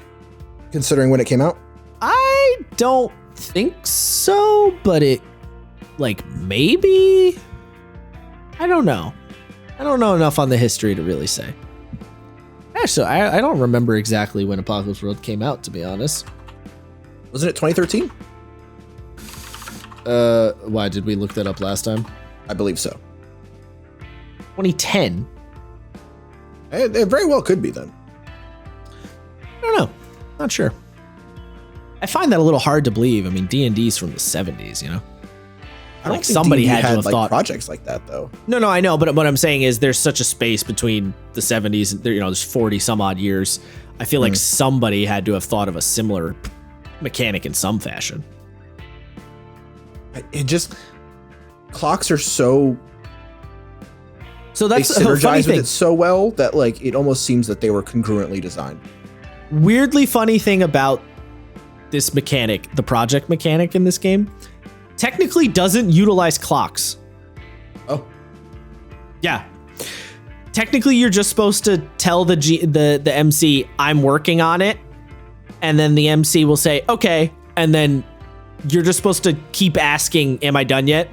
considering when it came out? I don't think so, but maybe? I don't know. I don't know enough on the history to really say. Actually, I don't remember exactly when Apocalypse World came out, to be honest. Wasn't it 2013? Why, did we look that up last time? I believe so. 2010? It very well could be then. I don't know. Not sure. I find that a little hard to believe. I mean, D&D's from the 70s, I don't think somebody D&D had to have thought projects like that, though. No, I know, but what I'm saying is there's such a space between the 70s and there's 40 some odd years. I feel like somebody had to have thought of a similar mechanic in some fashion. Clocks are so that's they a funny synergize thing. with it so well that it almost seems that they were congruently designed. Weirdly funny thing about this mechanic, the project mechanic in this game, technically doesn't utilize clocks. Oh. Yeah. Technically, you're just supposed to tell the MC, I'm working on it, and then the MC will say, okay, and then you're just supposed to keep asking, am I done yet?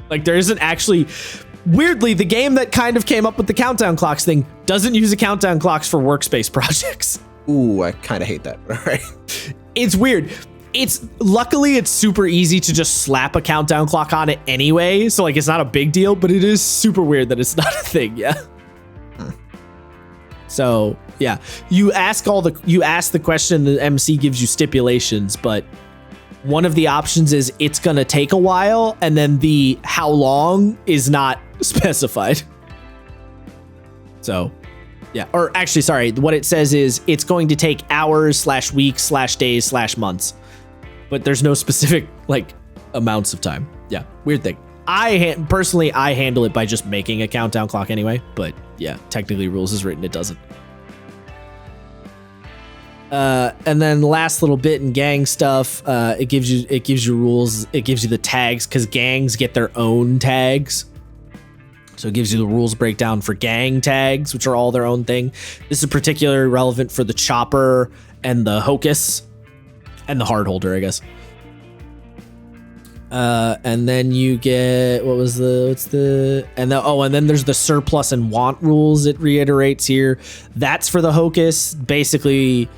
There isn't actually... Weirdly, the game that kind of came up with the countdown clocks thing doesn't use a countdown clocks for workspace projects. Ooh, I kind of hate that. All right. It's weird. Luckily it's super easy to just slap a countdown clock on it anyway, so it's not a big deal, but it is super weird that it's not a thing. Yeah. So yeah, you ask the question, the MC gives you stipulations, but one of the options is it's gonna take a while, and then the how long is not specified. So yeah, or actually, sorry, what it says is it's going to take hours / weeks / days / months, but there's no specific amounts of time. Yeah, weird thing. Personally, I handle it by just making a countdown clock anyway, but yeah, technically rules is written, it doesn't. And then the last little bit in gang stuff, it gives you rules. It gives you the tags because gangs get their own tags. So it gives you the rules breakdown for gang tags, which are all their own thing. This is particularly relevant for the chopper and the hocus and the hard holder, I guess. And then you get, and then there's the surplus and want rules it reiterates here. That's for the hocus. Basically,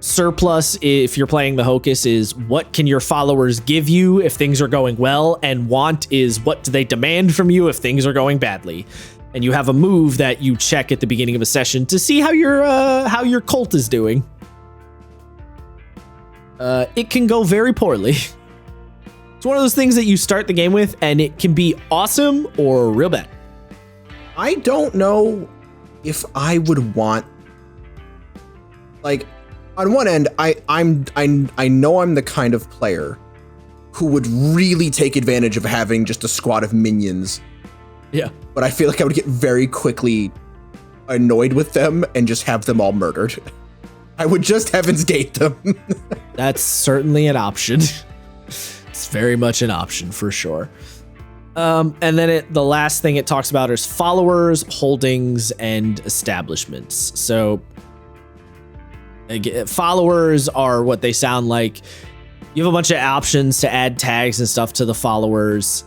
surplus, if you're playing the hocus, is what can your followers give you if things are going well, and want is what do they demand from you if things are going badly. And you have a move that you check at the beginning of a session to see how your cult is doing. It can go very poorly. It's one of those things that you start the game with and it can be awesome or real bad. I don't know if I would want, like, on one end, I know I'm the kind of player who would really take advantage of having just a squad of minions. Yeah. But I feel like I would get very quickly annoyed with them and just have them all murdered. I would just Heaven's Gate them. That's certainly an option. It's very much an option for sure. And then the last thing it talks about is followers, holdings, and establishments. So followers are what they sound like. You have a bunch of options to add tags and stuff to the followers,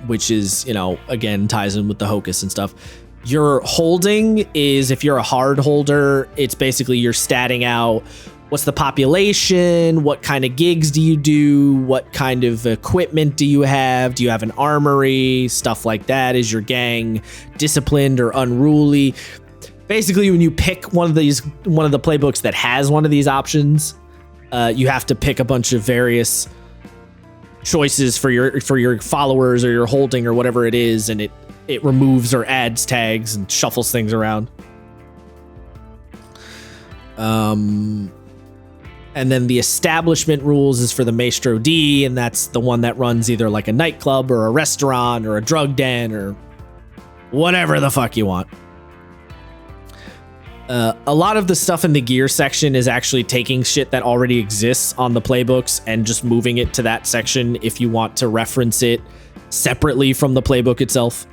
which is, again, ties in with the Hocus and stuff. Your holding is, if you're a hard holder, it's basically you're statting out what's the population, what kind of gigs do you do, what kind of equipment do you have an armory, stuff like that. Is your gang disciplined or unruly? Basically, when you pick one of the playbooks that has one of these options, you have to pick a bunch of various choices for your followers or your holding or whatever it is, and it removes or adds tags and shuffles things around. And then the establishment rules is for the Maestro D, and that's the one that runs either like a nightclub or a restaurant or a drug den or whatever the fuck you want. A lot of the stuff in the gear section is actually taking shit that already exists on the playbooks and just moving it to that section if you want to reference it separately from the playbook itself.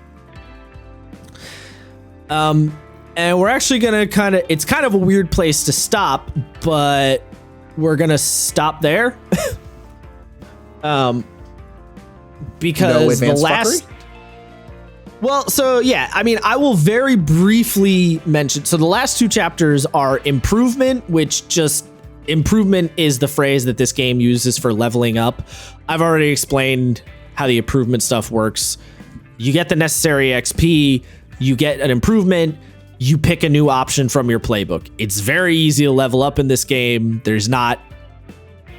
And we're actually gonna it's kind of a weird place to stop, but we're gonna stop there. Because the last fuckery? Well, so yeah, I mean, I will very briefly mention. So the last two chapters are improvement, which just improvement is the phrase that this game uses for leveling up. I've already explained how the improvement stuff works. You get the necessary XP, you get an improvement, you pick a new option from your playbook. It's very easy to level up in this game. There's not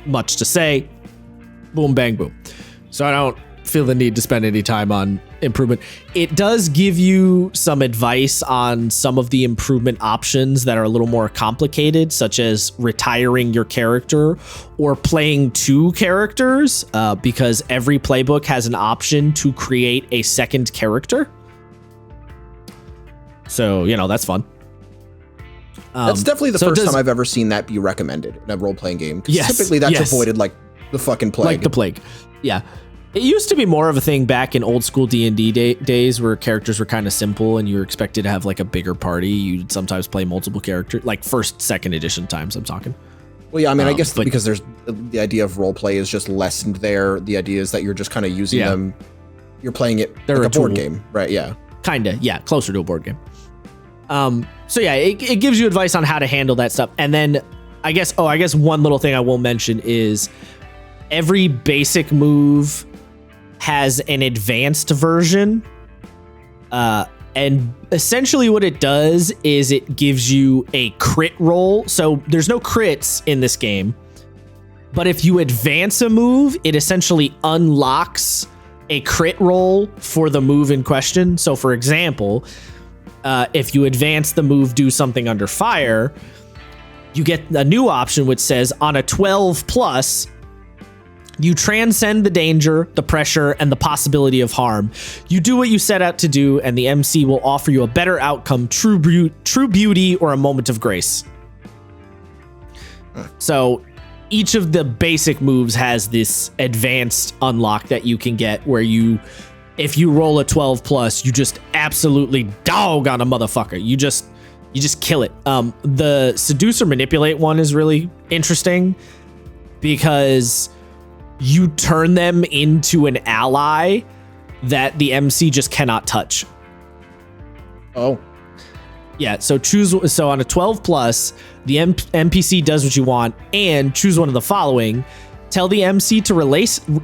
much to say. Boom, bang, boom. So I don't feel the need to spend any time on improvement. It does give you some advice on some of the improvement options that are a little more complicated, such as retiring your character or playing two characters, because every playbook has an option to create a second character. So, that's fun. That's definitely the first time I've ever seen that be recommended in a role-playing game. Yes, typically that's avoided like the fucking plague. Like the plague. Yeah. It used to be more of a thing back in old school D&D days where characters were kind of simple and you were expected to have like a bigger party. You'd sometimes play multiple characters, like first, second edition times I'm talking. Well, yeah, I mean, I guess because there's the idea of role play is just lessened there. The idea is that you're just kind of using them. You're playing it like a board game, right? Yeah. Kinda, yeah, closer to a board game. So yeah, it gives you advice on how to handle that stuff. And then I guess one little thing I will mention is every basic move has an advanced version. And essentially what it does is it gives you a crit roll. So there's no crits in this game, but if you advance a move, it essentially unlocks a crit roll for the move in question. So for example, if you advance the move, do something under fire, you get a new option which says on a 12 plus, you transcend the danger, the pressure, and the possibility of harm. You do what you set out to do, and the MC will offer you a better outcome, true beauty, or a moment of grace. So each of the basic moves has this advanced unlock that you can get where if you roll a 12 plus, you just absolutely dog on a motherfucker. You just kill it. The seduce or manipulate one is really interesting because you turn them into an ally that the MC just cannot touch. Oh. Yeah, so on a 12 plus, the NPC does what you want and choose one of the following. Tell the MC to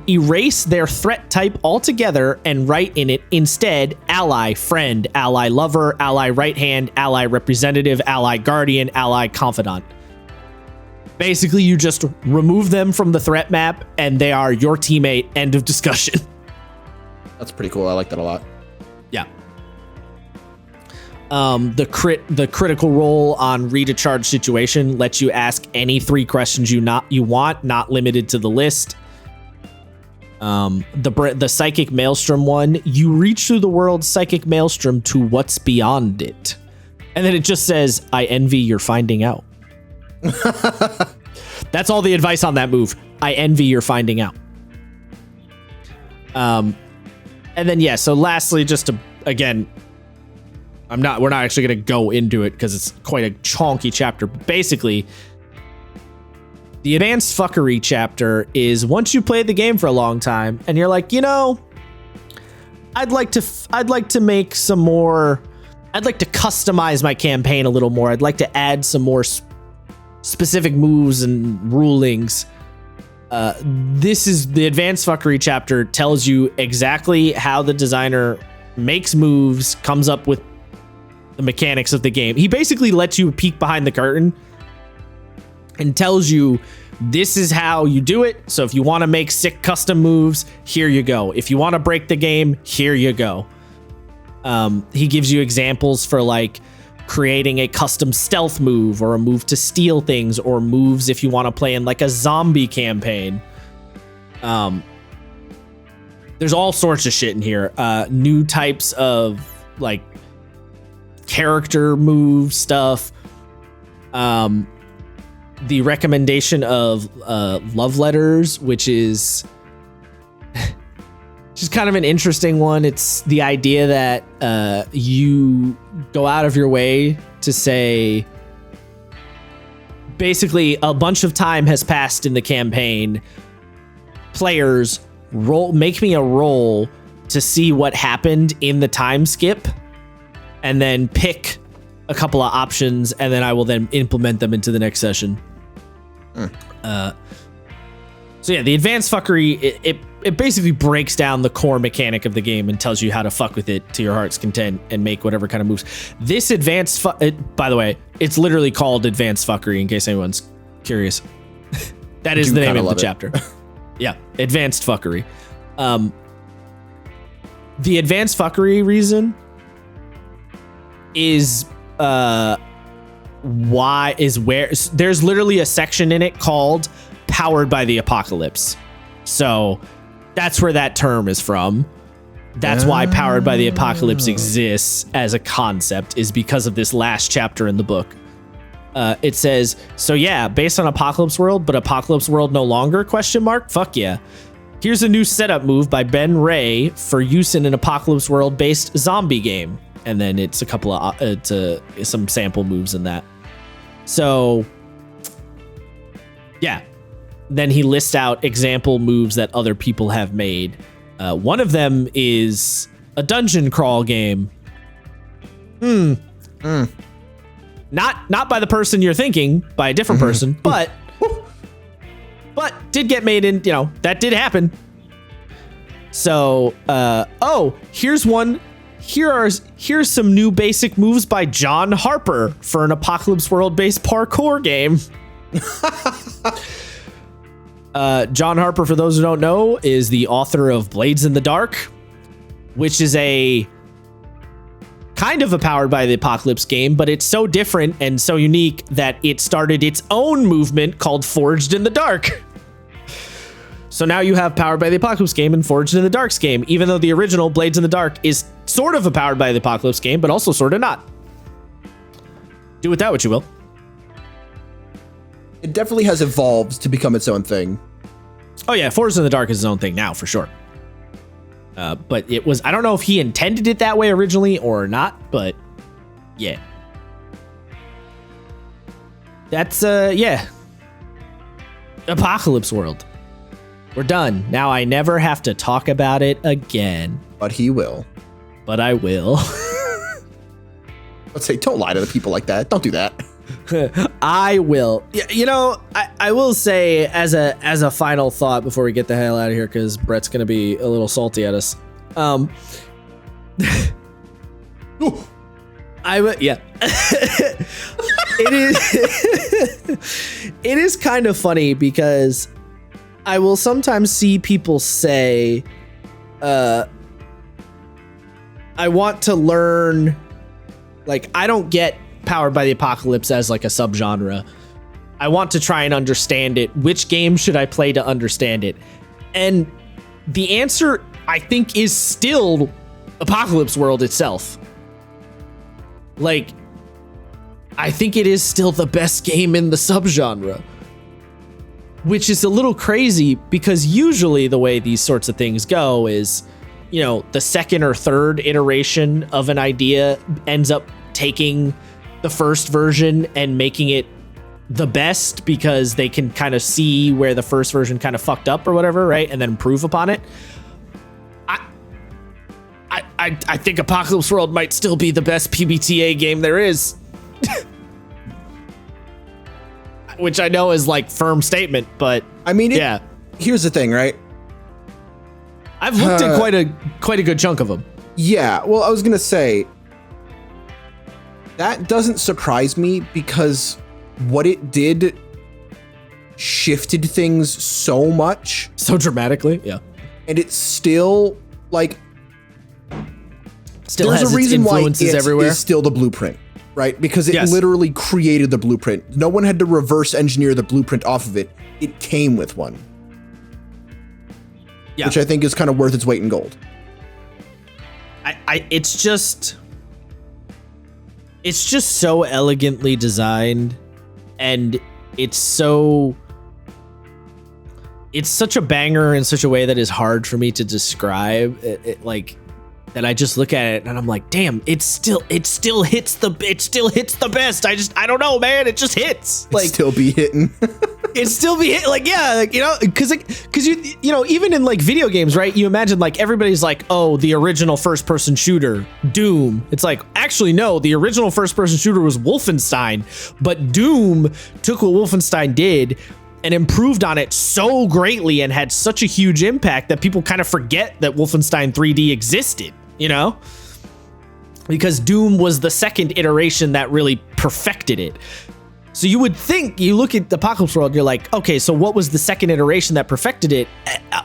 erase their threat type altogether and write in it instead ally, friend, ally, lover, ally, right hand, ally, representative, ally, guardian, ally, confidant. Basically, you just remove them from the threat map and they are your teammate. End of discussion. That's pretty cool. I like that a lot. Yeah. The critical role on read a charge situation lets you ask any 3 questions you want, not limited to the list. The psychic maelstrom one, you reach through the world's psychic maelstrom to what's beyond it. And then it just says, I envy your finding out. That's all the advice on that move. I envy your finding out. And then, yeah, so lastly, just to, again, we're not actually going to go into it because it's quite a chonky chapter. Basically, the advanced fuckery chapter is once you play the game for a long time and you're like, I'd like to make some more, I'd like to customize my campaign a little more. I'd like to add some more specific moves and rulings. This is the advanced fuckery chapter, tells you exactly how the designer makes moves, comes up with the mechanics of the game. He basically lets you peek behind the curtain and tells you this is how you do it. So if you want to make sick custom moves, here you go. If you want to break the game, here you go. He gives you examples for like creating a custom stealth move or a move to steal things or moves if you want to play in like a zombie campaign. There's all sorts of shit in here. New types of like character move stuff. The recommendation of love letters, which is just kind of an interesting one. It's the idea that you go out of your way to say, basically, a bunch of time has passed in the campaign. Players, make me a roll to see what happened in the time skip, and then pick a couple of options, and then I will then implement them into the next session. So yeah, the advanced fuckery, it basically breaks down the core mechanic of the game and tells you how to fuck with it to your heart's content and make whatever kind of moves. This advanced, by the way, it's literally called advanced fuckery in case anyone's curious. That is the name of the chapter. Yeah, advanced fuckery. The advanced fuckery reason is where there's literally a section in it called Powered by the Apocalypse. So that's where that term is from. That's why Powered by the Apocalypse exists as a concept, is because of this last chapter in the book. It says, so yeah, based on Apocalypse World, but Apocalypse World no longer, ? Fuck yeah. Here's a new setup move by Ben Ray for use in an Apocalypse World based zombie game. And then it's a couple of some sample moves in that. So yeah, then he lists out example moves that other people have made. One of them is a dungeon crawl game. Not by the person you're thinking, by a different person, but did get made in, that did happen. So, here's one. Here's some new basic moves by John Harper for an Apocalypse World based parkour game. John Harper, for those who don't know, is the author of Blades in the Dark, which is a kind of a Powered by the Apocalypse game, but it's so different and so unique that it started its own movement called Forged in the Dark. So now you have Powered by the Apocalypse game and Forged in the Dark's game, even though the original Blades in the Dark is sort of a Powered by the Apocalypse game, but also sort of not. Do with that what you will. It definitely has evolved to become its own thing. Oh yeah, Forged in the Dark is its own thing now, for sure. But it was, I don't know if he intended it that way originally or not, but yeah. That's, yeah. Apocalypse World. We're done. Now I never have to talk about it again. But he will. But I will. Let's say, don't lie to the people like that. Don't do that. I will. I will say as a final thought before we get the hell out of here, because Brett's going to be a little salty at us. Yeah. It is kind of funny because I will sometimes see people say, I want to learn Like, I don't get Powered by the Apocalypse as like a subgenre. I want to try and understand it. Which game should I play to understand it? And the answer, I think, is still Apocalypse World itself. Like, I think it is still the best game in the subgenre, which is a little crazy because usually the way these sorts of things go is, you know, the second or third iteration of an idea ends up taking the first version and making it the best because they can kind of see where the first version kind of fucked up or whatever, right? And then improve upon it. I think Apocalypse World might still be the best PBTA game there is. Which I know is like firm statement, but I mean, yeah. Here's the thing, right? I've looked at quite a good chunk of them. Yeah, well, I was gonna say that doesn't surprise me because what it did shifted things so much, so dramatically, yeah. And it's still like, still there's has a reason its influences why it everywhere. is still the blueprint, right? Because it Yes. literally created the blueprint. No one had to reverse engineer the blueprint off of it. It came with one. Yeah. Which I think is kind of worth its weight in gold. It's just so elegantly designed, and it's such a banger in such a way that is hard for me to describe. Like, that I just look at it and I'm like, damn, it still hits the best. I don't know, man. It just hits. Like, It still be hitting. It still be hit, like, yeah, like, you know, because you know, even in like video games, right? You imagine like everybody's like, oh, the original first person shooter, Doom. It's like, actually, no, the original first person shooter was Wolfenstein, but Doom took what Wolfenstein did and improved on it so greatly and had such a huge impact that people kind of forget that Wolfenstein 3D existed, you know? Because Doom was the second iteration that really perfected it. So you would think, you look at the Apocalypse World, you're like, okay, so what was the second iteration that perfected it?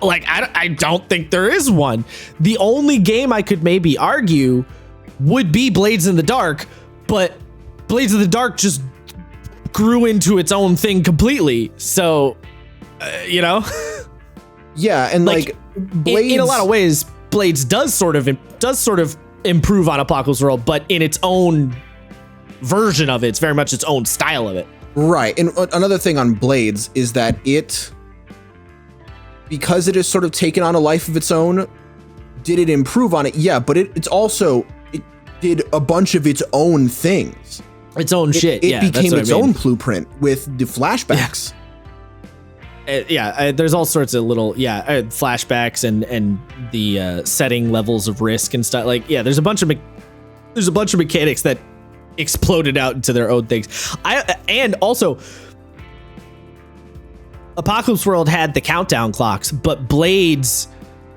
Like, I don't think there is one. The only game I could maybe argue would be Blades in the Dark, but Blades in the Dark just grew into its own thing completely. So, you know? Yeah, and like Blades, in a lot of ways, Blades does sort of improve on Apocalypse World, but in its own version of it, it's very much its own style of it. Right. And another thing on Blades is that because it has sort of taken on a life of its own, did it improve on it? Yeah, but it did a bunch of its own things. Its own shit. It became its own blueprint with the flashbacks. There's all sorts of little flashbacks and the setting levels of risk and stuff. Like, yeah, there's a bunch of mechanics that exploded out into their own things. And also, Apocalypse World had the countdown clocks, but Blades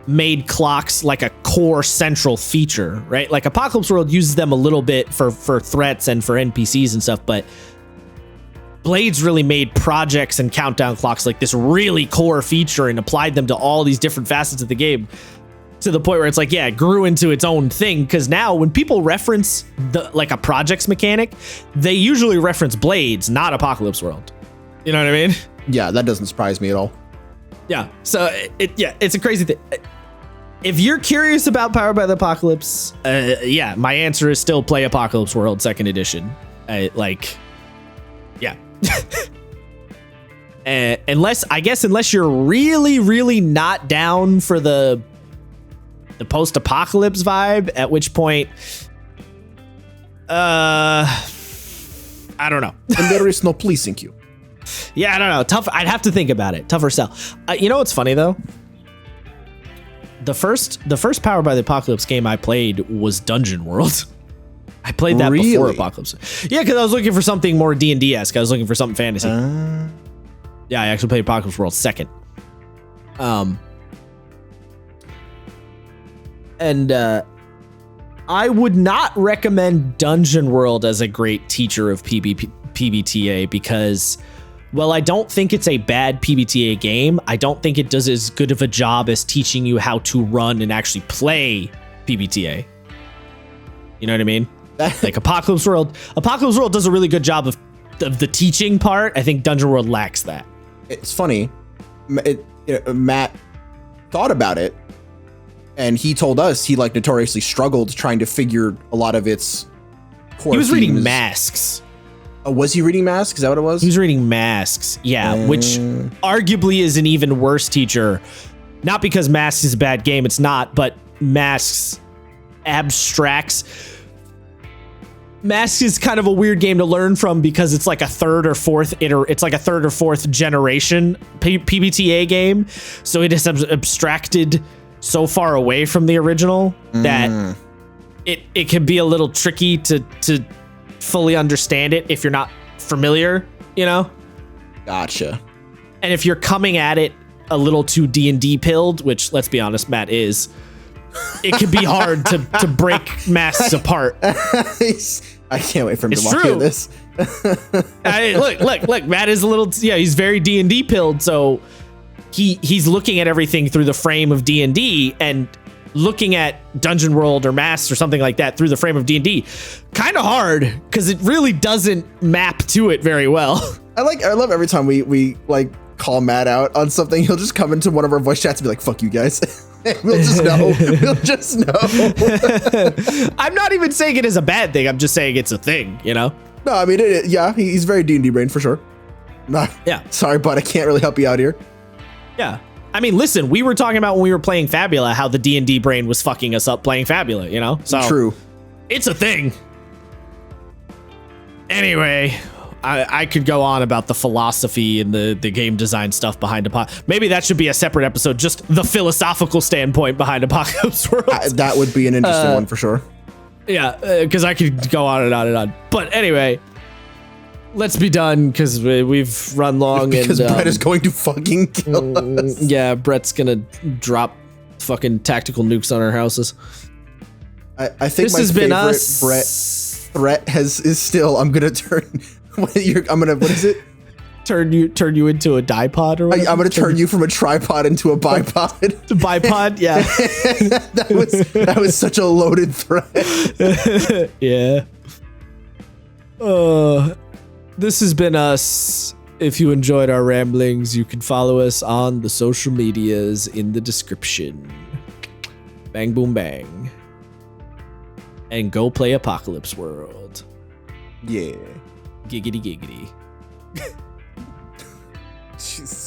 made clocks like a core central feature, right? Like, Apocalypse World uses them a little bit for threats and for NPCs and stuff, but Blades really made projects and countdown clocks like this really core feature and applied them to all these different facets of the game, to the point where it's like, yeah, it grew into its own thing. Because now when people reference a projects mechanic, they usually reference Blades, not Apocalypse World. You know what I mean? Yeah, that doesn't surprise me at all. Yeah. So it's a crazy thing. If you're curious about Powered by the Apocalypse, my answer is still play Apocalypse World 2nd Edition. Yeah. Unless you're really, really not down for the post-apocalypse vibe, at which point, I don't know. And there is no pleasing you. Yeah, I don't know. Tough. I'd have to think about it. Tougher sell. You know what's funny though? The first Powered by the Apocalypse game I played was Dungeon World. I played that before Apocalypse. Yeah, because I was looking for something more D&D-esque. I was looking for something fantasy. Yeah, I actually played Apocalypse World 2nd. And I would not recommend Dungeon World as a great teacher of PBTA because, well, I don't think it's a bad PBTA game. I don't think it does as good of a job as teaching you how to run and actually play PBTA. You know what I mean? Like Apocalypse World does a really good job of the teaching part. I think Dungeon World lacks that. It's funny. Matt thought about it, and he told us he like notoriously struggled trying to figure a lot of its core He was themes. reading Masks. Oh, was he reading Masks? Is that what it was? He was reading Masks, yeah, which arguably is an even worse teacher. Not because Masks is a bad game, it's not, but Masks abstracts. Masks is kind of a weird game to learn from because it's like a third or fourth generation PBTA game. So it is abstracted so far away from the original that it can be a little tricky to fully understand it if you're not familiar, you know? Gotcha. And if you're coming at it a little too D&D pilled, which let's be honest, Matt is, it can be hard to break Masks apart. I can't wait for him It's to walk true. into this. Look, Matt is a little, he's very D&D pilled, so he's looking at everything through the frame of D&D, and looking at Dungeon World or Masks or something like that through the frame of D&D, kind of hard because it really doesn't map to it very well. I love every time we like call Matt out on something, he'll just come into one of our voice chats and be like, "Fuck you guys." We'll just know. I'm not even saying it is a bad thing. I'm just saying it's a thing, you know? No, I mean, he's very D&D brain for sure. Nah, Yeah. Sorry, but I can't really help you out here. Yeah. I mean, listen, we were talking about when we were playing Fabula, how the D&D brain was fucking us up playing Fabula, you know? So True. It's a thing. Anyway, I could go on about the philosophy and the game design stuff behind maybe that should be a separate episode, just the philosophical standpoint behind Apocalypse World. That would be an interesting one for sure. Yeah, because I could go on and on and on. But anyway, let's be done because we've run long. Because and Brett is going to fucking kill us. Yeah, Brett's gonna drop fucking tactical nukes on our houses. I think This my has favorite been us. Brett threat is still, I'm gonna turn. What is it? Turn you into a dipod or whatever? I'm gonna turn you from a tripod into a bipod. Bipod, yeah. that was such a loaded threat. Yeah. This has been us. If you enjoyed our ramblings, you can follow us on the social medias in the description. Bang, boom, bang. And go play Apocalypse World. Yeah. Giggity, giggity. Jesus.